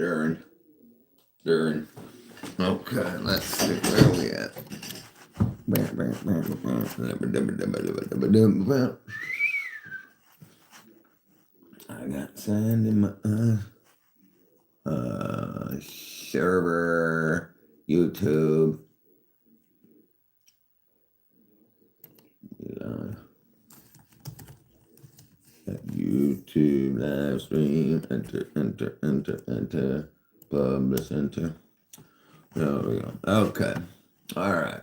During. Okay, let's see where are we at. I got sand in my server, YouTube. YouTube live stream. Enter. Publish, enter. There we go. Okay. All right.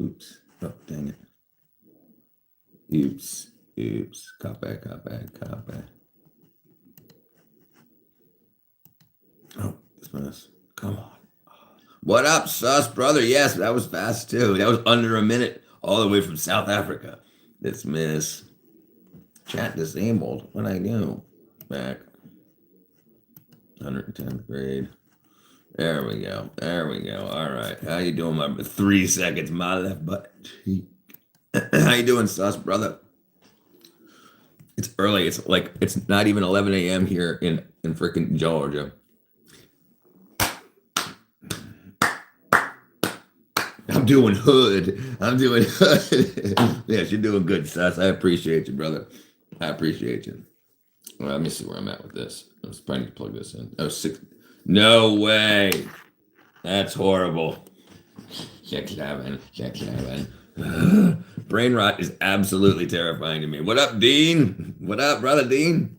Oops. Oh, dang it. Oops. Copy. Oh, this mess. Come on. What up, sus brother? Yes, that was fast too. That was under a minute, all the way from South Africa. Dismiss. Chat disabled. What I do? Back. 110th grade. There we go. All right. How you doing, my 3 seconds? My left butt cheek. How you doing, sus brother? It's early. It's not even 11 a.m. here in freaking Georgia. I'm doing hood. Yes, you're doing good, sus. I appreciate you, brother. I appreciate you. Well, let me see where I'm at with this. I was trying to plug this in. Oh, 6. No way. That's horrible. 6-7. Brain rot is absolutely terrifying to me. What up, Dean? What up, brother Dean?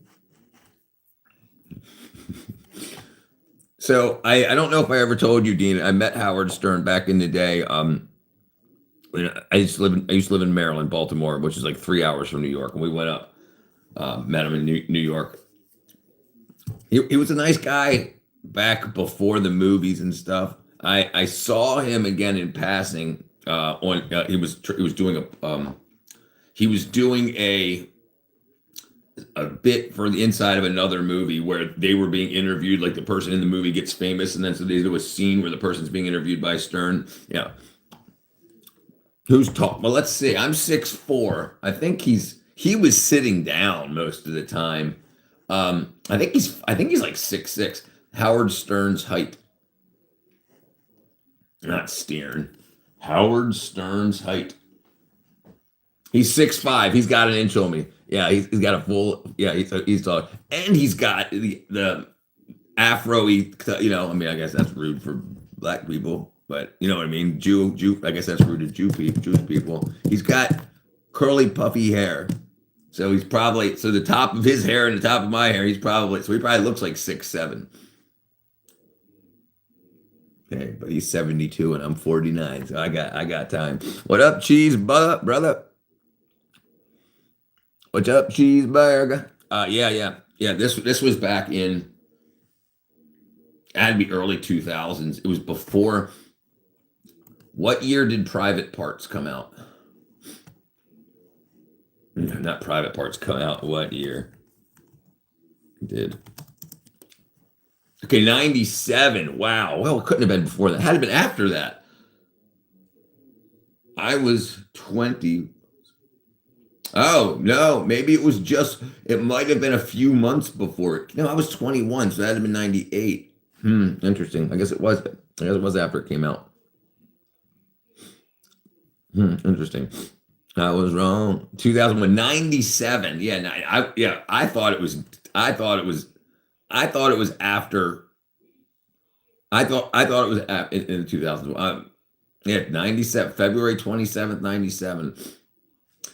So I don't know if I ever told you, Dean. I met Howard Stern back in the day. I used to live in Maryland, Baltimore, which is like 3 hours from New York, and we went up. Met him in New York. He was a nice guy back before the movies and stuff. I saw him again in passing. He was doing a bit for the inside of another movie where they were being interviewed, like the person in the movie gets famous, and then so they do a scene where the person's being interviewed by Stern. Yeah. Who's tall? Well, let's see. I'm 6'4". I think he was sitting down most of the time. I think he's like 6'6". Howard Stern's height. Not Stern. Howard Stern's height. He's 6'5". He's got an inch on me. Yeah, he's got a full. Yeah, he's tall, and he's got the afro-y. I mean, I guess that's rude for black people, but you know what I mean. Jew. I guess that's rude to Jewish people. He's got curly, puffy hair, so he's probably the top of his hair and the top of my hair. He probably looks like 6'7". Okay, but he's 72 and I'm 49, so I got time. What up, cheese brother? What's up, cheeseburger? Yeah. This was back in. It had to be early 2000s. It was before. What year did Private Parts come out? Not Private Parts come out. What year? It did. Okay, 97. Wow. Well, it couldn't have been before that. It had to have been after that. I was 20. Oh, no. Maybe it might have been a few months before. No, I was 21, so that had been 98. Interesting. I guess it was after it came out. Interesting. I was wrong. 2001, 97. Yeah, I thought it was after. I thought it was in 2001. Yeah, 97, February 27th, 97.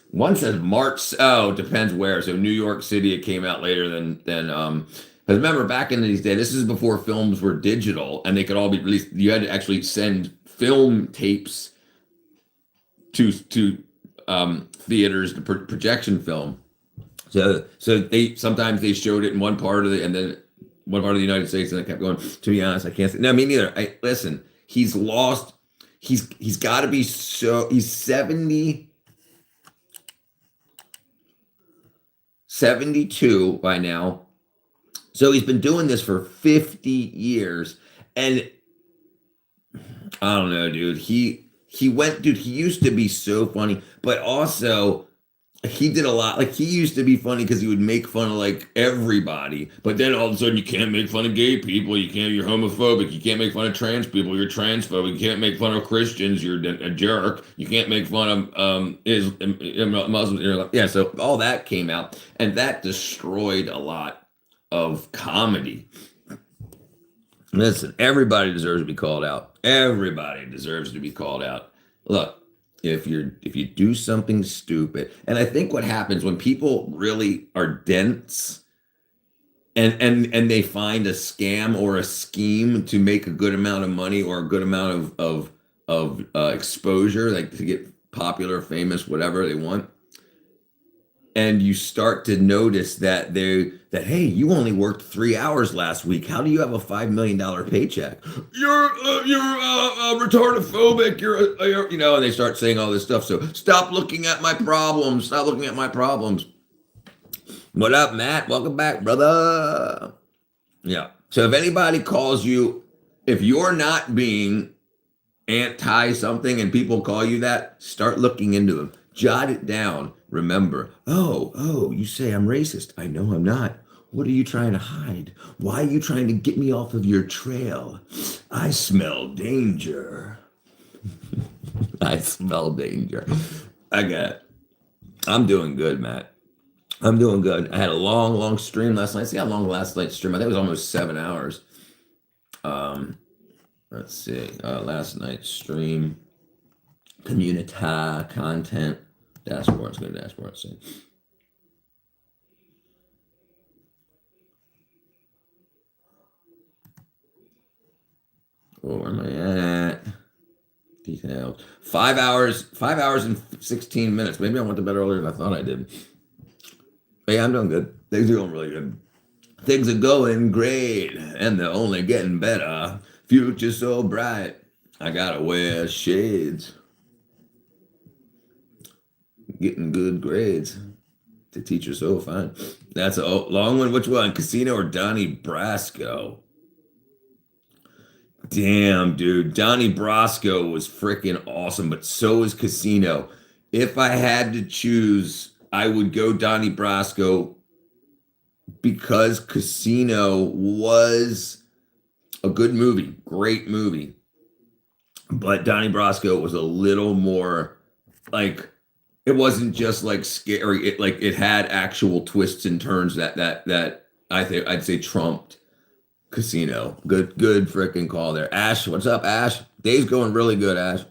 One says March. Oh, depends where. So New York City, it came out later than. Because remember, back in these days, this is before films were digital and they could all be released. You had to actually send film tapes to theaters to projection film. So they sometimes they showed it in one part of the United States, and it kept going. To be honest, I can't say. No, me neither. Listen. He's lost. He's got to be so. He's 72 by now. So he's been doing this for 50 years. And I don't know, dude. He used to be so funny, but also he did a lot. Like he used to be funny because he would make fun of like everybody, but then all of a sudden you can't make fun of gay people. You can't. You're homophobic. You can't make fun of trans people. You're transphobic. You can't make fun of Christians. You're a jerk. You can't make fun of Muslims. Yeah. So all that came out, and that destroyed a lot of comedy. Listen, everybody deserves to be called out. Everybody deserves to be called out. Look, if you do something stupid, and I think what happens when people really are dense and they find a scam or a scheme to make a good amount of money or a good amount of exposure, like to get popular, famous, whatever they want, and you start to notice that hey, you only worked 3 hours last week. How do you have a $5 million paycheck? You're retardophobic. And they start saying all this stuff. So stop looking at my problems. Stop looking at my problems. What up, Matt? Welcome back, brother. Yeah. So if anybody calls you, if you're not being anti something and people call you that, start looking into them. Jot it down. Remember, you say I'm racist. I know I'm not. What are you trying to hide? Why are you trying to get me off of your trail? I smell danger. I smell danger. I'm doing good, Matt. I'm doing good. I had a long stream last night. See how long last night's stream? I think it was almost 7 hours. Let's see. Last night's stream. Community content. Dashboard. Let's go to dashboard. See. Oh, where am I at? Details. 5 hours. 5 hours and 16 minutes. Maybe I went to bed earlier than I thought I did. But yeah, I'm doing good. Things are going really good. Things are going great, and they're only getting better. Future so bright. I gotta wear shades. Getting good grades. The teacher's so fine. That's a long one. Which one? Casino or Donnie Brasco? Damn, dude. Donnie Brasco was freaking awesome, but so is Casino. If I had to choose, I would go Donnie Brasco because Casino was a good movie, great movie. But Donnie Brasco was a little more like, it wasn't just like scary. It had actual twists and turns that I'd say trumped Casino. Good freaking call there. Ash, what's up, Ash? Day's going really good, Ash.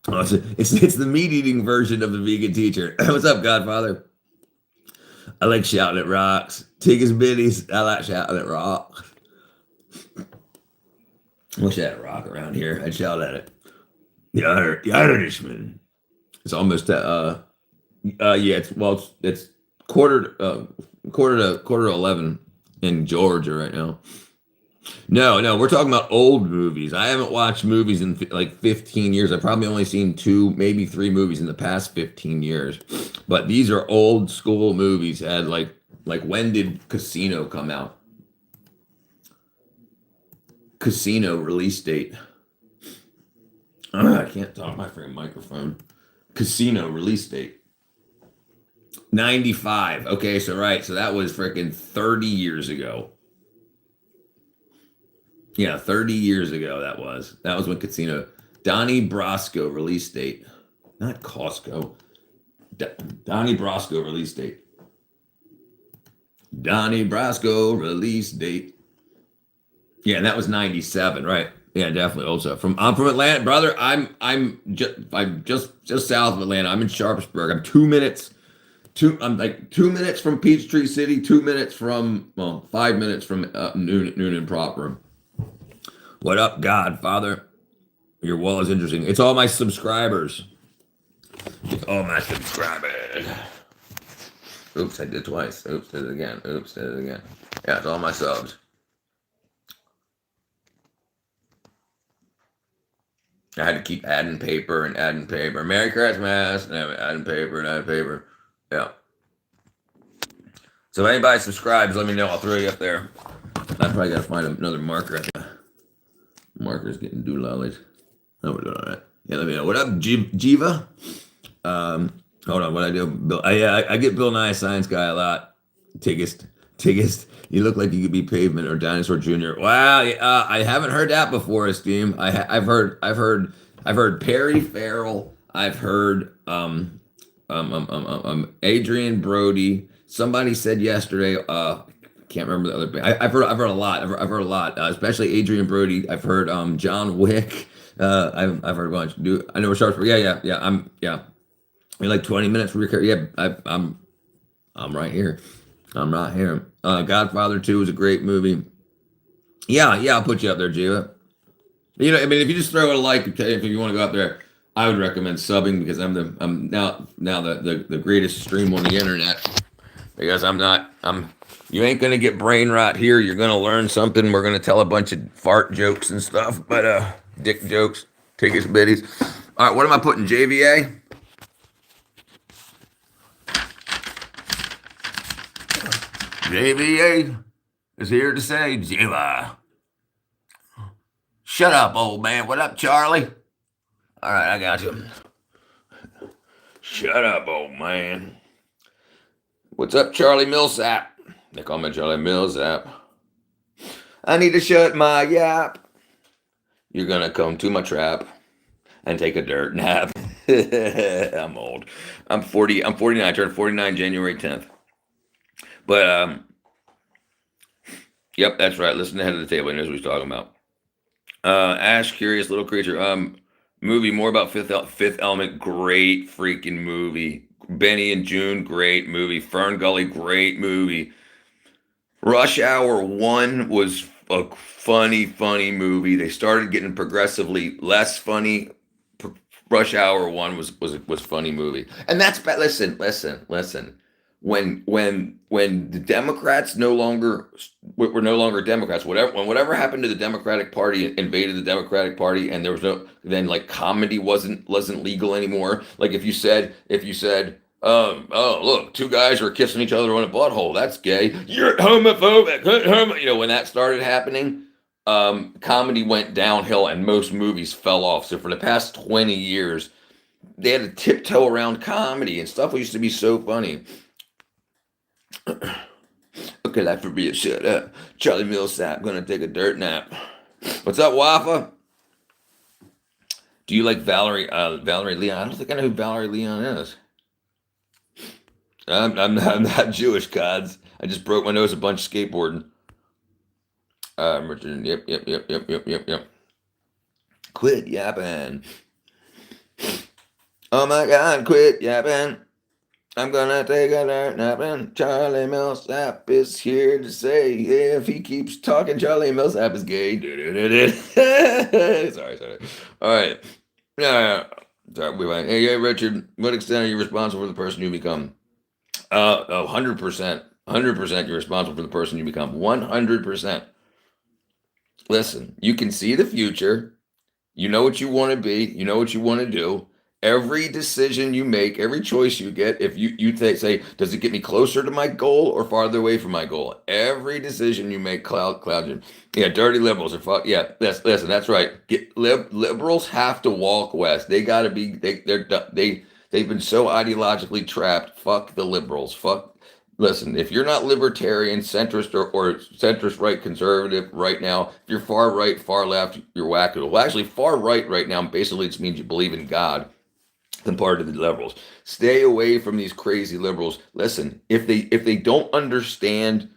Oh, it's the meat eating version of the vegan teacher. What's up, Godfather? I like shouting at rocks. Tigger's biddies. I like shouting at rocks. I wish I had a rock around here. I'd shout at it. The Irishman. It's almost it's quarter to 11 in Georgia right now. No, we're talking about old movies. I haven't watched movies in like 15 years. I've probably only seen 2, maybe 3 movies in the past 15 years. But these are old school movies. Had like when did Casino come out? Casino release date. I can't talk my freaking microphone. Casino release date. 95. Okay, so that was freaking 30 years ago. Yeah, 30 years ago that was. That was when Casino. Donnie Brasco release date. Not Costco. Donnie Brasco release date. Donnie Brasco release date. Yeah, and that was 97, right? Yeah, definitely. Also, I'm from Atlanta, brother. I'm just south of Atlanta. I'm in Sharpsburg. I'm like 2 minutes from Peachtree City, 2 minutes from 5 minutes from Noonan proper. What up, Godfather? Your wall is interesting. It's all my subscribers. It's all my subscribers. Oops, I did twice. Oops, did it again. Oops, did it again. Yeah, it's all my subs. I had to keep adding paper and adding paper. Merry Christmas. And adding paper and adding paper. Yeah. So if anybody subscribes, let me know. I'll throw you up there. I probably got to find another marker. I think marker's getting doolollies. No, we're doing all right. Yeah, let me know. What up, Jiva? Hold on, what I do? Bill, I get Bill Nye Science Guy a lot. Tiggist, Tiggist. You look like you could be Pavement or Dinosaur Jr. Wow, I haven't heard that before, Esteem. I've heard Perry Farrell. I've heard Adrian Brody. Somebody said yesterday. Can't remember the other band. I've heard a lot. I've heard a lot, especially Adrian Brody. I've heard John Wick. I've heard a bunch. I know Sharpsburg. Yeah. In like 20 minutes, yeah, I'm right here. I'm right here. Godfather 2 is a great movie. Yeah, I'll put you up there, Jiva. You know, I mean, if you just throw it a like, okay, if you want to go up there, I would recommend subbing because I'm now the greatest stream on the internet. Because you ain't gonna get brain rot here. You're gonna learn something. We're gonna tell a bunch of fart jokes and stuff, but dick jokes, tickets, biddies. All right, what am I putting? JVA. JVA is here to say, Jiva. Shut up, old man. What up, Charlie? All right, I got you. Shut up, old man. What's up, Charlie Millsap? They call me Charlie Millsap. I need to shut my yap. You're gonna come to my trap and take a dirt nap. I'm old. I'm 40. I'm 49. I turned 49 January 10th. But yep, that's right. Listen to Head of the Table. He knows what he's talking about. Ash, Curious Little Creature. Movie more about Fifth Element. Great freaking movie. Benny and June, great movie. Fern Gully, great movie. Rush Hour 1 was a funny movie. They started getting progressively less funny. Rush Hour 1 was funny movie. And that's listen. When the Democrats were no longer Democrats, whatever happened to the Democratic Party invaded the Democratic Party, and there was then like comedy wasn't legal anymore. Like if you said oh look, two guys are kissing each other on a butthole, that's gay, you're homophobic, you know, when that started happening, comedy went downhill and most movies fell off. So for the past 20 years, they had to tiptoe around comedy and stuff used to be so funny. Okay, that for me a shut up. Charlie Millsap, gonna take a dirt nap. What's up, Wafa? Do you like Valerie Leon? I don't think I know who Valerie Leon is. I'm not Jewish, gods. I just broke my nose a bunch skateboarding. Richard, yep. Quit yapping. Oh my God, quit yapping. I'm gonna take a dirt nap, and Charlie Millsap is here to say if he keeps talking, Charlie Millsap is gay. Sorry. All right. Sorry, we went. Hey, Richard, what extent are you responsible for the person you become? 100%. 100% you're responsible for the person you become. 100%. Listen, you can see the future. You know what you want to be. You know what you want to do. Every decision you make, every choice you get, if you say, does it get me closer to my goal or farther away from my goal? Every decision you make, cloud you. Yeah, dirty liberals are yeah. Listen, that's right. Liberals have to walk west. They got to be. They've been so ideologically trapped. Fuck the liberals. Listen, if you're not libertarian, centrist, or centrist right, conservative right now, if you're far right, far left, you're wackadoodle. Well, actually, far right now basically just means you believe in God. Than part of the liberals. Stay away from these crazy liberals. Listen, if they don't understand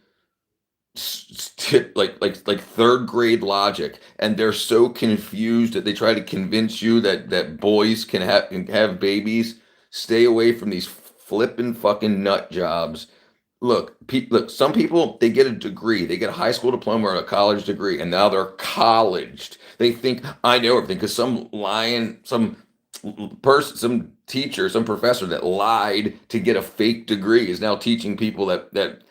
like third grade logic, and they're so confused that they try to convince you that boys can have babies, stay away from these flipping fucking nut jobs. Look, some people, they get a degree, they get a high school diploma or a college degree, and now they're colleged. They think I know everything because some teacher, some professor that lied to get a fake degree is now teaching people that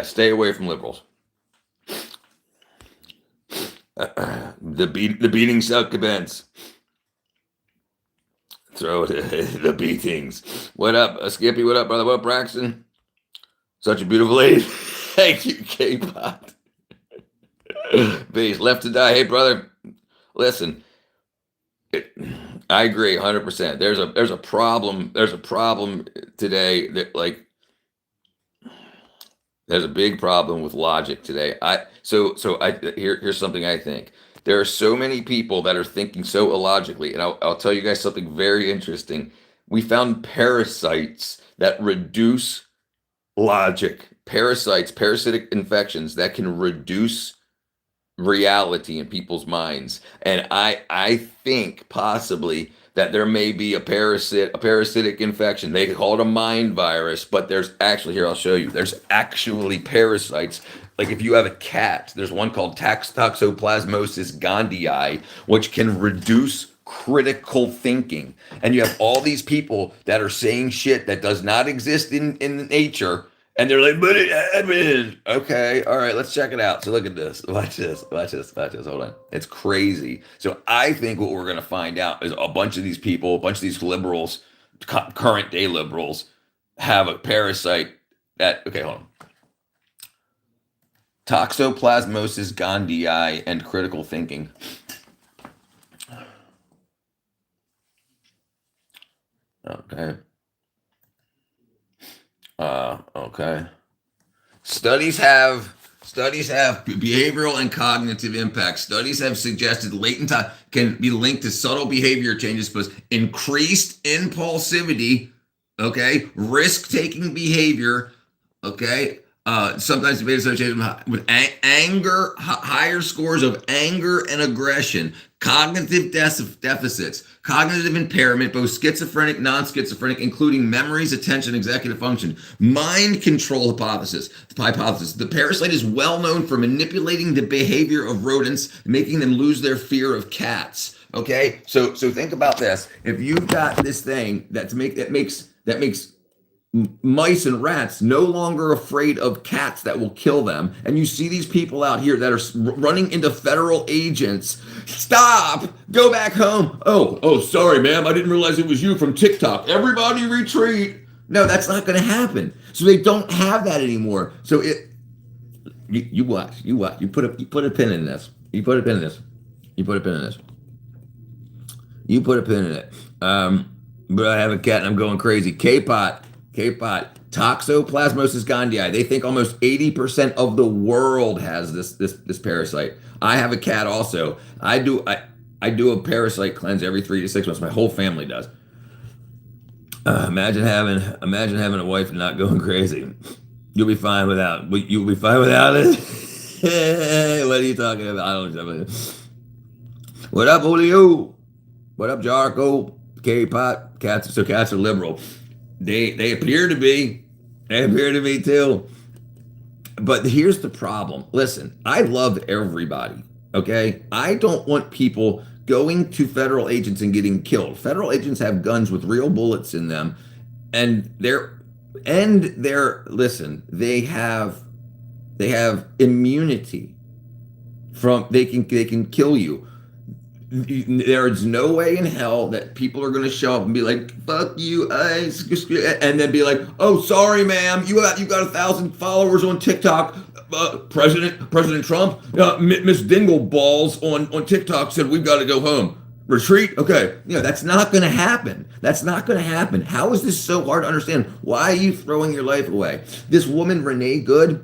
stay away from liberals. The beating self-commence. Throw the beatings. What up, Skippy? What up, brother? What up, Braxton? Such a beautiful lady. Thank you, K-Pot. Base left to die. Hey, brother. Listen. I agree 100%. There's a problem. There's a problem today that like there's a big problem with logic today. Here's something I think. There are so many people that are thinking so illogically, and I'll tell you guys something very interesting. We found parasites that reduce logic. Parasites, parasitic infections that can reduce reality in people's minds. And I think possibly that there may be a parasitic infection. They call it a mind virus, but there's actually, here I'll show you. There's actually parasites. Like if you have a cat, there's one called Toxoplasmosis gondii, which can reduce critical thinking. And you have all these people that are saying shit that does not exist in nature, and they're like, but it is. Okay, all right, let's check it out. So look at this. Watch this. Watch this. Watch this. Hold on. It's crazy. So I think what we're going to find out is a bunch of these people, a bunch of these liberals, current day liberals, have a parasite that, okay, hold on. Toxoplasmosis gondii and critical thinking. Okay. Okay. Studies have behavioral and cognitive impacts. Studies have suggested latent time can be linked to subtle behavior changes, but increased impulsivity, okay, risk-taking behavior, okay, sometimes debate associated with anger, higher scores of anger and aggression, cognitive deficits, cognitive impairment, both schizophrenic, non-schizophrenic, including memories, attention, executive function, mind control hypothesis. The parasite is well known for manipulating the behavior of rodents, making them lose their fear of cats. Okay, so think about this. If you've got this thing that makes mice and rats no longer afraid of cats that will kill them, and you see these people out here that are running into federal agents. Stop, go back home. Oh, sorry, ma'am, I didn't realize it was you from TikTok. Everybody retreat. No, that's not going to happen. So they don't have that anymore. So you watch. You put a pin in this. You put a pin in this. You put a pin in this. You put a pin in it. But I have a cat and I'm going crazy. K-Pot, Toxoplasmosis gondii. They think almost 80% of the world has this parasite. I have a cat also. I do a parasite cleanse every 3 to 6 months. My whole family does. Imagine having a wife and not going crazy. You'll be fine without. You'll be fine without it. What are you talking about? I don't know. What up, Julio? What up, Jarko? K-Pot. Cats are liberal. They appear to be. They appear to be too. But here's the problem. Listen, I love everybody. Okay? I don't want people going to federal agents and getting killed. Federal agents have guns with real bullets in them, and they have immunity from they can kill you. There's no way in hell that people are going to show up and be like, "Fuck you," and then be like, "Oh, sorry, ma'am, you got 1,000 followers on TikTok. President Trump, Miss Dingleballs on TikTok said we've got to go home. Retreat, okay." That's not going to happen. That's not going to happen. How is this so hard to understand? Why are you throwing your life away? This woman, Renee Good,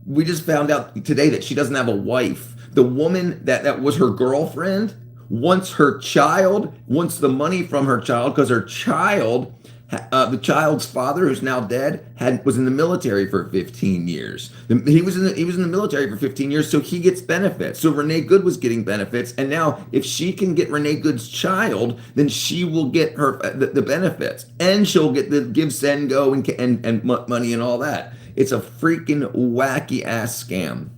we just found out today that she doesn't have a wife. The woman that was her girlfriend wants the money from her child because her child, the child's father, who's now dead, was in the military for 15 years. He was in the military for 15 years, so he gets benefits. So Renee Good was getting benefits, and now if she can get Renee Good's child, then she will get her the benefits, and she'll get the give, send, go, and money and all that. It's a freaking wacky ass scam.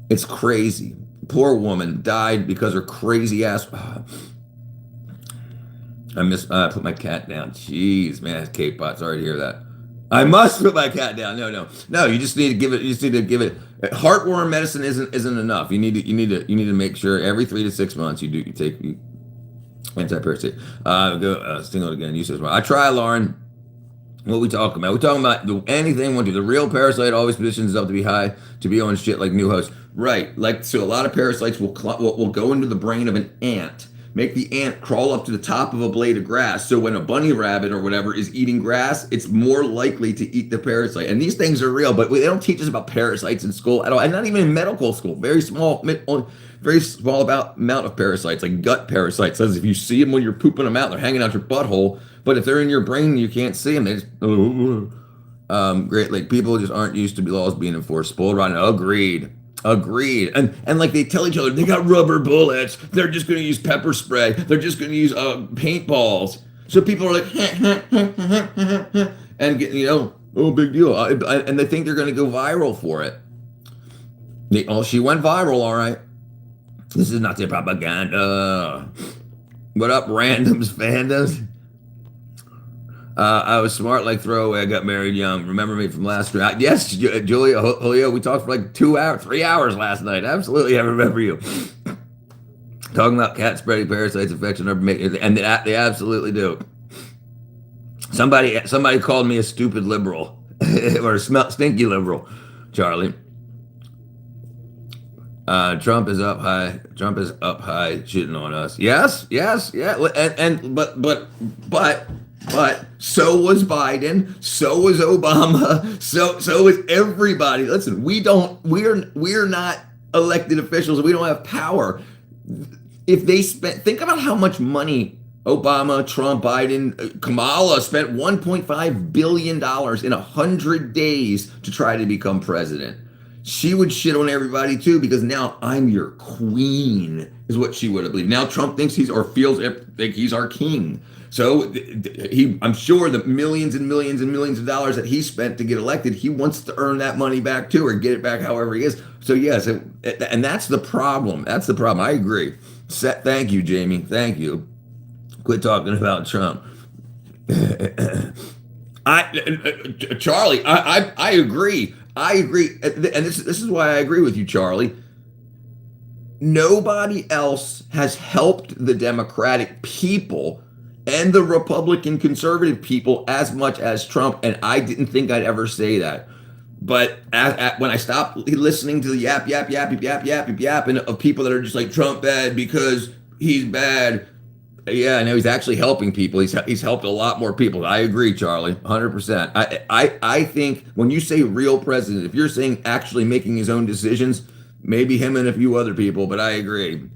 It's crazy. Poor woman died because her crazy ass. I put my cat down. Jeez, man, K-Pot. Sorry to hear that. I must put my cat down. No. You just need to give it. You just need to give it. Heartworm medicine isn't enough. You need to make sure every 3 to 6 months you take anti-parasite. Single again. You says, well, I try, Lauren. What are we talking about? We're talking about anything. The real parasite always positions itself to be high, to be on shit like new host. Right. So a lot of parasites will go into the brain of an ant. make the ant crawl up to the top of a blade of grass. So when a bunny rabbit or whatever is eating grass, it's more likely to eat the parasite. And these things are real, but they don't teach us about parasites in school at all, and not even in medical school. Very small amount of parasites, like gut parasites. Says if you see them when you're pooping them out, they're hanging out your butthole. But if they're in your brain, you can't see them. They just great. Like people just aren't used to laws being enforced. Bull run. Agreed. And like they tell each other they got rubber bullets. They're just going to use pepper spray. They're just going to use paintballs. So people are like, and oh, big deal. And they think they're going to go viral for it. She went viral, all right. This is not the propaganda. What up, randoms, fandoms? I was smart like throwaway. I got married young. Remember me from last round? Yes, Julia, Julio, we talked for like 3 hours last night. Absolutely, I remember you. Talking about cats spreading parasites, infection, and they absolutely do. Somebody called me a stupid liberal or a stinky liberal, Charlie. Trump is up high. Shitting on us. Yes, yeah. But so was Biden. So was Obama. So is everybody. Listen, we're not elected officials. We don't have power. If they think about how much money Obama, Trump, Biden, Kamala spent $1.5 billion in 100 days to try to become president. She would shit on everybody too, because now I'm your queen, is what she would have believed. Now Trump thinks feels like he's our king. So I'm sure the millions and millions and millions of dollars that he spent to get elected, he wants to earn that money back too, or get it back however he is. So yes, and that's the problem. I agree. Thank you, Jamie. Thank you. Quit talking about Trump. Charlie, I agree. And this is why I agree with you, Charlie. Nobody else has helped the Democratic people and the Republican conservative people as much as Trump, and I didn't think I'd ever say that. But when I stopped listening to the yap and of people that are just like, Trump bad because he's bad. Yeah, I know he's actually helping people. He's helped a lot more people. I agree, Charlie, 100%. I think when you say real president, if you're saying actually making his own decisions, maybe him and a few other people, but I agree.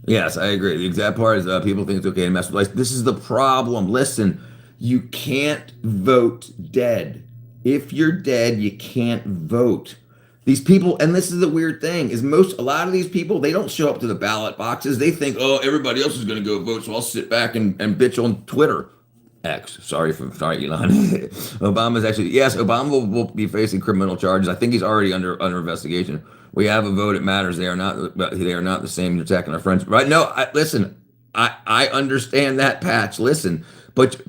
Yes, I agree. The exact part is people think it's okay to mess with life. This is the problem. Listen, you can't vote dead. If you're dead, you can't vote. These people, and this is the weird thing, is a lot of these people, they don't show up to the ballot boxes. They think, oh, everybody else is going to go vote, so I'll sit back and bitch on Twitter. Sorry, Elon. Obama's actually, yes, Obama will be facing criminal charges. I think he's already under investigation. We have a vote. It matters. They are not the same. You're attacking our friends, right? No, listen. I understand that, Patch. Listen, but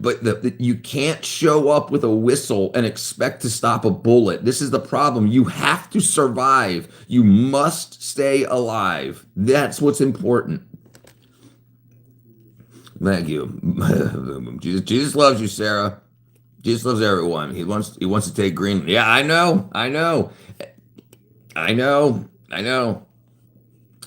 you can't show up with a whistle and expect to stop a bullet. This is the problem. You have to survive. You must stay alive. That's what's important. Thank you. Jesus loves you, Sarah. Jesus loves everyone. He wants to take Greenland. Yeah, I know.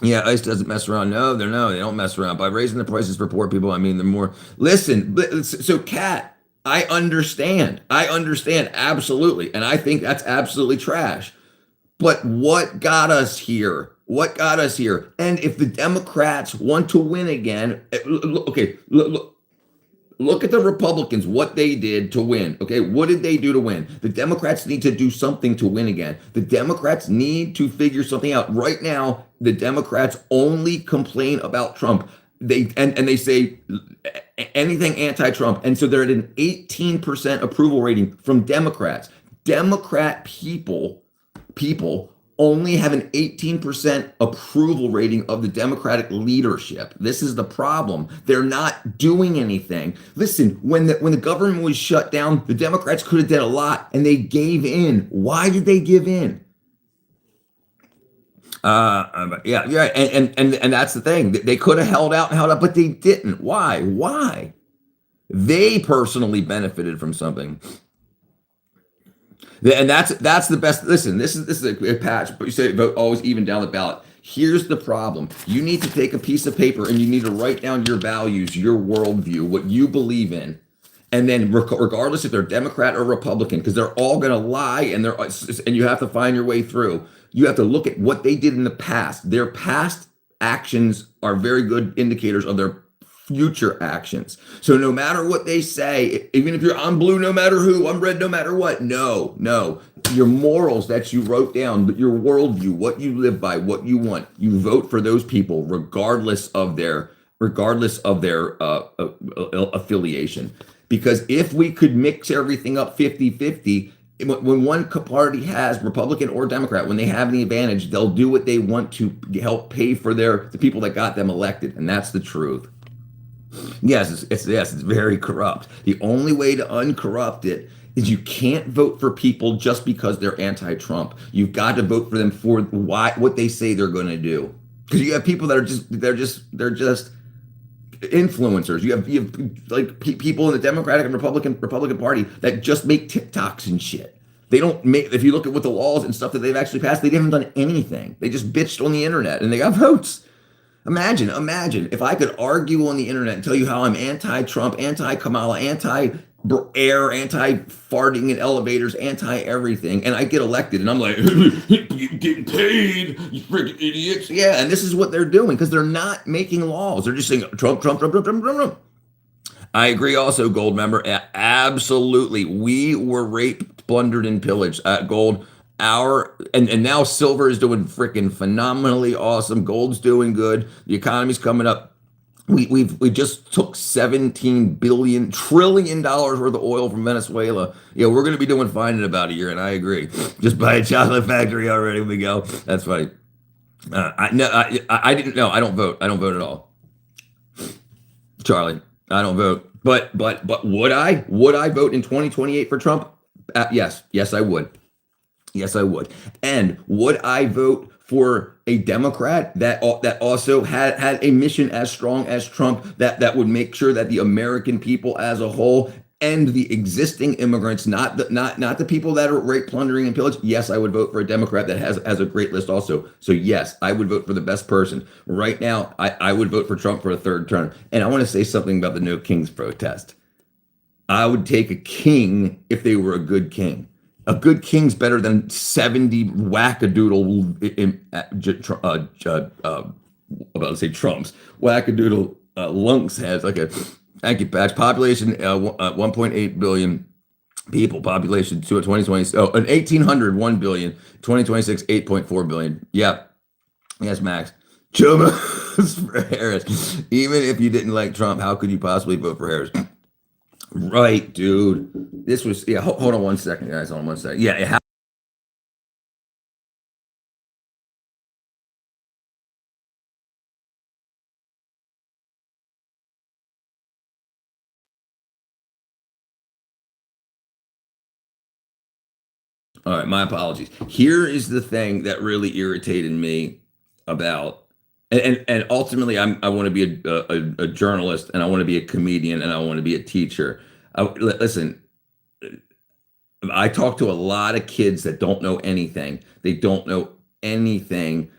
Yeah, ICE doesn't mess around. No, they don't mess around. By raising the prices for poor people, I mean, the more. Listen, so Kat, I understand, absolutely. And I think that's absolutely trash. But what got us here? And if the Democrats want to win again, okay, look at the Republicans, what they did to win. Okay, what did they do to win? The Democrats need to do something to win again. The Democrats need to figure something out. Right now, the Democrats only complain about Trump. They say anything anti-Trump. And so they're at an 18% approval rating from Democrats. Democrat people only have an 18% approval rating of the Democratic leadership. This is the problem. They're not doing anything. Listen, when the government was shut down, the Democrats could have done a lot, and they gave in. Why did they give in? Yeah, and that's the thing. They could have held out, but they didn't. Why? They personally benefited from something. And that's the best. Listen, this is a patch, but you say vote always even down the ballot. Here's the problem. You need to take a piece of paper and you need to write down your values, your worldview, what you believe in. And then regardless if they're Democrat or Republican, because they're all going to lie and you have to find your way through. You have to look at what they did in the past. Their past actions are very good indicators of their future actions. So no matter what they say, even if I'm blue, no matter who, I'm red, no matter what. No. Your morals that you wrote down, your worldview, what you live by, what you want, you vote for those people regardless of their affiliation. Because if we could mix everything up 50-50, when one party has, Republican or Democrat, when they have the advantage, they'll do what they want to help pay for the people that got them elected. And that's the truth. Yes, it's very corrupt. The only way to uncorrupt it is you can't vote for people just because they're anti-Trump. You've got to vote for them for what they say they're going to do. Because you have people that are they're just influencers. You have like people in the Democratic and Republican Party that just make TikToks and shit. They don't make. If you look at what the laws and stuff that they've actually passed, they haven't done anything. They just bitched on the internet and they got votes. Imagine if I could argue on the internet and tell you how I'm anti-Trump, anti-Kamala, anti-air, anti-farting in elevators, anti-everything, and I get elected, and I'm like, getting paid, you freaking idiots. Yeah, and this is what they're doing, because they're not making laws. They're just saying, Trump. I agree also, Gold member. Absolutely. We were raped, plundered, and pillaged. Gold. And now silver is doing freaking phenomenally awesome. Gold's doing good. The economy's coming up. We just took $17 trillion worth of oil from Venezuela. Yeah, we're going to be doing fine in about a year, and I agree. Just buy a chocolate factory already. We go. That's funny. I didn't know. I don't vote. I don't vote at all. Charlie, I don't vote. But would I vote in 2028 for Trump? Yes, I would. Yes, I would. And would I vote for a Democrat that also had a mission as strong as Trump, that would make sure that the American people as a whole and the existing immigrants, not the people that are rape, plundering, and pillage? Yes, I would vote for a Democrat that has a great list also. So yes, I would vote for the best person. Right now, I would vote for Trump for a third term. And I want to say something about the No Kings protest. I would take a king if they were a good king. A good king's better than 70 wackadoodle, about to say Trump's wackadoodle lunks has like a, thank you, Patch. Population 1.8 billion people. Population to 2020. Oh, an 1800 1 billion. 2026 8.4 billion. Yeah. Yes, Max. Joe for Harris. Even if you didn't like Trump, how could you possibly vote for Harris? Right, dude. This was, yeah, hold on one second, guys. Hold on one second. Yeah, all right, my apologies. Here is the thing that really irritated me about, and ultimately, I want to be a journalist, and I want to be a comedian, and I want to be a teacher. Listen, I talk to a lot of kids that don't know anything. They don't know anything,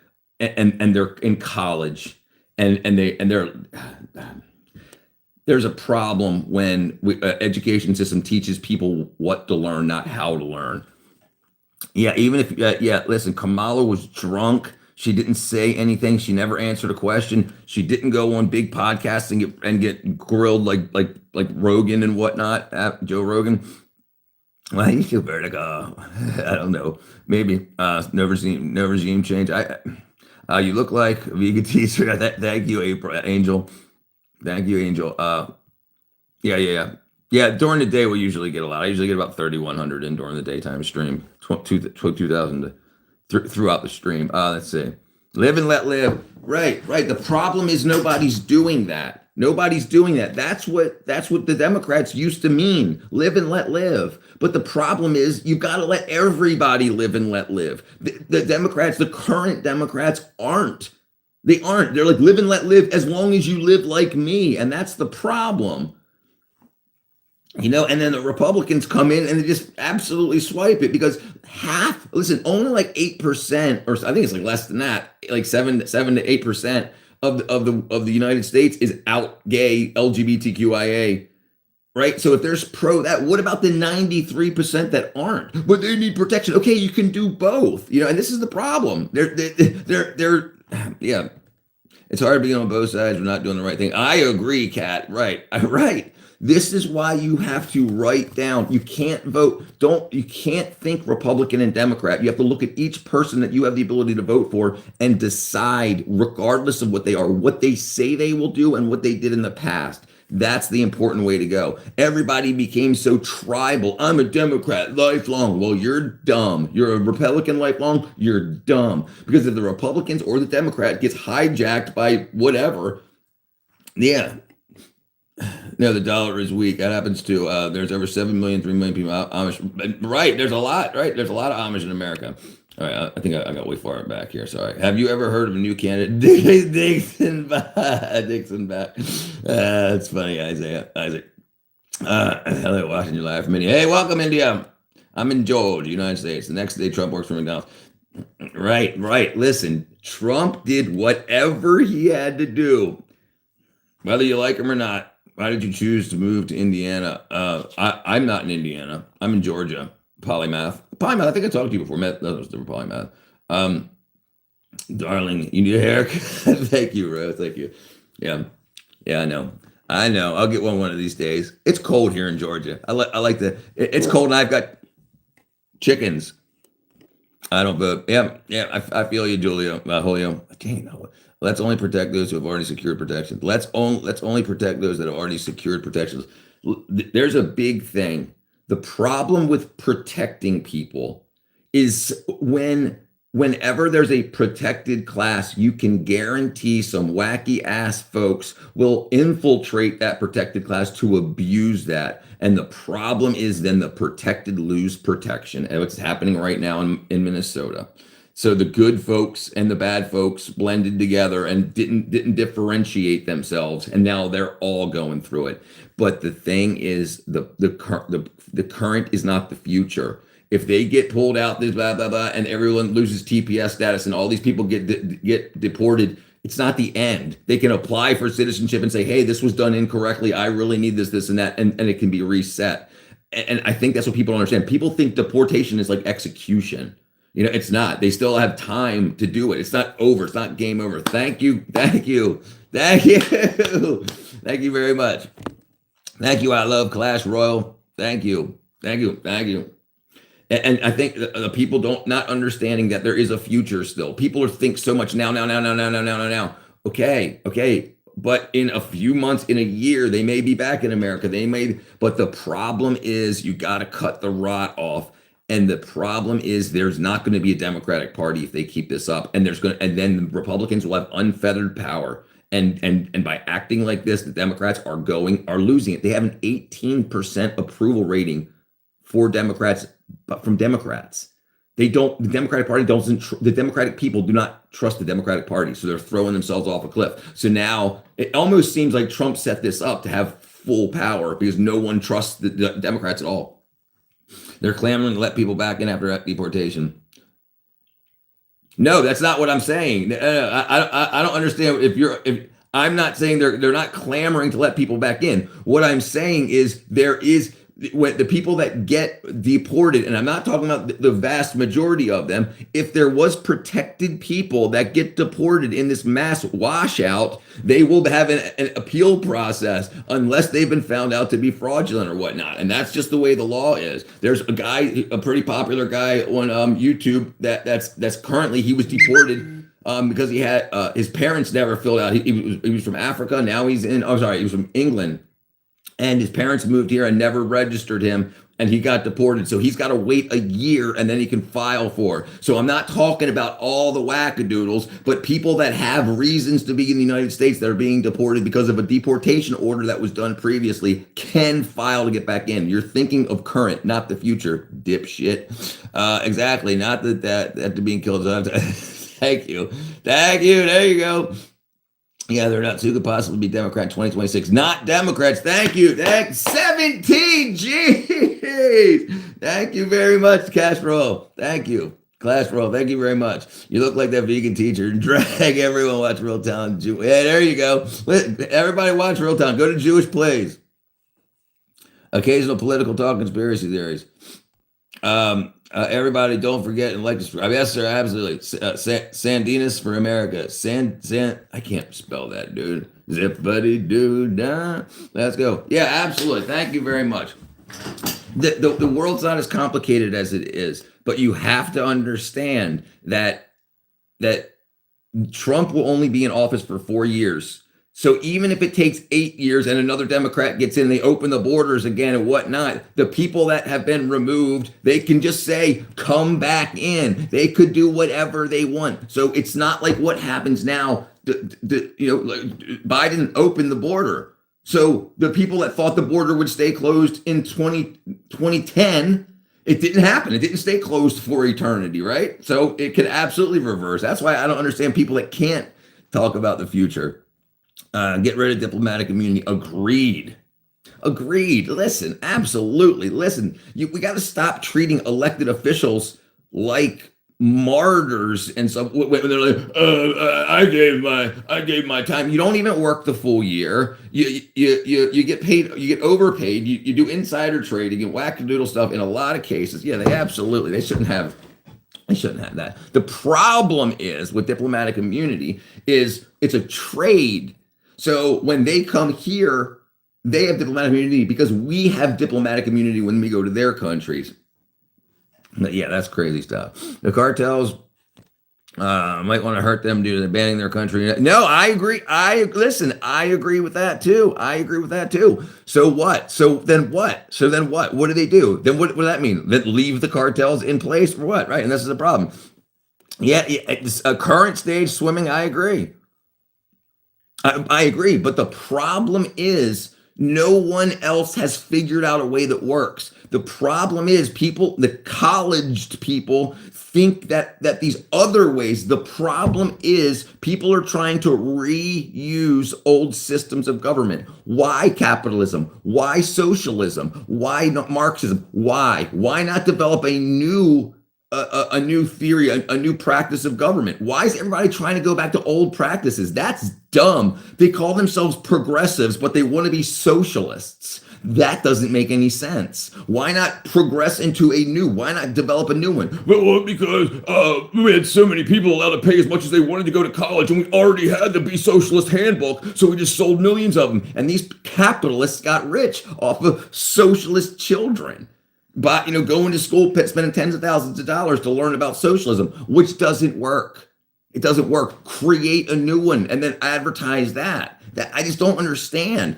and they're in college, and they're there's a problem when education system teaches people what to learn, not how to learn. Yeah, even if listen, Kamala was drunk. She didn't say anything. She never answered a question. She didn't go on big podcasts and get grilled like Rogan and whatnot. Joe Rogan. Well, you feel better. I don't know. Maybe no regime change. You look like a vegan teacher. Thank you, Angel. Thank you, Angel. Yeah. During the day, we usually get a lot. I usually get about 3,100 in during the daytime stream. 2,000 throughout the stream. Let's see. Live and let live. Right. The problem is nobody's doing that. Nobody's doing that. That's what the Democrats used to mean. Live and let live. But the problem is you've got to let everybody live and let live. The Democrats, the current Democrats aren't. They aren't. They're like, live and let live as long as you live like me. And that's the problem. And then the Republicans come in and they just absolutely swipe it because listen, only like 8%, or I think it's like less than that, like 7 to 8% of the United States is out gay LGBTQIA, right? So if there's pro that, what about the 93% that aren't? But they need protection. Okay, you can do both, and this is the problem. Yeah, it's hard being on both sides. We're not doing the right thing. I agree, Kat. Right. Right. This is why you have to write down. You can't vote. You can't think Republican and Democrat. You have to look at each person that you have the ability to vote for and decide, regardless of what they are, what they say they will do and what they did in the past. That's the important way to go. Everybody became so tribal. I'm a Democrat lifelong. Well, you're dumb. You're a Republican lifelong. You're dumb. Because if the Republicans or the Democrat gets hijacked by whatever, yeah. No, the dollar is weak. That happens too. There's over 7 million, 3 million people Amish. Right. There's a lot, right? There's a lot of Amish in America. All right, I think I got way far back here. Sorry. Have you ever heard of a new candidate, Dixon back? That's funny, Isaac. Hello, watching you live from India. Hey, welcome, India. I'm in Georgia, United States. The next day, Trump works for McDonald's. Right. Listen, Trump did whatever he had to do, whether you like him or not. Why did you choose to move to Indiana? I'm not in Indiana. I'm in Georgia. Polymath. I think I talked to you before. That was different polymath. Darling, you need a haircut? Thank you, Rose. Thank you. Yeah, I know. I'll get one of these days. It's cold here in Georgia. I like it's cold, and I've got chickens. I don't vote. Yeah. I feel you, Julio. Dang, let's only protect those who have already secured protections. Let's only protect those that have already secured protections. There's a big thing. The problem with protecting people is whenever there's a protected class, you can guarantee some wacky ass folks will infiltrate that protected class to abuse that. And the problem is then the protected lose protection. And it's happening right now in Minnesota. So the good folks and the bad folks blended together and didn't differentiate themselves, and now they're all going through it. But the thing is, the current is not the future. If they get pulled out, this blah blah blah, and everyone loses TPS status, and all these people get deported, it's not the end. They can apply for citizenship and say, "Hey, this was done incorrectly. I really need this, and that," and it can be reset. And I think that's what people don't understand. People think deportation is like execution. It's not. They still have time to do it. It's not over. It's not game over. Thank you. Thank you very much. Thank you. I love Clash Royal. Thank you. And I think the people not understanding that there is a future still. People think so much now. Okay. But in a few months, in a year, they may be back in America. But the problem is you got to cut the rot off. And the problem is there's not going to be a Democratic Party if they keep this up. And then the Republicans will have unfettered power. And by acting like this, the Democrats are losing it. They have an 18% approval rating for Democrats, but from Democrats. The Democratic Party the Democratic people do not trust the Democratic Party. So they're throwing themselves off a cliff. So now it almost seems like Trump set this up to have full power because no one trusts the Democrats at all. They're clamoring to let people back in after deportation. No, that's not what I'm saying. I don't understand. If I'm not saying they're not clamoring to let people back in. What I'm saying is when the people that get deported, and I'm not talking about the vast majority of them, if there was protected people that get deported in this mass washout, they will have an appeal process unless they've been found out to be fraudulent or whatnot. And that's just the way the law is. There's a pretty popular guy on YouTube that's currently, he was deported because he had his parents never filled out. He was from Africa. Now he was from England. And his parents moved here and never registered him, and he got deported. So he's got to wait a year, and then he can file for it. So I'm not talking about all the wackadoodles, but people that have reasons to be in the United States that are being deported because of a deportation order that was done previously can file to get back in. You're thinking of current, not the future, dipshit. Exactly. Not that being killed. Thank you. There you go. Yeah, they're nuts. Who could possibly be Democrat 2026? Not Democrats. Thank you. Thank 17. Jeez. Thank you very much, Cash Roll. Thank you. Class Roll. Thank you very much. You look like that vegan teacher. Drag everyone watch Real Town. Yeah, there you go. Everybody watch Real Town. Go to Jewish Plays. Occasional political talk, conspiracy theories. Everybody, don't forget and like this. Yes, sir, absolutely. Sandinas for America. I can't spell that, dude. Zip buddy doo da. Let's go. Yeah, absolutely. Thank you very much. The world's not as complicated as it is, but you have to understand that Trump will only be in office for 4 years. So even if it takes 8 years and another Democrat gets in, they open the borders again and whatnot, the people that have been removed, they can just say, come back in. They could do whatever they want. So it's not like what happens now. Biden opened the border. So the people that thought the border would stay closed in 2010, it didn't happen. It didn't stay closed for eternity, right? So it could absolutely reverse. That's why I don't understand people that can't talk about the future. Get rid of diplomatic immunity. Agreed. Listen, absolutely. Listen, we got to stop treating elected officials like martyrs. And so when they're like, I gave my time. You don't even work the full year. You get paid. You get overpaid. You do insider trading and wackadoodle stuff in a lot of cases. Yeah, they shouldn't have that. The problem is with diplomatic immunity is it's a trade. So when they come here, they have diplomatic immunity because we have diplomatic immunity when we go to their countries. But yeah, that's crazy stuff. The cartels might want to hurt them due to they're banning their country. No, I agree. I agree with that too. So what? So then what? What do they do? Then what does that mean? That leave the cartels in place for what? Right. And this is the problem. Yeah, it's a current stage swimming. I agree. I agree, but the problem is no one else has figured out a way that works. The problem is the colleged people think that these other ways, the problem is people are trying to reuse old systems of government. Why capitalism? Why socialism? Why not Marxism? Why? Why not develop a new theory, a new practice of government? Why is everybody trying to go back to old practices? That's dumb. They call themselves progressives, but they want to be socialists. That doesn't make any sense. Why not progress into why not develop a new one? Well, because we had so many people allowed to pay as much as they wanted to go to college, and we already had the Be Socialist handbook, so we just sold millions of them. And these capitalists got rich off of socialist children. But, going to school, spending tens of thousands of dollars to learn about socialism, which doesn't work. It doesn't work. Create a new one and then advertise that. I just don't understand.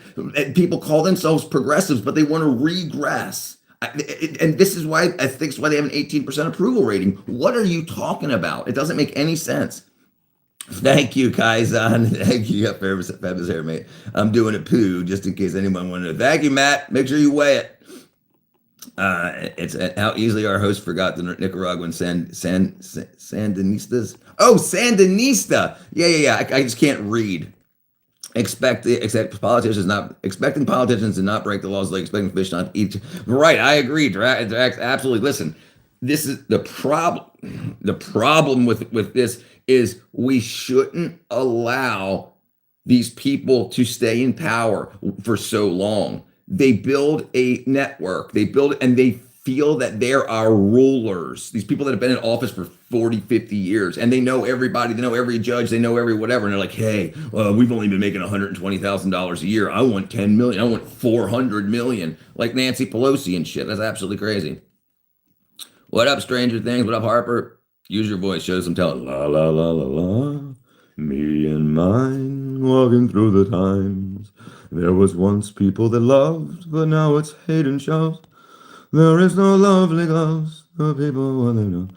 People call themselves progressives, but they want to regress. And this is why I think it's why they have an 18% approval rating. What are you talking about? It doesn't make any sense. Thank you, Kaizan. Thank you, fabulous hair, mate. I'm doing a poo just in case anyone wanted to. Thank you, Matt. Make sure you weigh it. It's how easily our host forgot the Nicaraguan Sandinistas. Oh, Sandinista. Yeah. I just can't read. Expecting politicians to not break the laws, like expecting fish not to eat. Right, I agree. Absolutely. Listen, this is the problem. The problem with this is we shouldn't allow these people to stay in power for so long. They build a network. They feel that they're our rulers. These people that have been in office for 40, 50 years, and they know everybody, they know every judge, they know every whatever. And they're like, hey, we've only been making $120,000 a year. I want 10 million. I want 400 million, like Nancy Pelosi and shit. That's absolutely crazy. What up, Stranger Things? What up, Harper? Use your voice. Show some talent. La, la, la, la, la. Me and mine walking through the times. There was once people that loved, but now it's hate and shows. There is no lovely gloves. The people want to know.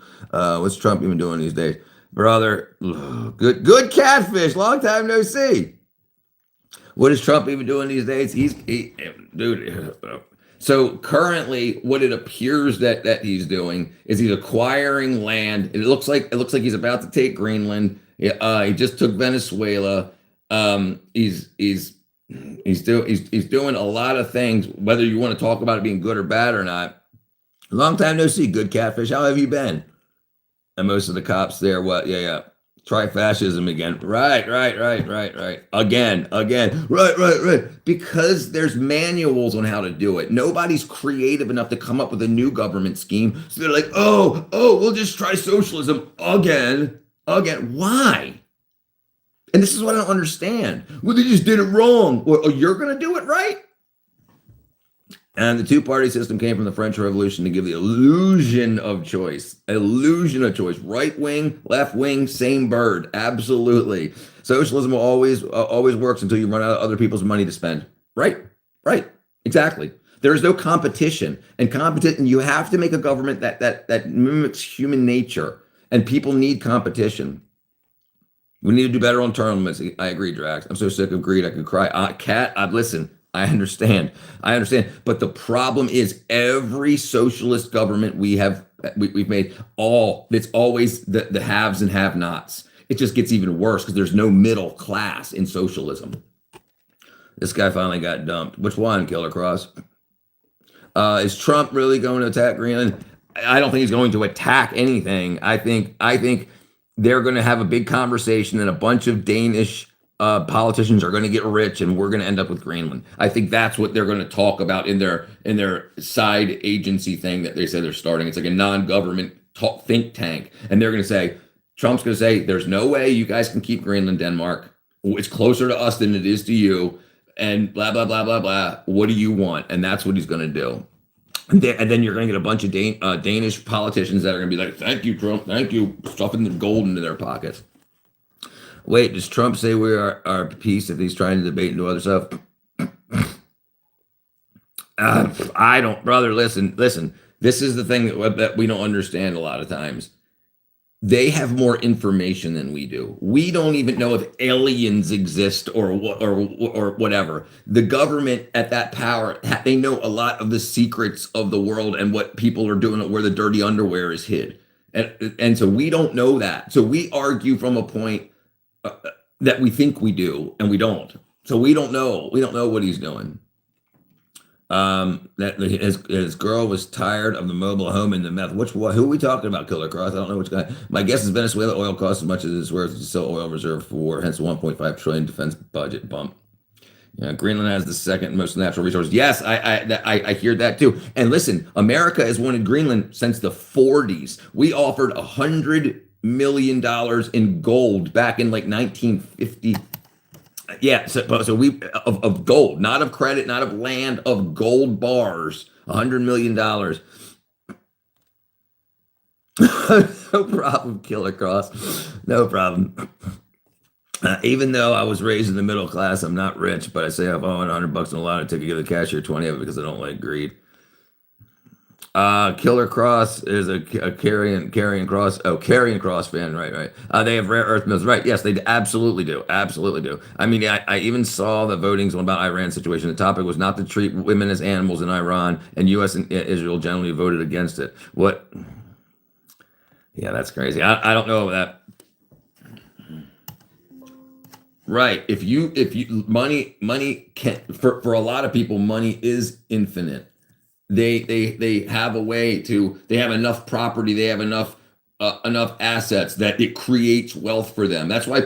What's Trump even doing these days? Brother, good catfish. Long time no see. What is Trump even doing these days? Dude. So currently, what it appears that he's doing is he's acquiring land. It looks like he's about to take Greenland. He just took Venezuela. He's doing a lot of things, whether you want to talk about it being good or bad or not. Long time no see, good catfish. How have you been? And most of the cops there, what? Yeah, yeah. Try fascism again. Right. Again. Right. Because there's manuals on how to do it. Nobody's creative enough to come up with a new government scheme. So they're like, we'll just try socialism again. Why? And this is what I don't understand. Well, they just did it wrong. Well, you're going to do it right? And the two-party system came from the French Revolution to give the illusion of choice. Right wing, left wing, same bird. Absolutely. Socialism always works until you run out of other people's money to spend. Right. Exactly. There is no competition, and you have to make a government that mimics human nature, and people need competition. We need to do better on term limits. I agree, Drax. I'm so sick of greed. I could cry. Cat, listen. I understand. But the problem is every socialist government we've made, it's always the haves and have-nots. It just gets even worse because there's no middle class in socialism. This guy finally got dumped. Which one, Killer Cross? Is Trump really going to attack Greenland? I don't think he's going to attack anything. I think they're going to have a big conversation, and a bunch of Danish politicians are going to get rich, and we're going to end up with Greenland. I think that's what they're going to talk about in their side agency thing that they say they're starting. It's like a non-government think tank, and they're going to say, Trump's going to say, there's no way you guys can keep Greenland, Denmark. It's closer to us than it is to you, and blah, blah, blah, blah, blah. What do you want? And that's what he's going to do. And then you're going to get a bunch of Danish politicians that are going to be like, thank you, Trump, thank you, stuffing the gold into their pockets. Wait, does Trump say we are peace if he's trying to debate and do other stuff? I don't, brother, listen. This is the thing that we don't understand a lot of times. They have more information than we do. We don't even know if aliens exist or whatever. The government at that power, they know a lot of the secrets of the world and what people are doing, where the dirty underwear is hid. And so we don't know that. So we argue from a point that we think we do, and we don't. So we don't know. We don't know what he's doing. That his girl was tired of the mobile home and the meth. Who are we talking about, Killer Cross? I don't know which guy. My guess is Venezuela oil costs as much as it's worth to sell oil reserve for war, hence 1.5 trillion defense budget bump. Yeah, Greenland has the second most natural resources. Yes, I hear that too. And listen, America has wanted Greenland since the 40s. We offered $100 million in gold back in like 1950. Yeah, so we of gold, not of credit, not of land, of gold bars, $100 million. No problem, Killer Cross. No problem. Even though I was raised in the middle class, I'm not rich, but I say if I want $100 in a lottery ticket, give the cashier 20 of it because I don't like greed. Killer Cross is a Carrying Cross. Oh, Carrying Cross fan, right. They have rare earth mills, right? Yes, they absolutely do. I mean, I even saw the votings about Iran situation. The topic was not to treat women as animals in Iran, and U.S. and Israel generally voted against it. What? Yeah, that's crazy. I don't know that. Right. If you money can for a lot of people, money is infinite. They have a way to, they have enough property, they have enough assets that it creates wealth for them. That's why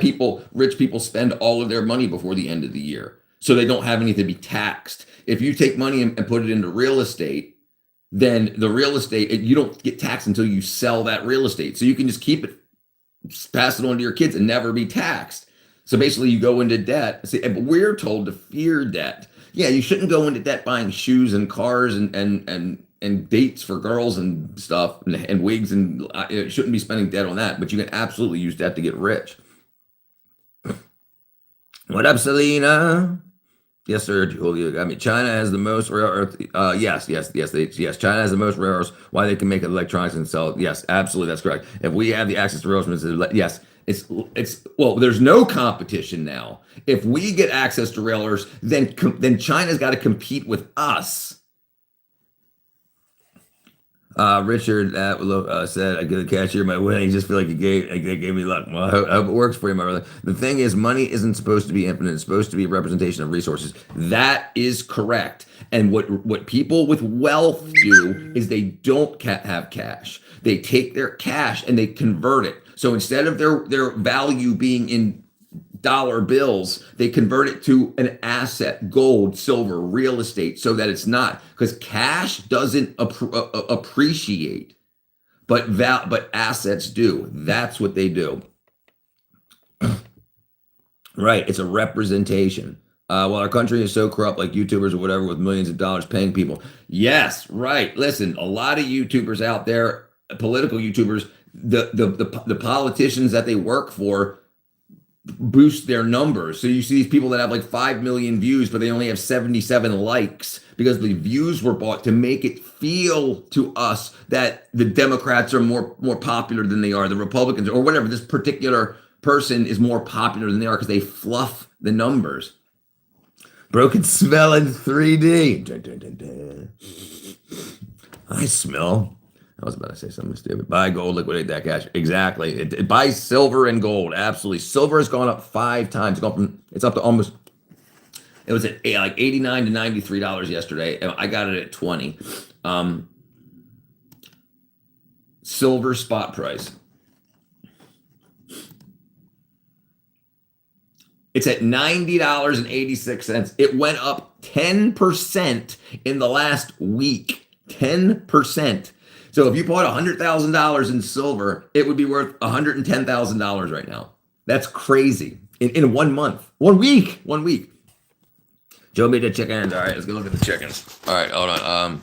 rich people spend all of their money before the end of the year, so they don't have anything to be taxed. If you take money and put it into real estate, then the real estate, you don't get taxed until you sell that real estate. So you can just keep it, pass it on to your kids and never be taxed. So basically you go into debt. See, but we're told to fear debt. Yeah, you shouldn't go into debt buying shoes and cars and dates for girls and stuff and wigs, and you shouldn't be spending debt on that. But you can absolutely use debt to get rich. What up, Selena? Yes, sir, Julio. I mean, China has the most rare earth. Yes. China has the most rare earths. Why they can make electronics and sell it. Yes, absolutely, that's correct. If we have the access to rare earths, yes. It's well, there's no competition now. If we get access to rare earths, then China's got to compete with us. Richard said, "I get a cashier my wedding. Just feel like they gave me luck." Well, I hope it works for you, my brother. The thing is, money isn't supposed to be infinite. It's supposed to be a representation of resources. That is correct. And what people with wealth do is they don't have cash. They take their cash and they convert it. So instead of their value being in dollar bills, they convert it to an asset, gold, silver, real estate, so that it's not, because cash doesn't appreciate, but assets do. That's what they do. Right, it's a representation. While our country is so corrupt, like YouTubers or whatever, with millions of dollars paying people. Yes, right. Listen, a lot of YouTubers out there, political YouTubers, the politicians that they work for boost their numbers. So you see these people that have like 5 million views, but they only have 77 likes because the views were bought to make it feel to us that the Democrats are more popular than they are, the Republicans, or whatever. This particular person is more popular than they are because they fluff the numbers. Broken smell in 3D. Dun, dun, dun, dun. I smell. I was about to say something stupid. Buy gold, liquidate that cash. Exactly. It buys silver and gold. Absolutely. Silver has gone up 5 times. It's up to almost. It was at like $89 to $93 yesterday. I got it at 20. Silver spot price. It's at $90.86. It went up 10% in the last week. 10%. So if you bought $100,000 in silver, it would be worth $110,000 right now. That's crazy. In 1 month. 1 week. 1 week. Joe made the chickens. All right, let's go look at the chickens. All right, hold on.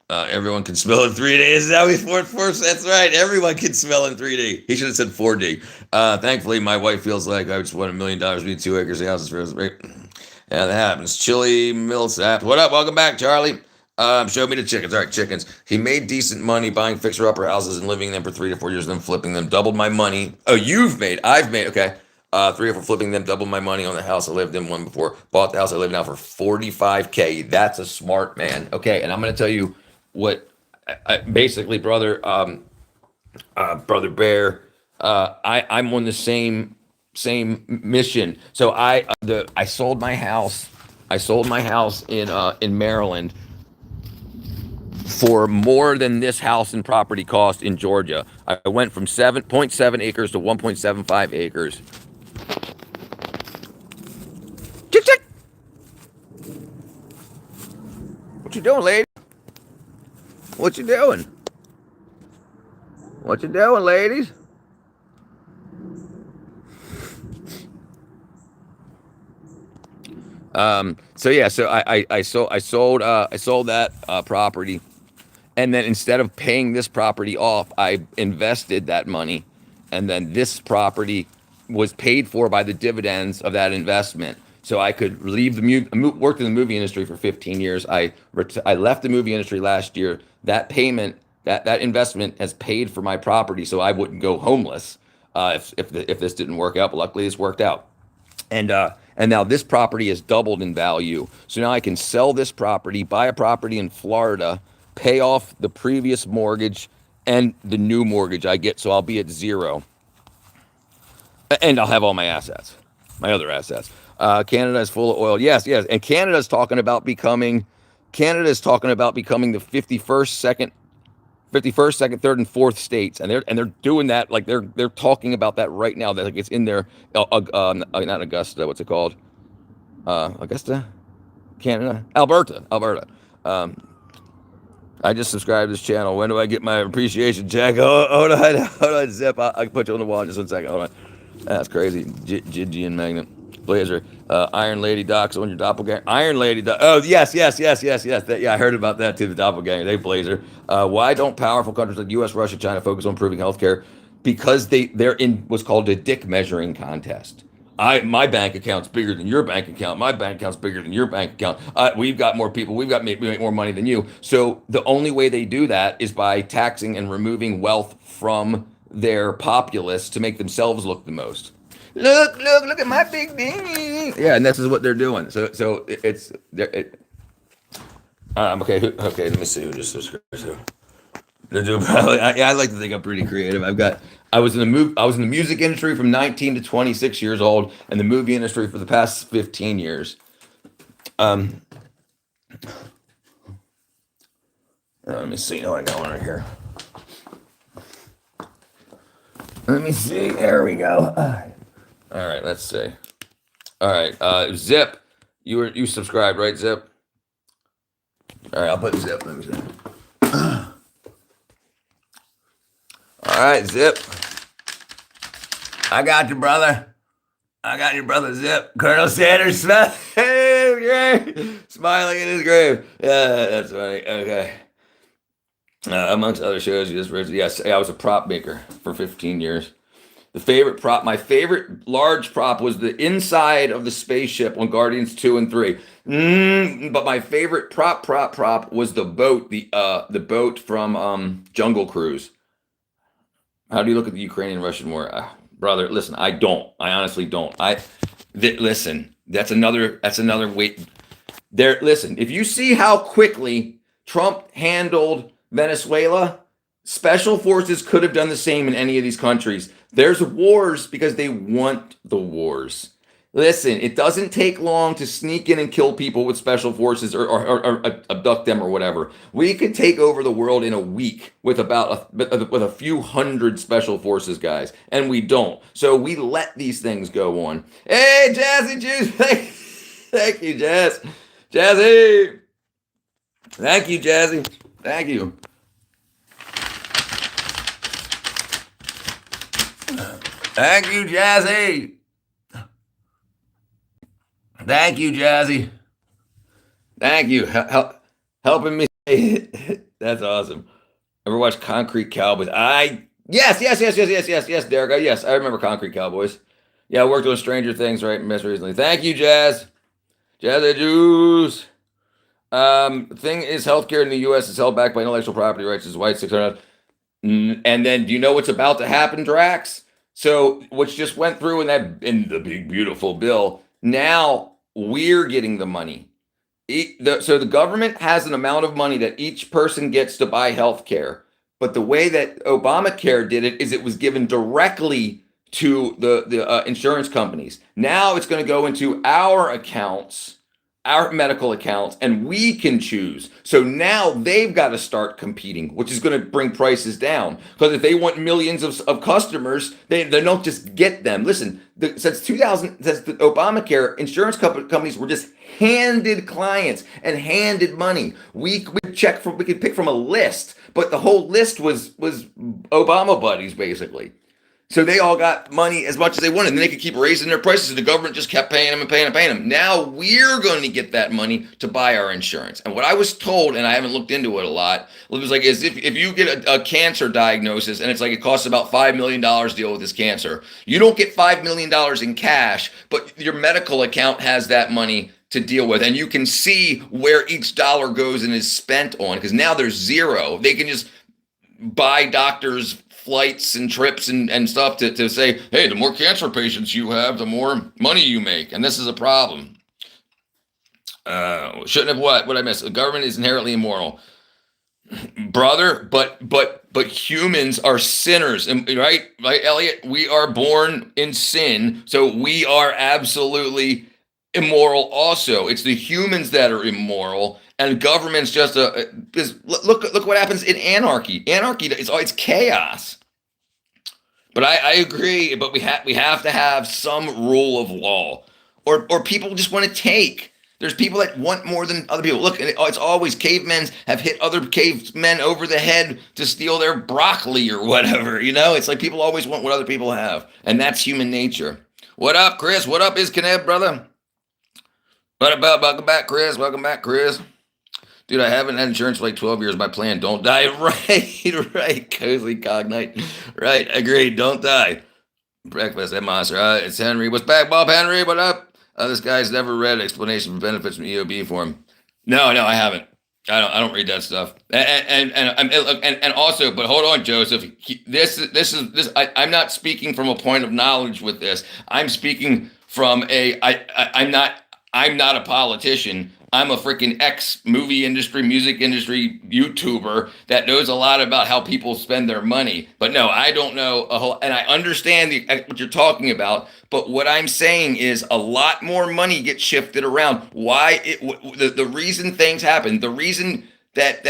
Everyone can smell in 3D. Is that we force? That's right. Everyone can smell in 3D. He should have said 4D. Thankfully, my wife feels like I just won $1 million. We need 2 acres of houses for us. Right? Yeah, that happens. Chili Millsap. What up? Welcome back, Charlie. Show me the chickens. All right, chickens. He made decent money buying fixer-upper houses and living in them for 3 to 4 years, then flipping them. Doubled my money. Oh, I've made. Okay. 3 or 4 flipping them. Doubled my money on the house I lived in one before. Bought the house I live in now for $45K. That's a smart man. Okay, and I'm going to tell you what. Basically, brother Bear. I'm on the same mission. So I sold my house. I sold my house in Maryland for more than this house and property cost in Georgia. I went from 7.7 acres to 1.75 acres. Chick, chick. What you doing, lady? What you doing? What you doing, ladies? So yeah, so I sold that property. And then instead of paying this property off, I invested that money. And then this property was paid for by the dividends of that investment. So I could leave worked in the movie industry for 15 years. I left the movie industry last year. That payment, that investment has paid for my property, so I wouldn't go homeless if this didn't work out. But luckily, this worked out. And now this property has doubled in value. So now I can sell this property, buy a property in Florida, pay off the previous mortgage and the new mortgage I get. So I'll be at 0. And I'll have all my assets, my other assets. Canada is full of oil. Yes. And Canada is talking about becoming the 51st, 2nd, 3rd, and 4th states, and they're doing that, like they're talking about that right now. That like it's in there. Not Augusta. What's it called? Augusta, Canada, Alberta. I just subscribed to this channel. When do I get my appreciation check? Hold on, Zip. I can put you on the wall in just 1 second. Hold on. That's crazy. Gigi and Magnet. Blazer. Iron Lady Docs on your doppelganger. Iron Lady Doc. Oh, yes. I heard about that too, the doppelganger. They Blazer. Why don't powerful countries like US, Russia, China focus on improving healthcare? Because they're in what's called a dick measuring contest. My bank account's bigger than your bank account. My bank account's bigger than your bank account. We've got more people. We make more money than you. So the only way they do that is by taxing and removing wealth from their populace to make themselves look the most. Look at my big thing. Yeah, and this is what they're doing. So okay. Let me see who just subscribed to. I like to think I'm pretty creative. I was in the music industry from 19 to 26 years old, and the movie industry for the past 15 years. Um, let me see what I got on right here. Let me see. There we go. All right, let's see. All right, Zip, you subscribed, right, Zip? All right, I'll put Zip. Let me see. All right, Zip. I got you, brother. I got your brother Zip. Colonel Sanders Smith. Smiling in his grave. Yeah, that's funny. Okay. Amongst other shows, you just read. Yes, I was a prop maker for 15 years. My favorite large prop was the inside of the spaceship on Guardians 2 and 3. But my favorite prop was the boat, the boat from Jungle Cruise. How do you look at the Ukrainian-Russian war? Brother, listen, I don't. I honestly don't. Listen, that's another weight. Listen, if you see how quickly Trump handled Venezuela, special forces could have done the same in any of these countries. There's wars because they want the wars. Listen, it doesn't take long to sneak in and kill people with special forces or abduct them or whatever. We could take over the world in a week with with a few hundred special forces guys, and we don't. So we let these things go on. Hey, Jazzy Juice, thank you, Jazz, Jazzy, thank you, Jazzy, thank you. Thank you, Jazzy. Thank you, Jazzy. Thank you. Helping me. That's awesome. Ever watch Concrete Cowboys? Yes, Derek. Yes, I remember Concrete Cowboys. Yeah, I worked on Stranger Things right most recently. Thank you, Jazz. Jazzy Juice. Thing is, healthcare in the U.S. is held back by intellectual property rights. Is white 600. And then, do you know what's about to happen, Drax? So, which just went through in the big beautiful bill. Now we're getting the money. So the government has an amount of money that each person gets to buy health care. But the way that Obamacare did it is it was given directly to the insurance companies. Now it's going to go into our accounts, our medical accounts, and we can choose. So now they've got to start competing, which is going to bring prices down. Because if they want millions of customers, they don't just get them. Listen, since the Obamacare, insurance companies were just handed clients and handed money. We could pick from a list, but the whole list was Obama buddies, basically. So they all got money as much as they wanted, and they could keep raising their prices. The government just kept paying them and paying them and paying them. Now we're going to get that money to buy our insurance. And what I was told, and I haven't looked into it a lot, it was like if you get a cancer diagnosis and it's like it costs about $5 million to deal with this cancer, you don't get $5 million in cash, but your medical account has that money to deal with. And you can see where each dollar goes and is spent on, because now there's zero. They can just buy doctors flights and trips and stuff to say, hey, the more cancer patients you have, the more money you make. And this is a problem. Shouldn't have what I missed. The government is inherently immoral. Brother, but humans are sinners, right, Elliot? We are born in sin, so we are absolutely immoral also. It's the humans that are immoral, and government's just look what happens in anarchy. Anarchy, it's chaos. But I agree. But we have to have some rule of law, or people just want to take. There's people that want more than other people. Look, it's always cavemen have hit other cavemen over the head to steal their broccoli or whatever. You know, it's like people always want what other people have, and that's human nature. What up, Chris? What up, Iskaneb, brother? What about? Welcome back, Chris. Welcome back, Chris. Dude, I haven't had insurance for like 12 years. My plan, don't die. Right. Cozy Cognite. Right, agreed. Don't die. Breakfast at Monster. It's Henry. What's back, Bob Henry? What up? This guy's never read explanation for benefits from EOB form. No, I haven't. I don't read that stuff. And also, but hold on, Joseph. This. I'm not speaking from a point of knowledge with this. I'm speaking from I'm not a politician. I'm a freaking ex movie industry, music industry YouTuber that knows a lot about how people spend their money. But no, I don't know a whole, and I understand what you're talking about. But what I'm saying is a lot more money gets shifted around. Why the reason things happen, the reason that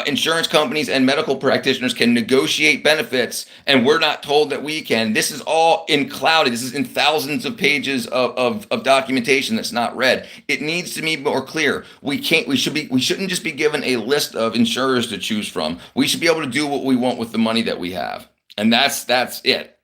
insurance companies and medical practitioners can negotiate benefits and we're not told that we can. This is all in clouded. This is in thousands of pages of documentation that's not read. It needs to be more clear. We shouldn't just be given a list of insurers to choose from. We should be able to do what we want with the money that we have. And that's it.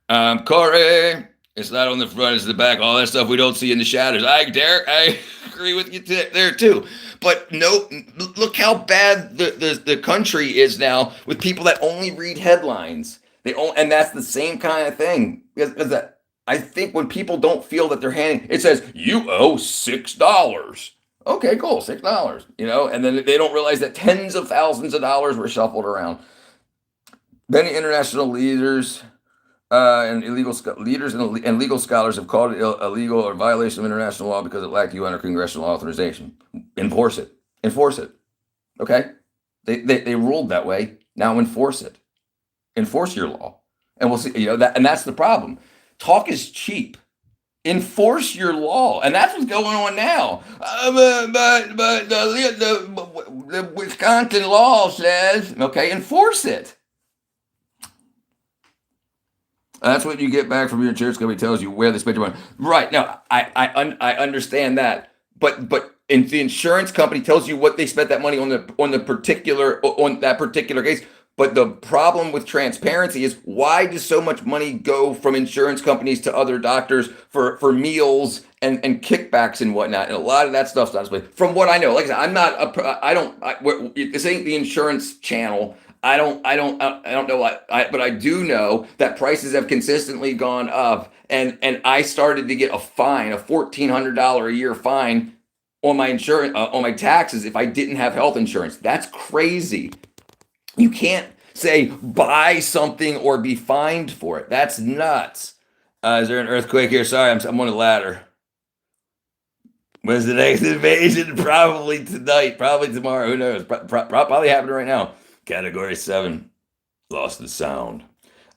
Corey, it's not on the front, it's the back, all that stuff we don't see in the shadows. Derek, I agree with you there too. But no, look how bad the country is now with people that only read headlines. And that's the same kind of thing. Because that, I think when people don't feel that they're handing, it says you owe $6. Okay, cool, $6. And then they don't realize that tens of thousands of dollars were shuffled around. Many international leaders and illegal leaders and legal scholars have called it illegal or violation of international law because it lacked UN or congressional authorization. Enforce it. Okay, they ruled that way. Now enforce it. Enforce your law, and we'll see. That, and that's the problem. Talk is cheap. Enforce your law, and that's what's going on now. But the Wisconsin law says, okay, enforce it. That's what you get back from your insurance company. Tells you where they spend your money. Right. Now, I understand that, but the insurance company tells you what they spent that money on that particular case. But the problem with transparency is why does so much money go from insurance companies to other doctors for meals and kickbacks and whatnot? And a lot of that stuff's not displayed. From what I know, like I said, this ain't the insurance channel. I don't know what, but I do know that prices have consistently gone up, and I started to get a fine, a $1,400 a year fine on my insurance, on my taxes if I didn't have health insurance. That's crazy. You can't say buy something or be fined for it. That's nuts. Is there an earthquake here? Sorry, I'm on a ladder. When's the next invasion? Probably tonight, probably tomorrow. Who knows? Probably happening right now. Category 7, lost the sound.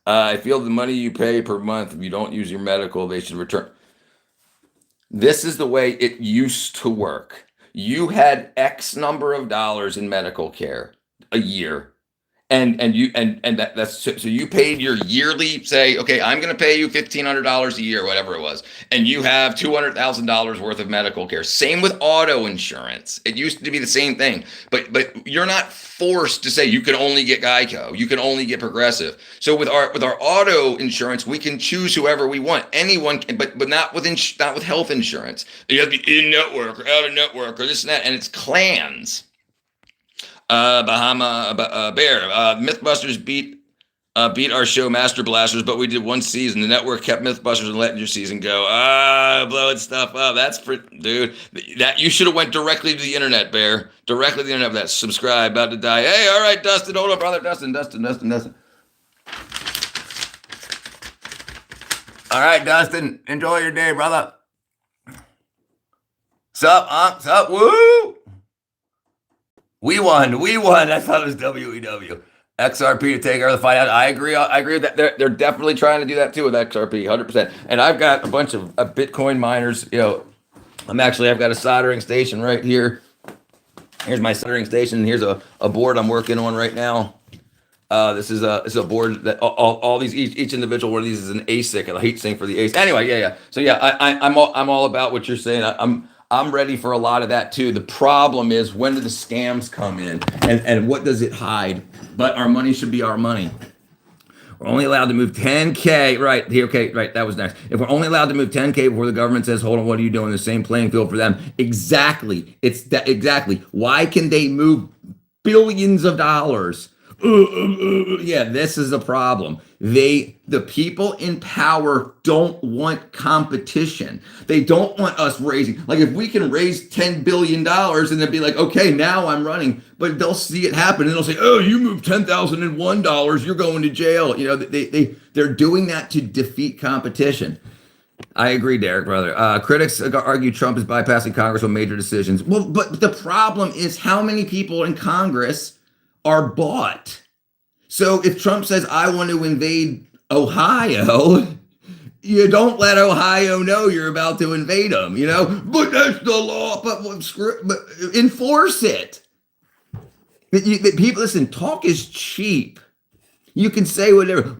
I feel the money you pay per month, if you don't use your medical, they should return. This is the way it used to work. You had X number of dollars in medical care a year. And that's so you paid your yearly, say, okay, I'm going to pay you $1,500 a year, whatever it was, and you have $200,000 worth of medical care. Same with auto insurance. It used to be the same thing, but you're not forced to say you can only get Geico, you can only get Progressive. So with our auto insurance, we can choose whoever we want. Anyone can, but not with health insurance. You have to be in network or out of network or this and that, and it's clans. Bahama Bear. Mythbusters beat our show Master Blasters, but we did one season. The network kept Mythbusters and letting your season go. Blowing stuff up. That's for dude. That you should have went directly to the internet, Bear. Directly to the internet. That subscribe. About to die. Hey, all right, Dustin. Hold on, brother. Dustin. All right, Dustin. Enjoy your day, brother. Sup? Woo! We won. I thought it was WEW. XRP to take over the fight out. I agree with that. They're definitely trying to do that too with XRP, 100%. And I've got a bunch of Bitcoin miners. I've got a soldering station right here. Here's my soldering station. Here's a board I'm working on right now. This is a board that all these each individual one of these is an ASIC, a heat sink for the ASIC. Anyway, yeah. So yeah, I'm all about what you're saying. I'm ready for a lot of that too. The problem is, when do the scams come in, and what does it hide? But our money should be our money. We're only allowed to move 10K. Right here. Okay. Right. That was next. If we're only allowed to move 10K before the government says, hold on, what are you doing? The same playing field for them. Exactly. It's that exactly. Why can they move billions of dollars? Yeah, this is the problem. The people in power don't want competition. They don't want us raising. Like, if we can raise $10 billion and they'd be like, okay, now I'm running, but they'll see it happen and they'll say, oh, you moved $10,001, you're going to jail. They're doing that to defeat competition. I agree, Derek, brother. Critics argue Trump is bypassing Congress on major decisions. Well, but the problem is how many people in Congress are bought. So if Trump says, I want to invade Ohio, you don't let Ohio know you're about to invade them, you know? But that's the law, but enforce it. People, listen, talk is cheap. You can say whatever.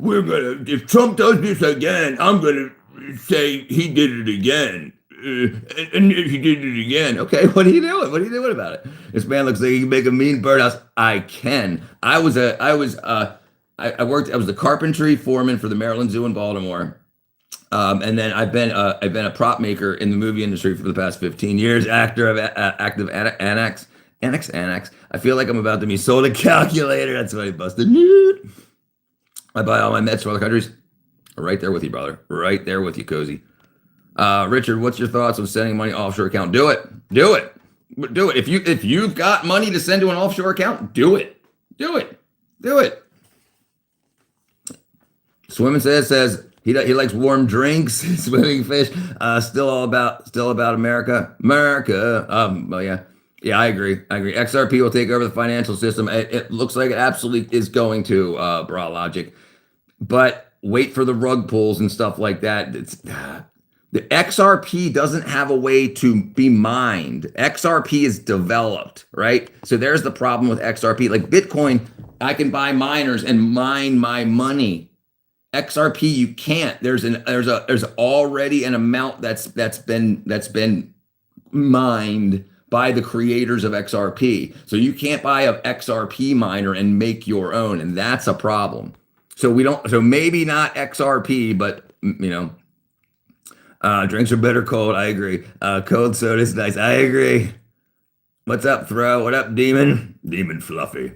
If Trump does this again, I'm gonna say he did it again. And he did it again. Okay, what are you doing? What are you doing about it? This man looks like he can make a mean birdhouse. I can. I was the carpentry foreman for the Maryland Zoo in Baltimore. And then I've been a prop maker in the movie industry for the past 15 years, actor of active Annex. I feel like I'm about to be sold a calculator. That's why I busted. I buy all my meds for other countries. Right there with you, brother. Right there with you, Cozy. Richard, what's your thoughts on sending money offshore account? Do it. Do it. Do it. If you've got money to send to an offshore account, do it. Do it. Do it. Swimming says he likes warm drinks, swimming fish. Still about America. Well, yeah. Yeah, I agree. XRP will take over the financial system. It looks like it absolutely is going to, Bra Logic. But wait for the rug pulls and stuff like that. The XRP doesn't have a way to be mined. XRP is developed, right? So there's the problem with XRP. Like Bitcoin, I can buy miners and mine my money. XRP, you can't. There's already an amount that's been mined by the creators of XRP. So you can't buy an XRP miner and make your own, and that's a problem. So maybe not XRP, but drinks are better cold. I agree. Cold soda is nice. I agree. What's up, Throw? What up, Demon? Demon Fluffy.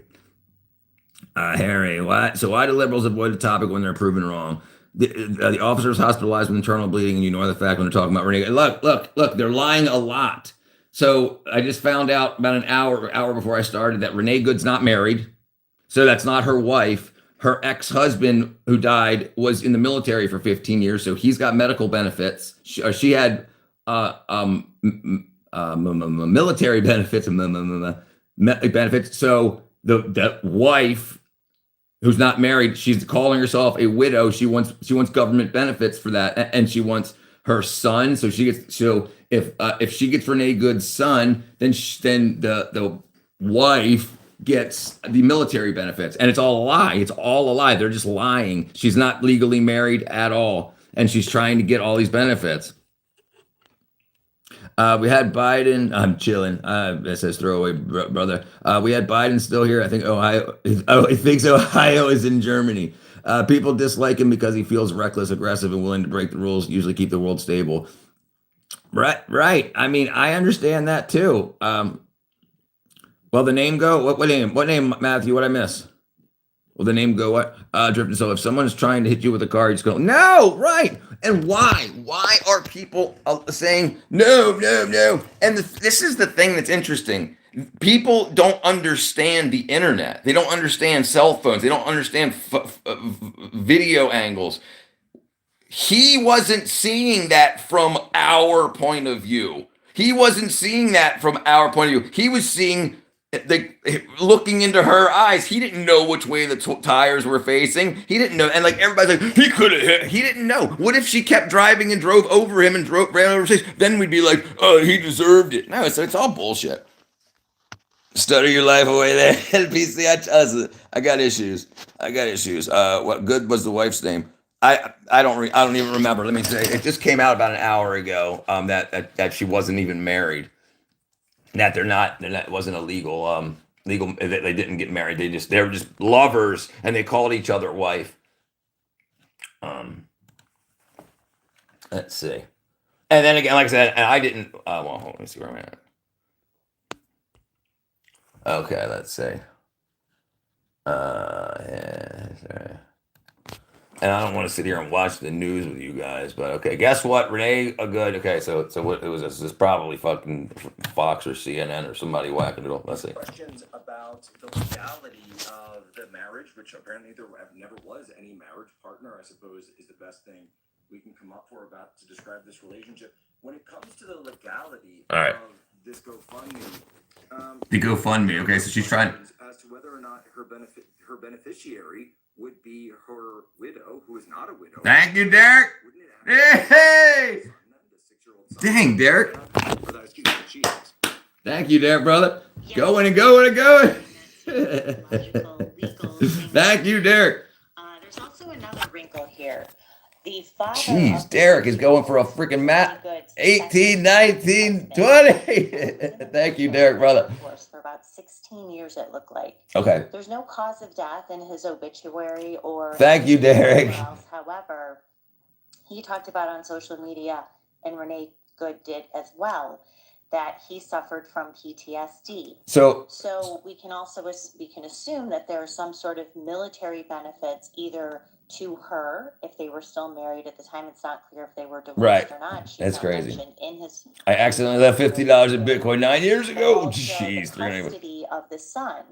Harry, why do liberals avoid the topic when they're proven wrong? The officers hospitalized with internal bleeding, and you ignore the fact when they're talking about Renee. Look, they're lying a lot. So I just found out about an hour before I started that Renee Good's not married. So that's not her wife. Her ex-husband, who died, was in the military for 15 years. So he's got medical benefits. She had military benefits. So the wife, who's not married, she's calling herself a widow. She wants government benefits for that, and she wants her son. So if she gets Renee Good's son, then the wife gets the military benefits, and it's all a lie. It's all a lie. They're just lying. She's not legally married at all, and she's trying to get all these benefits. We had Biden. I'm chilling. It says throwaway brother. We had Biden still here. I think Ohio. He thinks Ohio is in Germany. People dislike him because he feels reckless, aggressive, and willing to break the rules. Usually keep the world stable. Right. I mean, I understand that too. Well, the name go. What name? What name, Matthew? What I miss? Will the name go what? Drifting. So if someone is trying to hit you with a car, you just go, no, right. And why? Why are people saying no? And this is the thing that's interesting. People don't understand the internet. They don't understand cell phones. They don't understand video angles. He wasn't seeing that from our point of view. He wasn't seeing that from our point of view. He was seeing looking into her eyes. He didn't know which way the tires were facing. He didn't know. And like everybody's like, he could have hit. He didn't know. What if she kept driving and drove over him and ran over his face? Then we'd be like, oh, he deserved it. No, it's all bullshit. Stutter your life away there. PC, I got issues. What good was the wife's name? I don't even remember. Let me say, it just came out about an hour ago. That she wasn't even married. That it wasn't illegal. Legal. They didn't get married. They were just lovers, and they called each other wife. Let's see. And then again, like I said, and I didn't. Well, let me see where I'm at. Okay, let's see. Yeah. And I don't want to sit here and watch the news with you guys, but okay. Guess what? Renee Good. Okay, so what it was? This is probably fucking Fox or CNN or somebody whacking it. Let's see. Questions about the legality of the marriage, which apparently there never was any marriage partner, I suppose, is the best thing we can come up for about to describe this relationship. When it comes to the legality All right. of this GoFundMe, The GoFundMe. Okay, so she's trying. as to whether or not her beneficiary would be her widow, who is not a widow. Thank you, Derek. Wouldn't it actually Hey! be the son, then, the 6-year-old son? Dang, Derek. Or that, excuse me, she is. Thank you, Derek, brother. Going and going and going. Thank you, Derek. There's also another wrinkle here. The father Jeez, of Derek the is going for a freaking mat. Goods 18, second 19, husband 20. Thank you, Derek, brother. For about 16 years, it looked like. Okay. There's no cause of death in his obituary or. Thank you, Derek. anywhere else. However, he talked about on social media, and Renee Good did as well, that he suffered from PTSD. So So we can assume that there are some sort of military benefits either to her if they were still married at the time. It's not clear if they were divorced Right. or not. She's That's not crazy. mentioned in his. I accidentally left $50 in Bitcoin 9 years But ago. also Jeez, the custody of the son.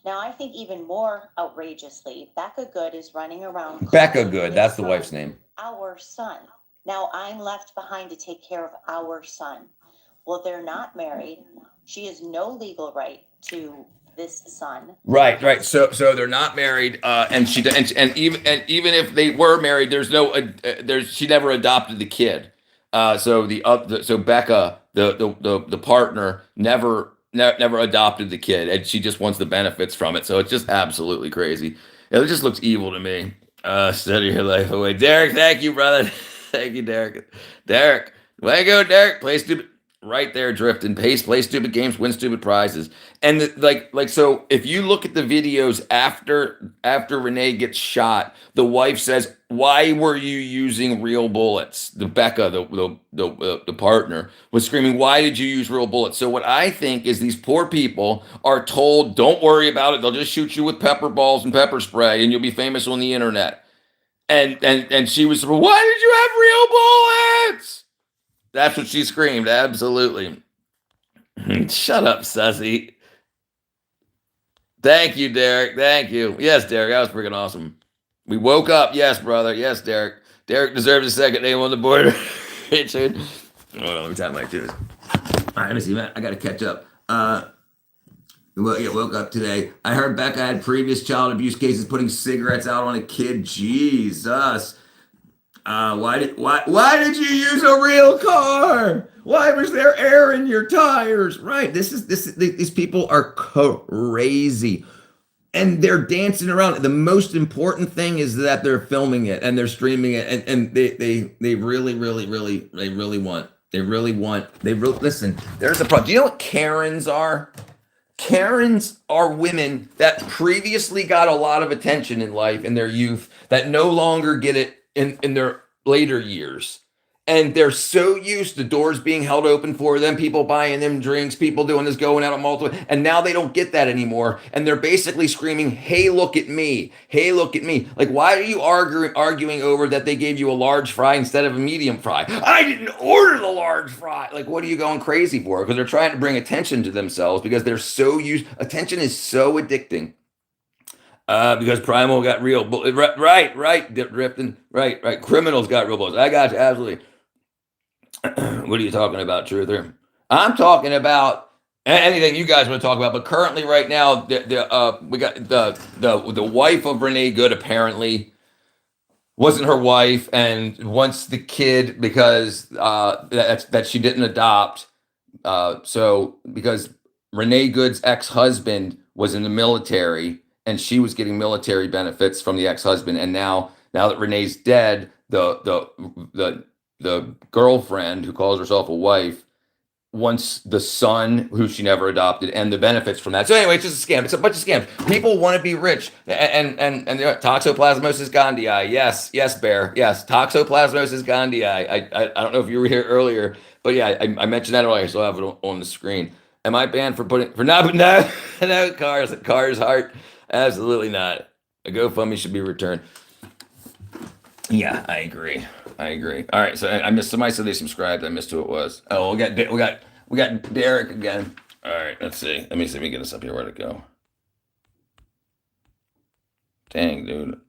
Now, I think even more outrageously, Becca Good is running around. Becca calling Good, his that's the son wife's name. Our son. Now I'm left behind to take care of our son. Well, they're not married. She has no legal right to this son. Right. So they're not married, and even if they were married, she never adopted the kid. So Becca, the partner, never adopted the kid, and she just wants the benefits from it. So it's just absolutely crazy. It just looks evil to me. Study your life away, Derek. Thank you, brother. Thank you, Derek. Derek, way to go, Derek. Play stupid. Right there, drifting. Play stupid games, win stupid prizes. And so if you look at the videos after Renee gets shot, the wife says, "Why were you using real bullets?" The Becca, the partner, was screaming, "Why did you use real bullets?" So what I think is these poor people are told, "Don't worry about it. They'll just shoot you with pepper balls and pepper spray, and you'll be famous on the internet." And she was, "Why did you have real bullets?" That's what she screamed. Absolutely. Shut up, sussy. Thank you, Derek. Thank you. Yes, Derek. That was freaking awesome. We woke up. Yes, brother. Yes, Derek. Derek deserves a second name on the board. Richard. Hold on. Let me tap my shoes. All right. Let me see, man. I got to catch up. Woke up today. I heard Becca had previous child abuse cases putting cigarettes out on a kid. Jesus. Why did you use a real car? Why was there air in your tires? Right. These people are crazy. And they're dancing around. The most important thing is that they're filming it and they're streaming it, and they really want. Listen, there's a problem. Do you know what Karens are? Karens are women that previously got a lot of attention in life in their youth that no longer get it in their later years. And they're so used to doors being held open for them, people buying them drinks, people doing this, going out on multiple, and now they don't get that anymore. And they're basically screaming, "Hey, look at me. Hey, look at me." Like, why are you arguing over that they gave you a large fry instead of a medium fry? I didn't order the large fry. Like, what are you going crazy for? Because they're trying to bring attention to themselves because they're so used. Attention is so addicting. Because Primal got real bullets. Right, drifting. Right. Criminals got real bullets. I got you, absolutely. What are you talking about, Truther? I'm talking about anything you guys want to talk about, but currently, right now, we got the wife of Renee Good apparently wasn't her wife, and wants the kid because that she didn't adopt. So because Renee Good's ex-husband was in the military, and she was getting military benefits from the ex-husband, and now that Renee's dead, the girlfriend who calls herself a wife wants the son who she never adopted and the benefits from that. So anyway, it's just a scam. It's a bunch of scams. People want to be rich, and toxoplasmosis gondii. Yes, Bear. Yes, toxoplasmosis gondii. I don't know if you were here earlier, but yeah, I mentioned that earlier, so I have it on the screen. Am I banned for no Cars heart? Absolutely not. A GoFundMe should be returned. Yeah, I agree. All right, so I missed, somebody said they subscribed. I missed who it was. Oh, we got Derek again. All right, let's see. Let me see if we can get us up here. Where'd it go? Dang, dude.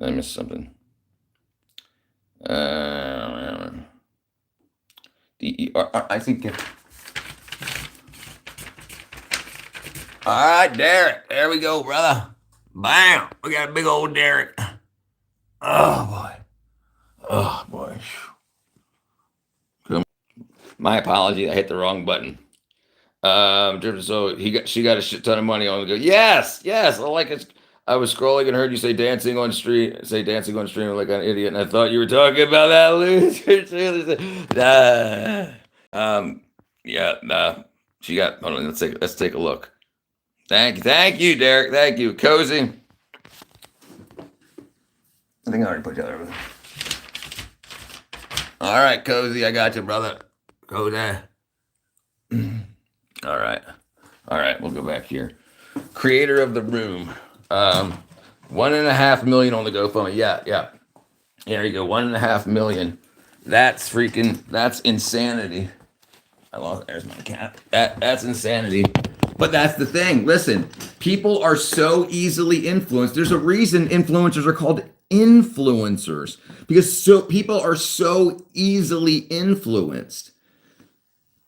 I missed something. DER. I think. All right, Derek. There we go, brother. Bam. We got a big old Derek. Oh boy. Oh boy. My apology. I hit the wrong button. So she got a shit ton of money on. Go. Yes. I like it. I was scrolling and heard you say dancing on stream like an idiot, and I thought you were talking about that loser. Yeah, nah. She got. Hold on, let's take a look. Thank you, Derek. Thank you, Cozy. I think I already put you there. All right, Cozy, I got you, brother. Cozy. All right, we'll go back here. Creator of the room. 1.5 million on the GoFundMe. Yeah. There you go. 1.5 million. That's insanity. There's my cat. That's insanity. But that's the thing. Listen, people are so easily influenced. There's a reason influencers are called influencers, because people are so easily influenced.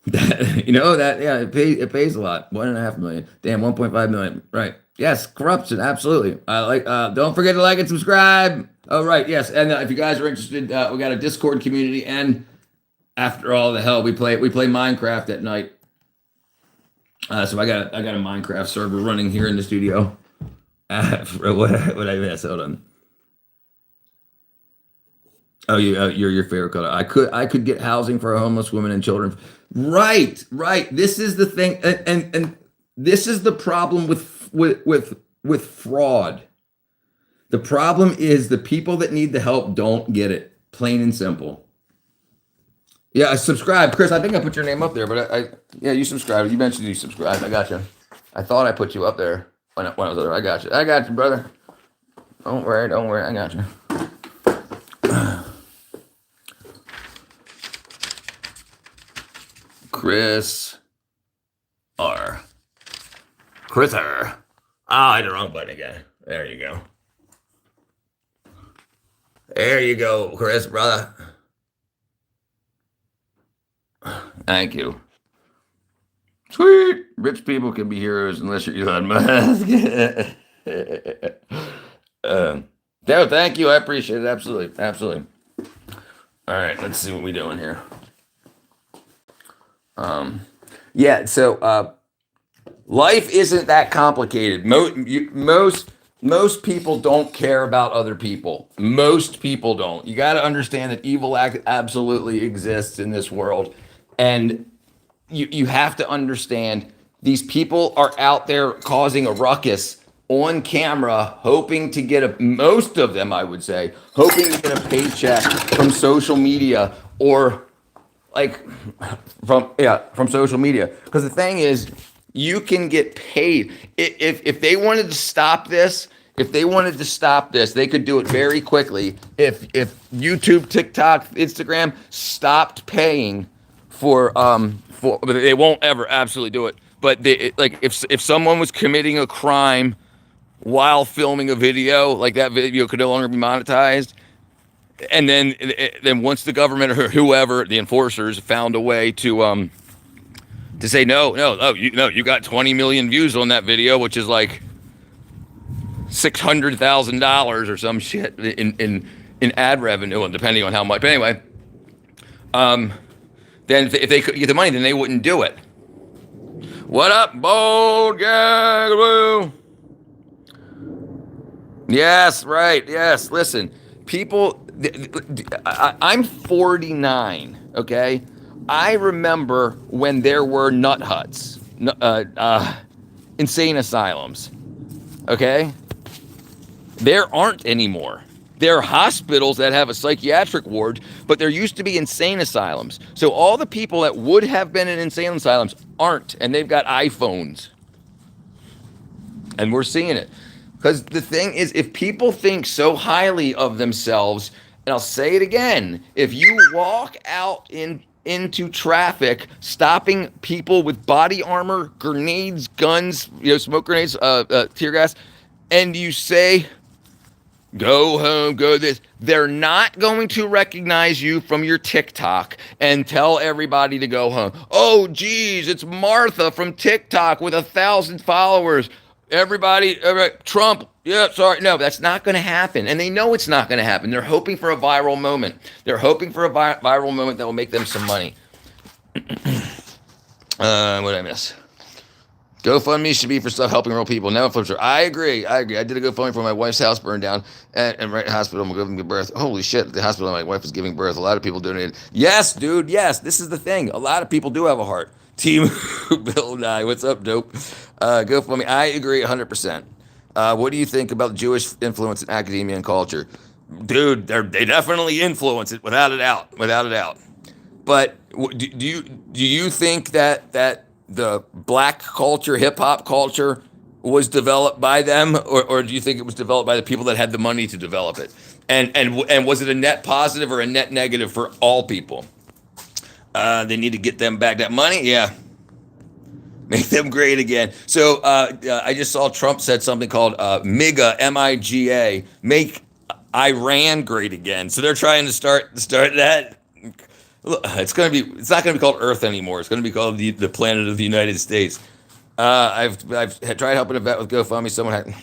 It pays a lot. 1.5 million. Damn, 1.5 million. Right. Yes, corruption. Absolutely. Don't forget to like and subscribe. Oh, right. Yes. And if you guys are interested, we got a Discord community. And after all the hell, we play Minecraft at night. So I got a Minecraft server running here in the studio. What I miss? Hold on. Oh, you're your favorite color. I could get housing for homeless women and children. Right. This is the thing, and this is the problem with fraud. The problem is the people that need the help don't get it. Plain and simple. Yeah, subscribe, Chris. I think I put your name up there, but you subscribed. You mentioned you subscribed. I got you. I thought I put you up there when I was there. I got you, brother. Don't worry. I got you. Chris R. I hit the wrong button again. There you go, Chris, brother. Thank you. Sweet. Rich people can be heroes unless you're Elon Musk. No, thank you. I appreciate it. Absolutely. All right, let's see what we're doing here. So life isn't that complicated. Most people don't care about other people. Most people don't. You got to understand that evil absolutely exists in this world. And you have to understand these people are out there causing a ruckus on camera, hoping to get most of them, I would say, hoping to get a paycheck from social media or from social media. Because the thing is, you can get paid. If they wanted to stop this, they could do it very quickly. If YouTube, TikTok, Instagram stopped paying but they won't ever absolutely do it. But if someone was committing a crime while filming a video, like that video could no longer be monetized. And then once the government or whoever, the enforcers, found a way to say you got 20 million views on that video, which is like $600,000 or some shit in ad revenue, and depending on how much. But anyway, then if they could get the money, then they wouldn't do it. What up, Bold Gagaboo? Yes, right. Yes, listen, people. I'm 49. Okay, I remember when there were nut huts, insane asylums. Okay, there aren't anymore. There are hospitals that have a psychiatric ward, but there used to be insane asylums. So all the people that would have been in insane asylums aren't, and they've got iPhones. And we're seeing it. Because the thing is, if people think so highly of themselves, and I'll say it again, if you walk out into traffic, stopping people with body armor, grenades, guns, smoke grenades, tear gas, and you say, Go home, go this. They're not going to recognize you from your TikTok and tell everybody to go home. Oh, geez, it's Martha from TikTok with 1,000 followers. Everybody, Trump, yeah, sorry. No, that's not going to happen. And they know it's not going to happen. They're hoping for a viral moment. They're hoping for a viral moment that will make them some money. What did I miss? GoFundMe should be for stuff helping real people. Now, flip. I agree. I did a GoFundMe for my wife's house burned down, and right in the hospital, I'm giving birth. Holy shit! The hospital my wife was giving birth. A lot of people donated. Yes, dude. Yes, this is the thing. A lot of people do have a heart. Team Bill Nye, what's up, dope? GoFundMe. I agree 100%. What do you think about Jewish influence in academia and culture, dude? They definitely influence it without a doubt. Without a doubt. But do you think that the black culture, hip hop culture, was developed by them, or do you think it was developed by the people that had the money to develop it? And was it a net positive or a net negative for all people? They need to get them back that money. Yeah, make them great again. So I just saw Trump said something called MIGA, MIGA, make Iran great again. So they're trying to start that. It's not gonna be called Earth anymore. It's gonna be called the planet of the United States. I've tried helping a vet with GoFundMe. Someone had,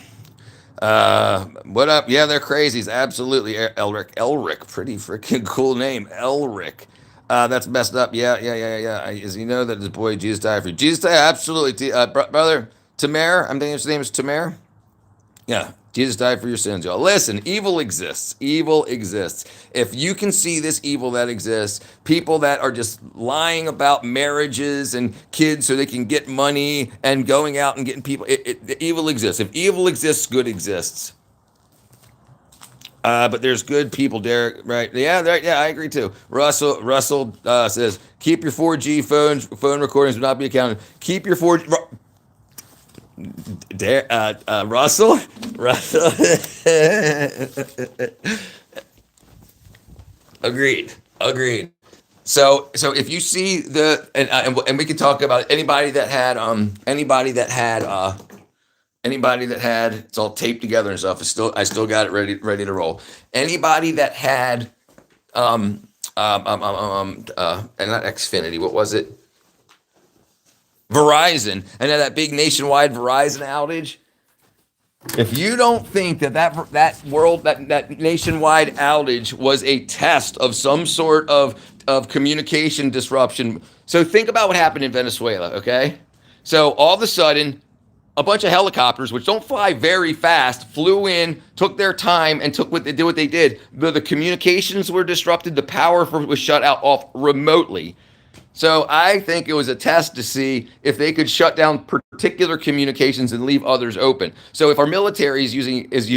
what up? Yeah, they're crazies. Absolutely, Elric, pretty freaking cool name, Elric. That's messed up. Yeah. As you know that his boy Jesus died for you. Jesus died, absolutely. Brother Tamer, I'm thinking his name is Tamer. Yeah, Jesus died for your sins, y'all. Listen, evil exists. Evil exists. If you can see this evil that exists, people that are just lying about marriages and kids so they can get money and going out and getting people, the evil exists. If evil exists, good exists. But there's good people, Derek, right? Yeah, I agree too. Russell says, keep your 4G phone recordings will not be accounted. Keep your 4G. Russell. Agreed. So if you see and we can talk about anybody that had it's all taped together and stuff. I still got it ready to roll. Anybody that had and not Xfinity, what was it? Verizon, and then that big nationwide Verizon outage. If you don't think that nationwide outage was a test of some sort of communication disruption, so think about what happened in Venezuela, okay? So all of a sudden, a bunch of helicopters, which don't fly very fast, flew in, took their time, and did what they did. The communications were disrupted. The power was shut off remotely. So I think it was a test to see if they could shut down particular communications and leave others open. So if our military is using is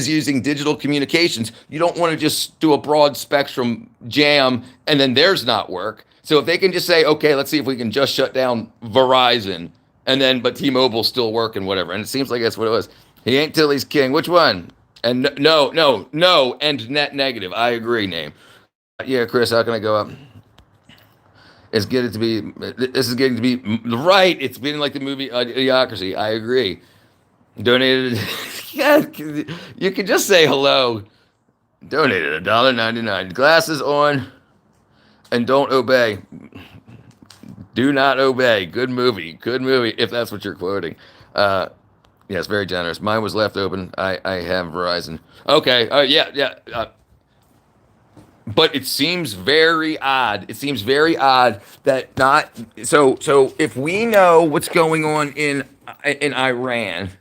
using digital communications, you don't want to just do a broad spectrum jam and then theirs not work. So if they can just say, okay, let's see if we can just shut down Verizon, but T-Mobile's still working, whatever. And it seems like that's what it was. He ain't till he's king. Which one? And no, and net negative. I agree, name. Yeah, Chris, how can I go up? This is getting to be right. It's been like the movie Idiocracy. I agree. Donated. Yeah, you can just say hello. Donated $1.99. Glasses on and don't obey. Do not obey. Good movie. If that's what you're quoting. Yes, very generous. Mine was left open. I have Verizon. Okay. Yeah. But it seems very odd. That not so. If we know what's going on in Iran,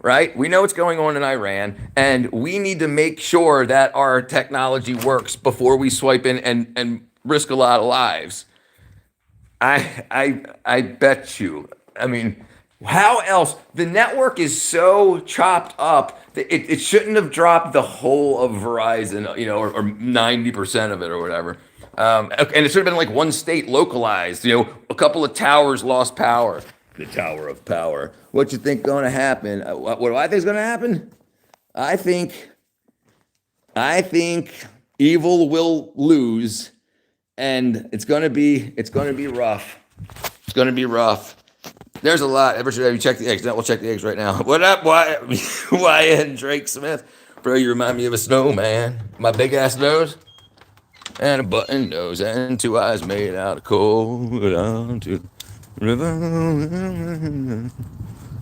right? We know what's going on in Iran, and we need to make sure that our technology works before we swipe in and risk a lot of lives. I bet you. I mean, how else? The network is so chopped up that it shouldn't have dropped the whole of Verizon, or 90% of it or whatever. And it should have been like one state localized, a couple of towers lost power. The Tower of Power. What you think going to happen? What do I think is going to happen? I think evil will lose, and it's going to be rough. It's going to be rough. There's a lot. Ever should have you check the eggs? No, we'll check the eggs right now. What up, Wyatt and Drake Smith? Bro, you remind me of a snowman. My big ass nose and a button nose and 2 eyes made out of coal. Down to the river,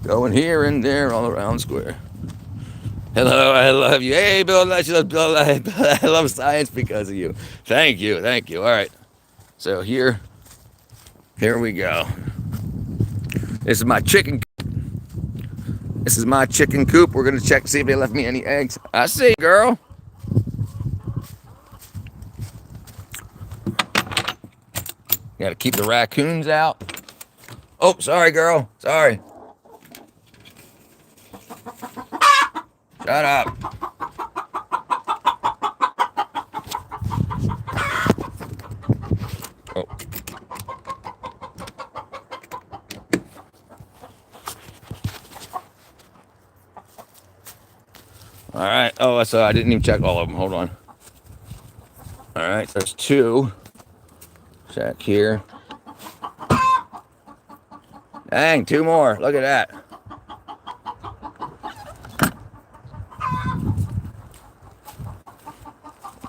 going here and there all around the square. Hello, I love you. Hey, Bill, I love science because of you. Thank you, thank you. All right, so here we go. This is my chicken. This is my chicken coop. We're gonna check to see if they left me any eggs. I see, girl. Gotta keep the raccoons out. Oh, sorry, girl. Sorry. Shut up. Oh. All right. Oh, so I didn't even check all of them. Hold on. All right. There's 2. Check here. Dang, 2 more. Look at that.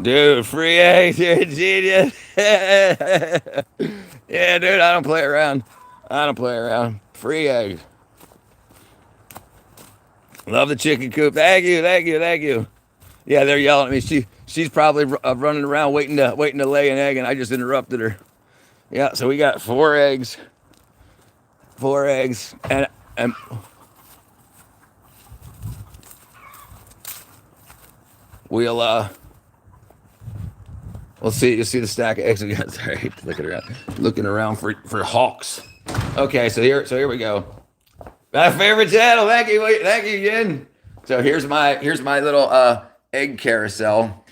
Dude, free eggs, you're a genius. Yeah, dude, I don't play around. Free eggs. Love the chicken coop. Thank you. Yeah, they're yelling at me. She's probably running around waiting to lay an egg, and I just interrupted her. Yeah, so we got 4 eggs. 4 eggs, and we'll see. You'll see the stack of eggs we got. Sorry, looking around for hawks. Okay, so here we go. My favorite channel. Thank you, Yin. So here's my little egg carousel.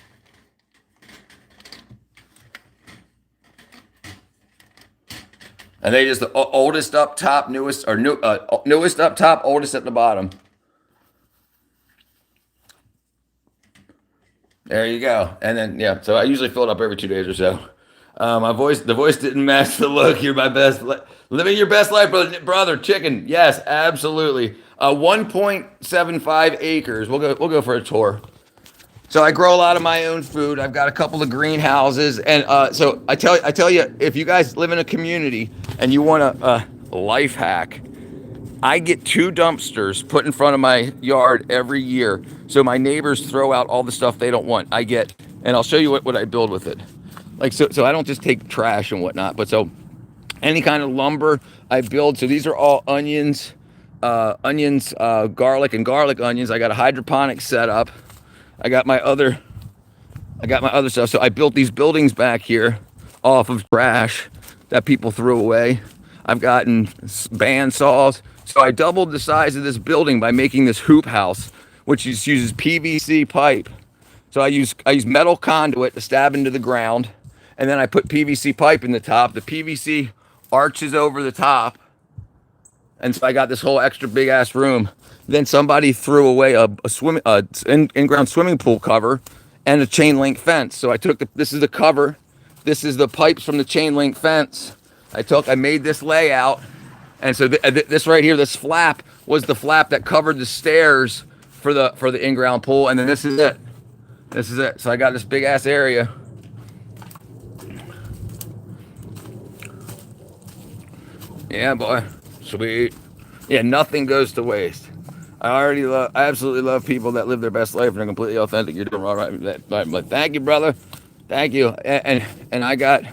And they just the oldest up top, newest up top, oldest at the bottom. There you go. And then yeah, so I usually fill it up every 2 days or so. The voice didn't match the look. You're my best, living your best life, brother. Chicken, yes, absolutely. 1.75 acres. We'll go for a tour. So I grow a lot of my own food. I've got a couple of greenhouses, and so I tell you, if you guys live in a community and you want a life hack, I get 2 dumpsters put in front of my yard every year, so my neighbors throw out all the stuff they don't want. And I'll show you what I build with it. Like so I don't just take trash and whatnot, but so any kind of lumber I build. So these are all onions, garlic and garlic onions. I got a hydroponic setup. I got my other stuff. So I built these buildings back here off of trash that people threw away. I've gotten band saws. So I doubled the size of this building by making this hoop house, which uses PVC pipe. So I use metal conduit to stab into the ground, and then I put PVC pipe in the top. The PVC arches over the top, and so I got this whole extra big ass room. Then somebody threw away a in-ground swimming pool cover and a chain link fence. So I took this is the cover, this is the pipes from the chain link fence. I made this layout, and so this right here, this flap was the flap that covered the stairs for the in-ground pool, and then this is it. So I got this big ass area. Yeah, boy, sweet. Yeah, nothing goes to waste. I absolutely love people that live their best life and are completely authentic. You're doing all right. But thank you, brother. Thank you. And I got